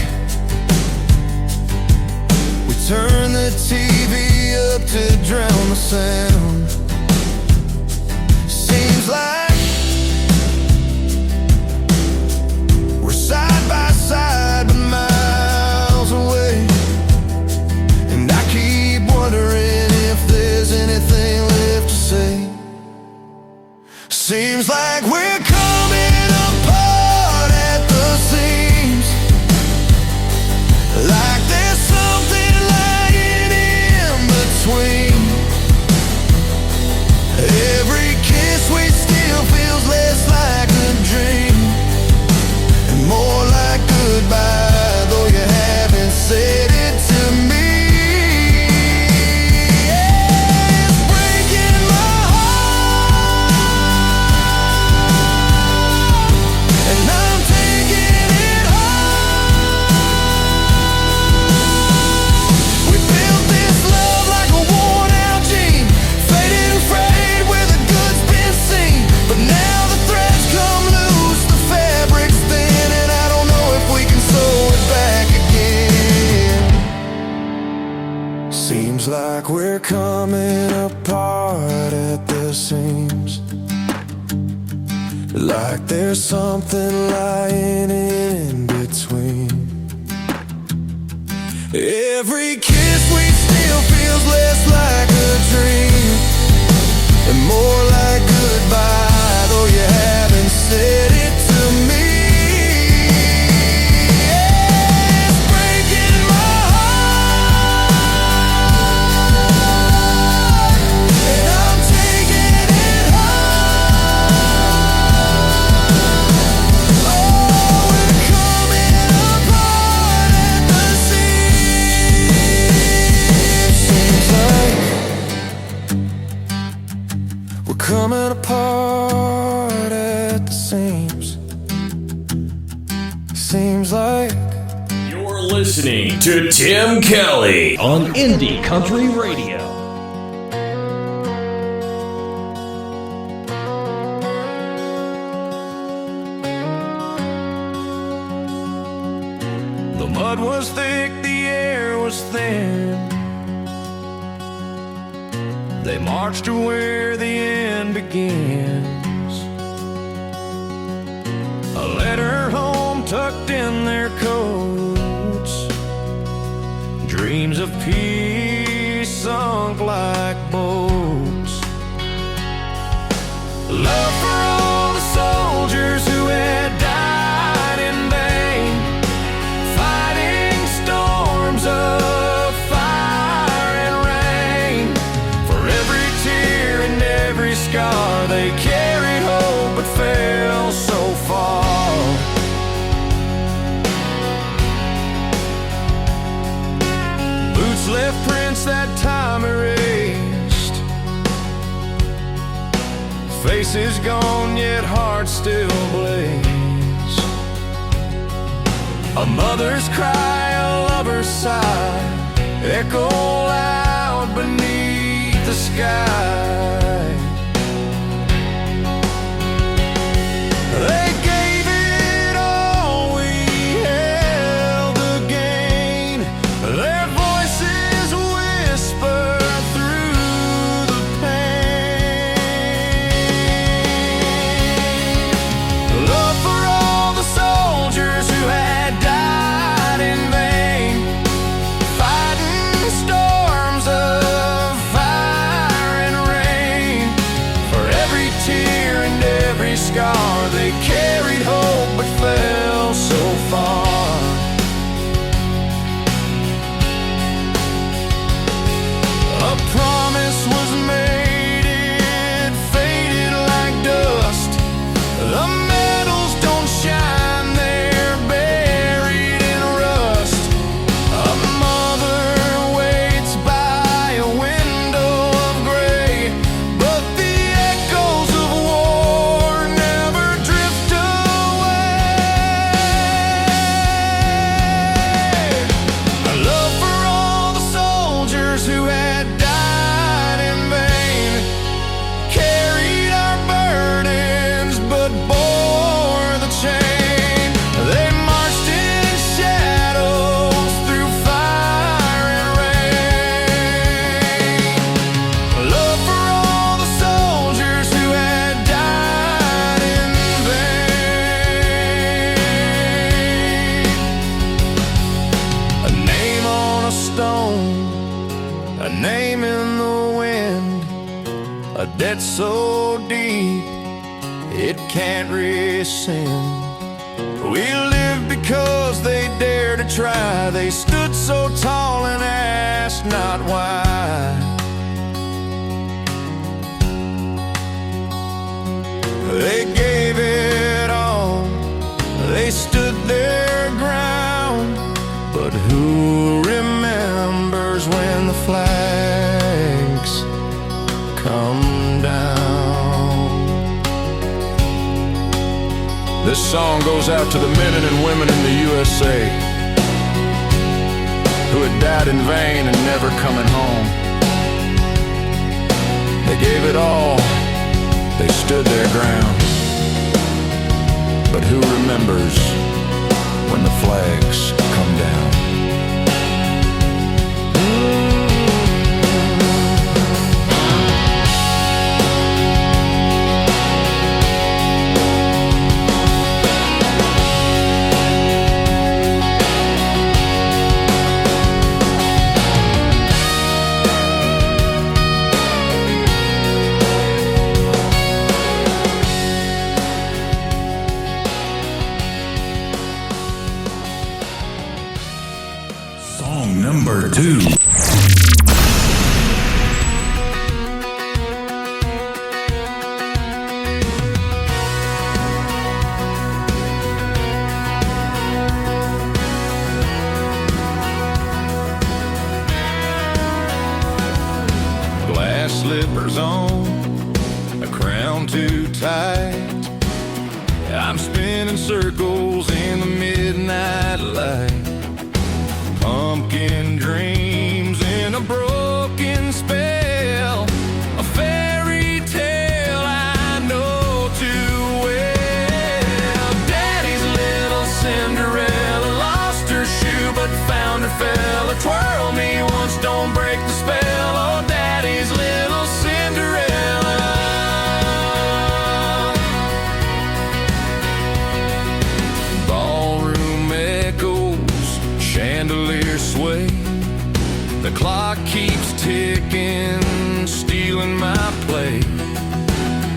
we turn the TV up to drown the sound. Seems like we're side by side but miles away, and I keep wondering if there's anything left to say. Seems like we're coming apart at the seams, like there's something lying in between. Every kiss we steal Seems like we're coming apart at the seams, like there's something lying in between. Every kiss we steal feels less like a dream and more like goodbye, though you haven't said it to me. It's breaking my heart, and I'm taking it home. Oh, we're coming apart at the seams. Seems like we're coming apart at the seams. Seems like You're listening to Tim Kelly on Indie Country Radio. The mud was thick, the air was thin. They marched to where the end begins. A letter home tucked in their coats. Dreams of peace sunk like boats. Love for all the soldiers who had died in vain, fighting storms of fire and rain. For every tear and every scar, they carried hope but fell so far. Boots left prints that time erased. Faces gone, yet hearts still blaze. A mother's cry, a lover's sigh, echo loud beneath the sky. They gave it all, we held the gain. Their voices whisper through the pain. Love for all the soldiers who had died in vain, fighting storms of fire and rain. For every tear and every scar, they carried hope but fell so far. A promise was made, it faded like dust. The medals don't shine, they're buried in rust. A mother waits by a window of gray, but the echoes of war never drift away. A love for all the soldiers who had died in vain, carried our burdens but bore the chain. They marched in shadows through fire and rain. Love for all the soldiers who had died in vain. A name on a stone, a name in the wind, a debt so deep it can't rescind. We lived because they dared to try. They stood so tall and asked not why. They gave it all, they stood their ground. But who remembers when the flags come down? This song goes out to the men and women in the USA who had died in vain and never coming home. They gave it all, they stood their ground. But who remembers when the flags come down? Song number 2. Glass slippers on, a crown too tight. I'm spinning circles in the midnight light. Pumpkin dreams in a broken spell. A fairy tale I know too well. Daddy's little Cinderella lost her shoe but found her fella. Twirl me once, don't break the spell. Oh, Daddy's little Cinderella. Ballroom echoes, chandelier sway. The clock keeps ticking, stealing my play.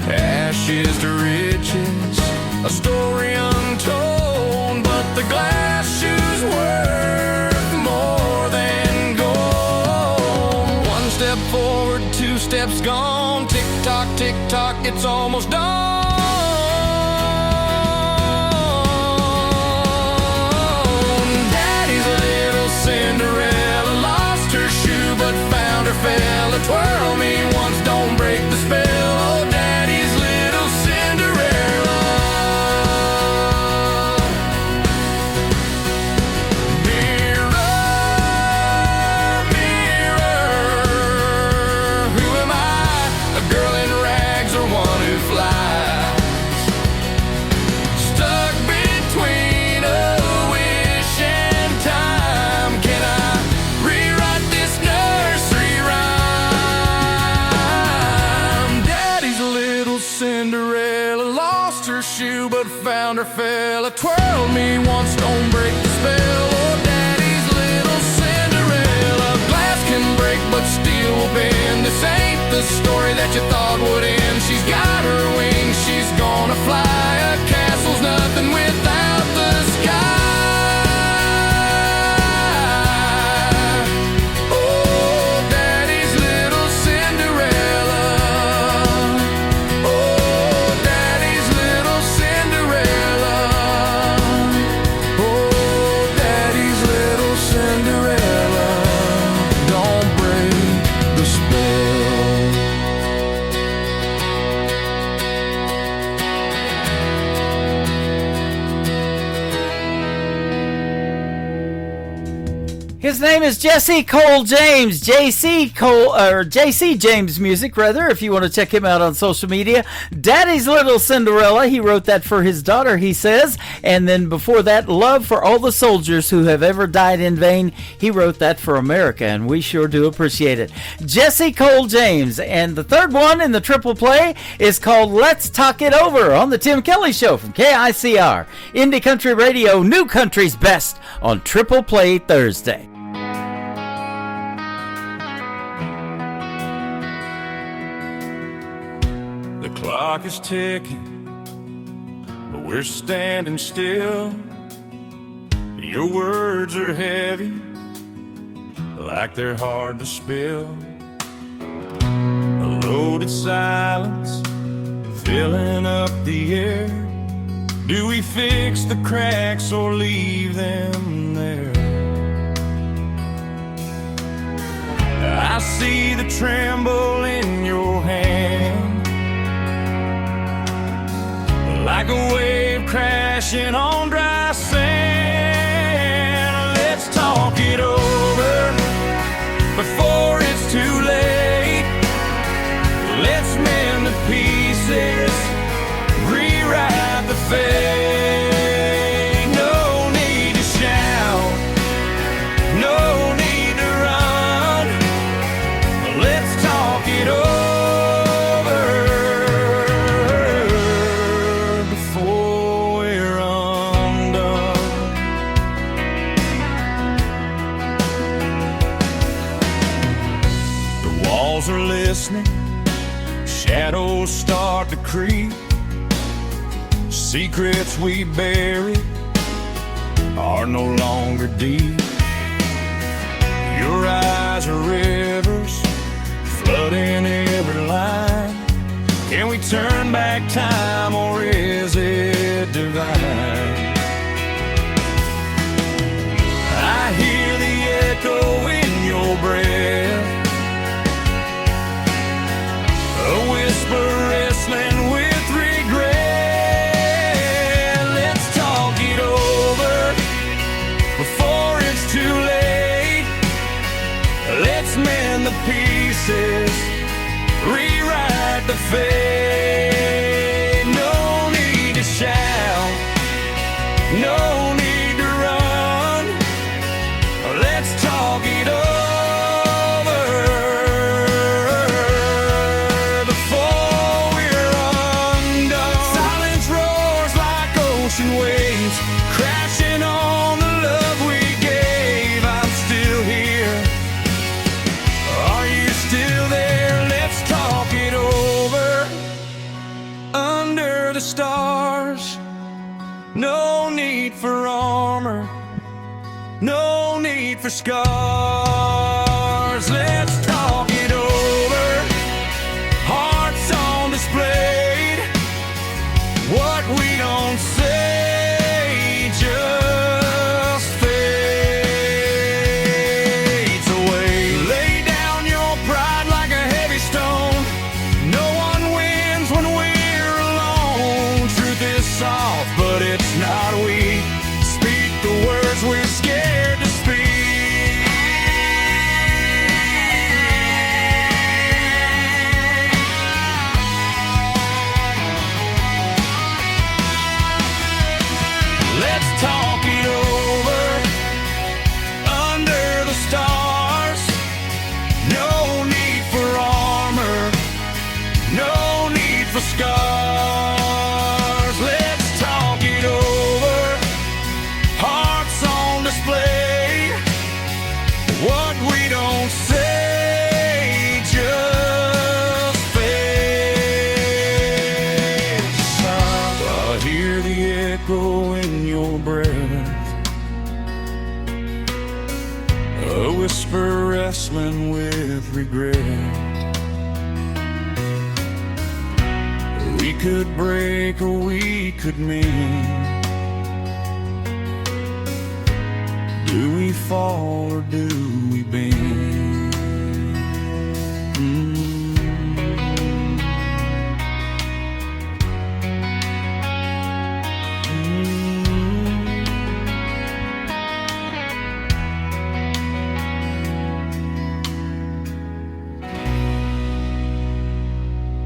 Ashes to riches, a story untold. But the glass shoe's worth more than gold. One step forward, 2 steps gone. Tick tock, it's almost done. Daddy's little Cinderella lost her shoe but found her fella. Twirl me once, don't break the spell. Oh, Daddy's little Cinderella. Mirror, mirror, who am I? A girl in rags or one who flies? Stuck between a wish and time. Can I rewrite this nursery rhyme? Daddy's little Cinderella lost her shoe but found her fella. Twirl me once, don't break the spell. Oh, Daddy's little Cinderella. Glass can break but steel will bend. This ain't the story that you thought would end. She's got her wings, she's gonna fly. A castle's nothing without the sky. Oh, Daddy's little Cinderella. Oh, Daddy's little Cinderella. Oh, Daddy's little Cinderella. Don't break the spell. His name is Jesse Cole James, JC James Music, rather, if you want to check him out on social media. Daddy's Little Cinderella, he wrote that for his daughter, he says. And then before that, Love for All the Soldiers Who Have Ever Died in Vain, he wrote that for America, and we sure do appreciate it. Jesse Cole James. And the third one in the triple play is called Let's Talk It Over on the Tim Kelly Show from KICR. Indie Country Radio, New Country's Best on Triple Play Thursday. The clock is ticking, but we're standing still. Your words are heavy, like they're hard to spill. A loaded silence filling up the air. Do we fix the cracks or leave them there? I see the tremble in your hand, like a wave crashing on dry sand. Let's talk it over before it's too late. Let's mend the pieces, rewrite the fate. No need to shout, no need to run. Let's talk it over before we're undone. The walls are listening, shadows start to creep. Secrets we buried are no longer deep. ragtime or is it divine? I hear the echo in your breath, a whisper wrestling with regret. Let's talk it over before it's too late. Let's mend the pieces, rewrite the fate. No need to shout, no need to run. Let's talk it over before we're undone. Silence roars like ocean waves, crashing on the love we gave. I'm still here. Are you still there? Let's talk it over under the stars. No need for armor, no need for scars. Let's talk it over, hearts on display. What we don't say just fades away. Lay down your pride like a heavy stone. No one wins when we're alone. Truth is soft, but it's not weak. Speak the words we're scared to speak. Let's talk it over under the stars. No need for armor, no need for scars. Let's talk it over, hearts on display. What we don't say just fades. I hear the echo in your breath, a whisper wrestling with regret. We could break or we could mend. Do we fall or do we bend?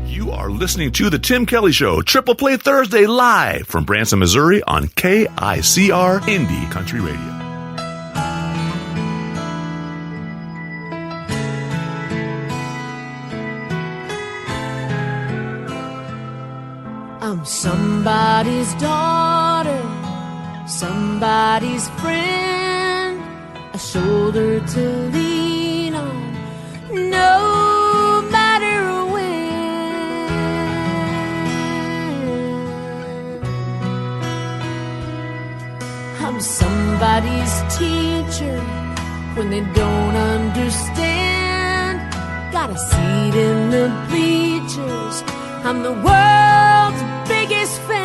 You are listening to The Tim Kelly Show, Triple Play Thursday, live from Branson, Missouri on KICR Indie Country Radio. I'm somebody's daughter, somebody's friend, a shoulder to lean on, no matter when. I'm somebody's teacher when they don't understand, got a seat in the bleachers, I'm the world's biggest fan.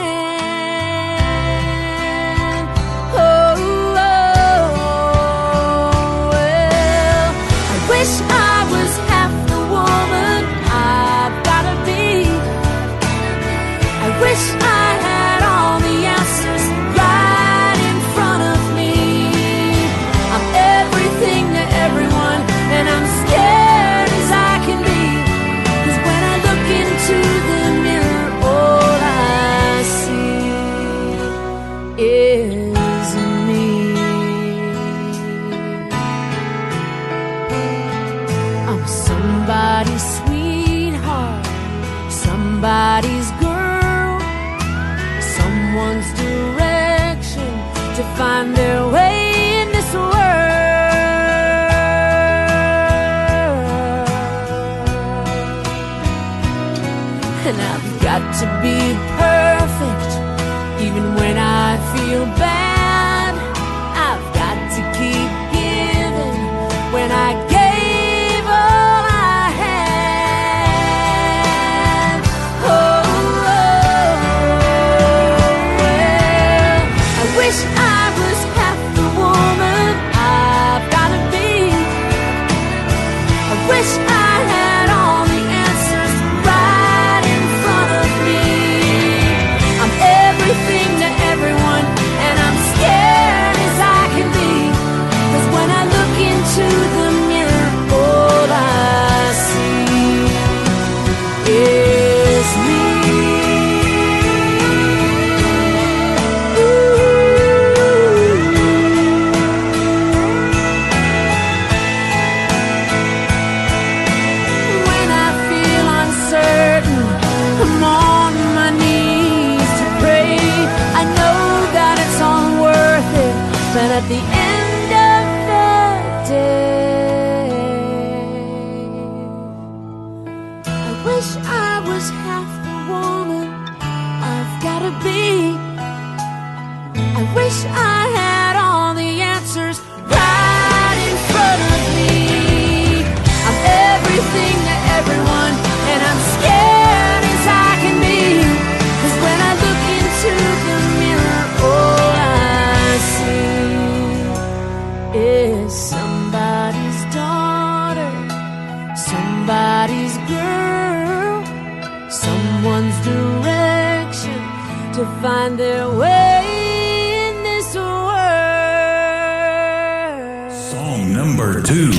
Oh, well, I wish I was half the woman I've gotta be. I wish I had all the answers right in front of me. I'm everything to everyone, and I'm scared as I can be. 'Cause when I look into the mirror, all I see is me. I'm somebody's sweetheart, somebody's girl, someone's direction to find their way in this world. And I've got to be perfect, even when I feel bad. I've got to keep giving when I gave all I had. Oh, to find their way in this world. Song number 2.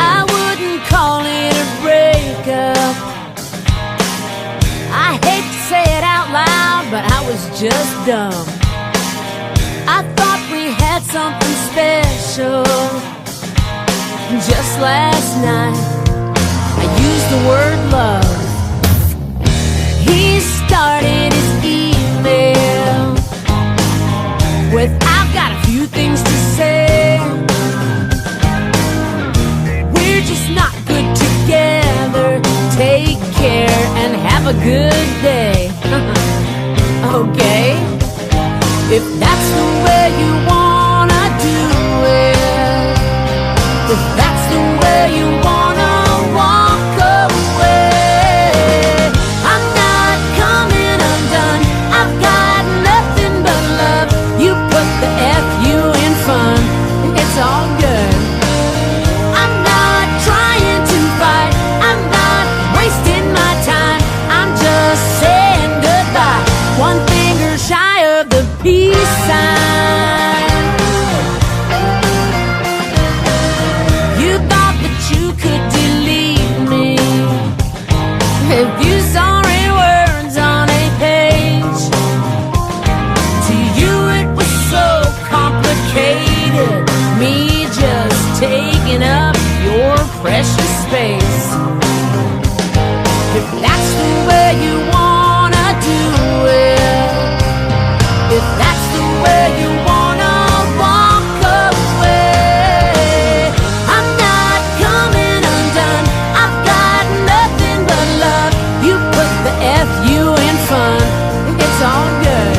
I wouldn't call it a breakup. I hate to say it out loud, but I was just dumb. I thought we had something special. Just last night, I used the word love. He started his email with, "I've got a few things to say. We're just not good together. Take care and have a good day." Okay, if that's the way you wanna do it, if that's the way you wanna walk away, I'm not coming undone. I've got nothing but love. You put the F-U in fun, it's all good. I'm not trying to fight, I'm not wasting my time, I'm just saying goodbye. One finger shy of the peace sign. You thought that you could delete me if you saw any words on a page. To you it was so complicated, me just taking up your precious space. If that's the way you wanna do it, if that's the way you wanna walk away, I'm not coming undone. I've got nothing but love. You put the F-U in fun, it's all good.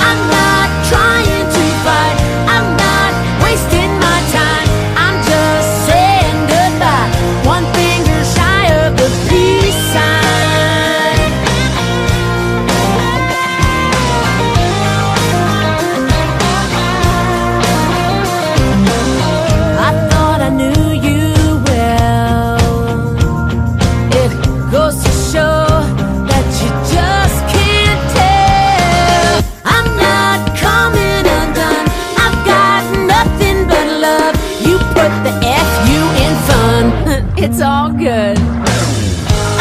I'm not trying to fight, I'm not wasting my time, I'm just saying goodbye. One finger shy of the peace sign. I thought I knew you well. It goes to show that you just can't tell. I'm not coming undone. I've got nothing but love. You put the F-U in fun. It's all good.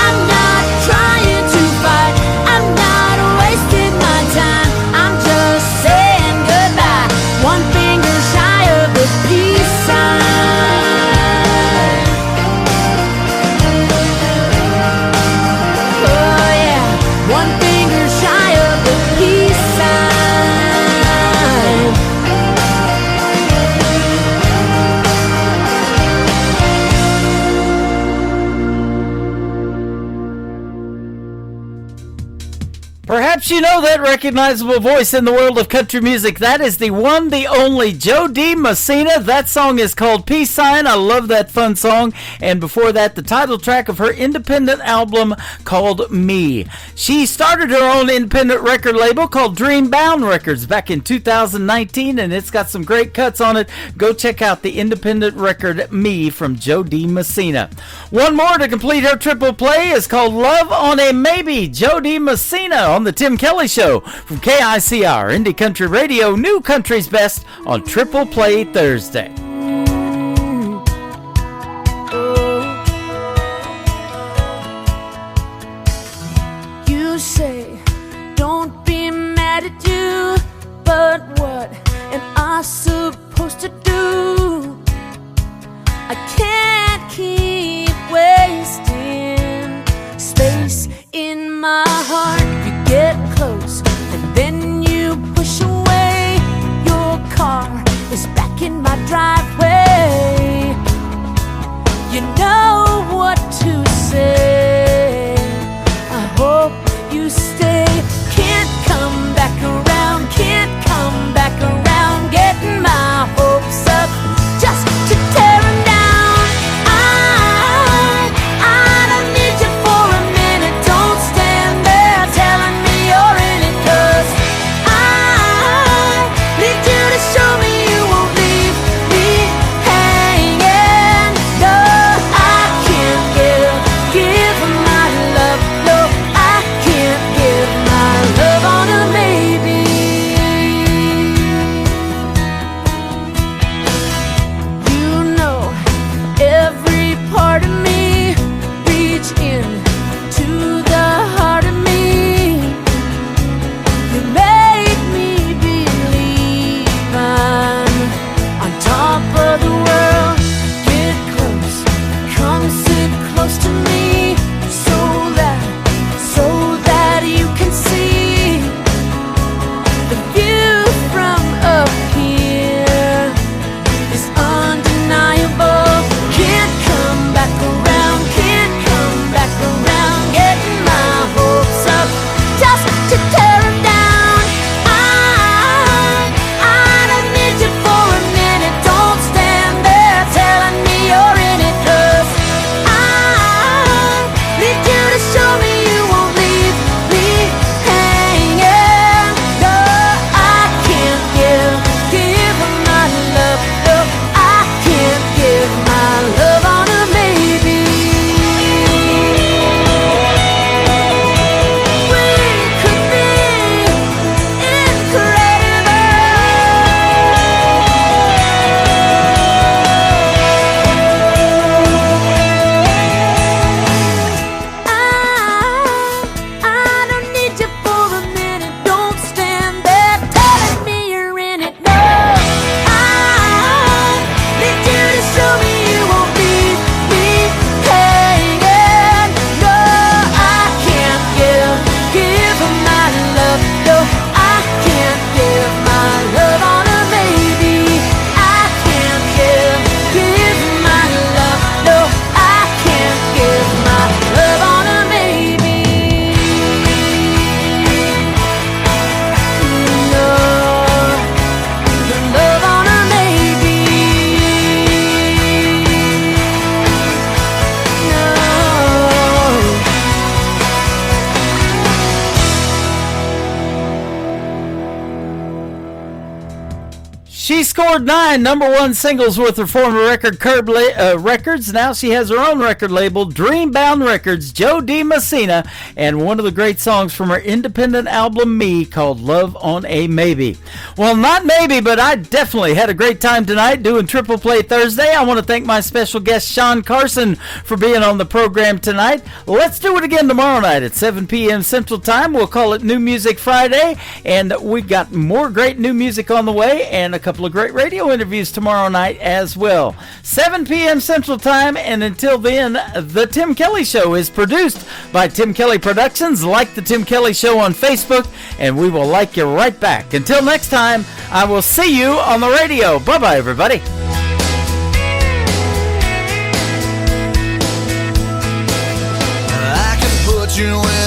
I'm not trying to fight. I'm not wasting my time. I'm just saying goodbye. One finger shy of the peace sign. Oh yeah, one finger shy of the peace sign. Perhaps you know that recognizable voice in the world of country music. That is the one, the only Jo Dee Messina. That song is called Peace Sign. I love that fun song. And before that, the title track of her independent album called Me. She started her own independent record label called Dreambound Records back in 2019, and it's got some great cuts on it. Go check out the independent record Me from Jo Dee Messina. One more to complete her triple play is called Love on a Maybe. Jo Dee Messina on the Tim Kelly Show from KICR Indie Country Radio, New Country's Best on Triple Play Thursday. You say, don't be mad at you, but what am I supposed to do? I can't keep wasting space in my heart. You get close and then you push away. Your car is back in my driveway. She scored 9 number one singles with her former record Curb Records. Now she has her own record label, Dreambound Records, Joe D. Messina, and one of the great songs from her independent album, Me, called Love on a Maybe. Well, not maybe, but I definitely had a great time tonight doing Triple Play Thursday. I want to thank my special guest, Sean Carson, for being on the program tonight. Let's do it again tomorrow night at 7 p.m. Central Time. We'll call it New Music Friday, and we've got more great new music on the way, and a couple of great radio interviews tomorrow night as well. 7 p.m. Central Time, and until then, The Tim Kelly Show is produced by Tim Kelly Productions. Like The Tim Kelly Show on Facebook, and we will like you right back. Until next time, I will see you on the radio. Bye-bye, everybody. I can put you in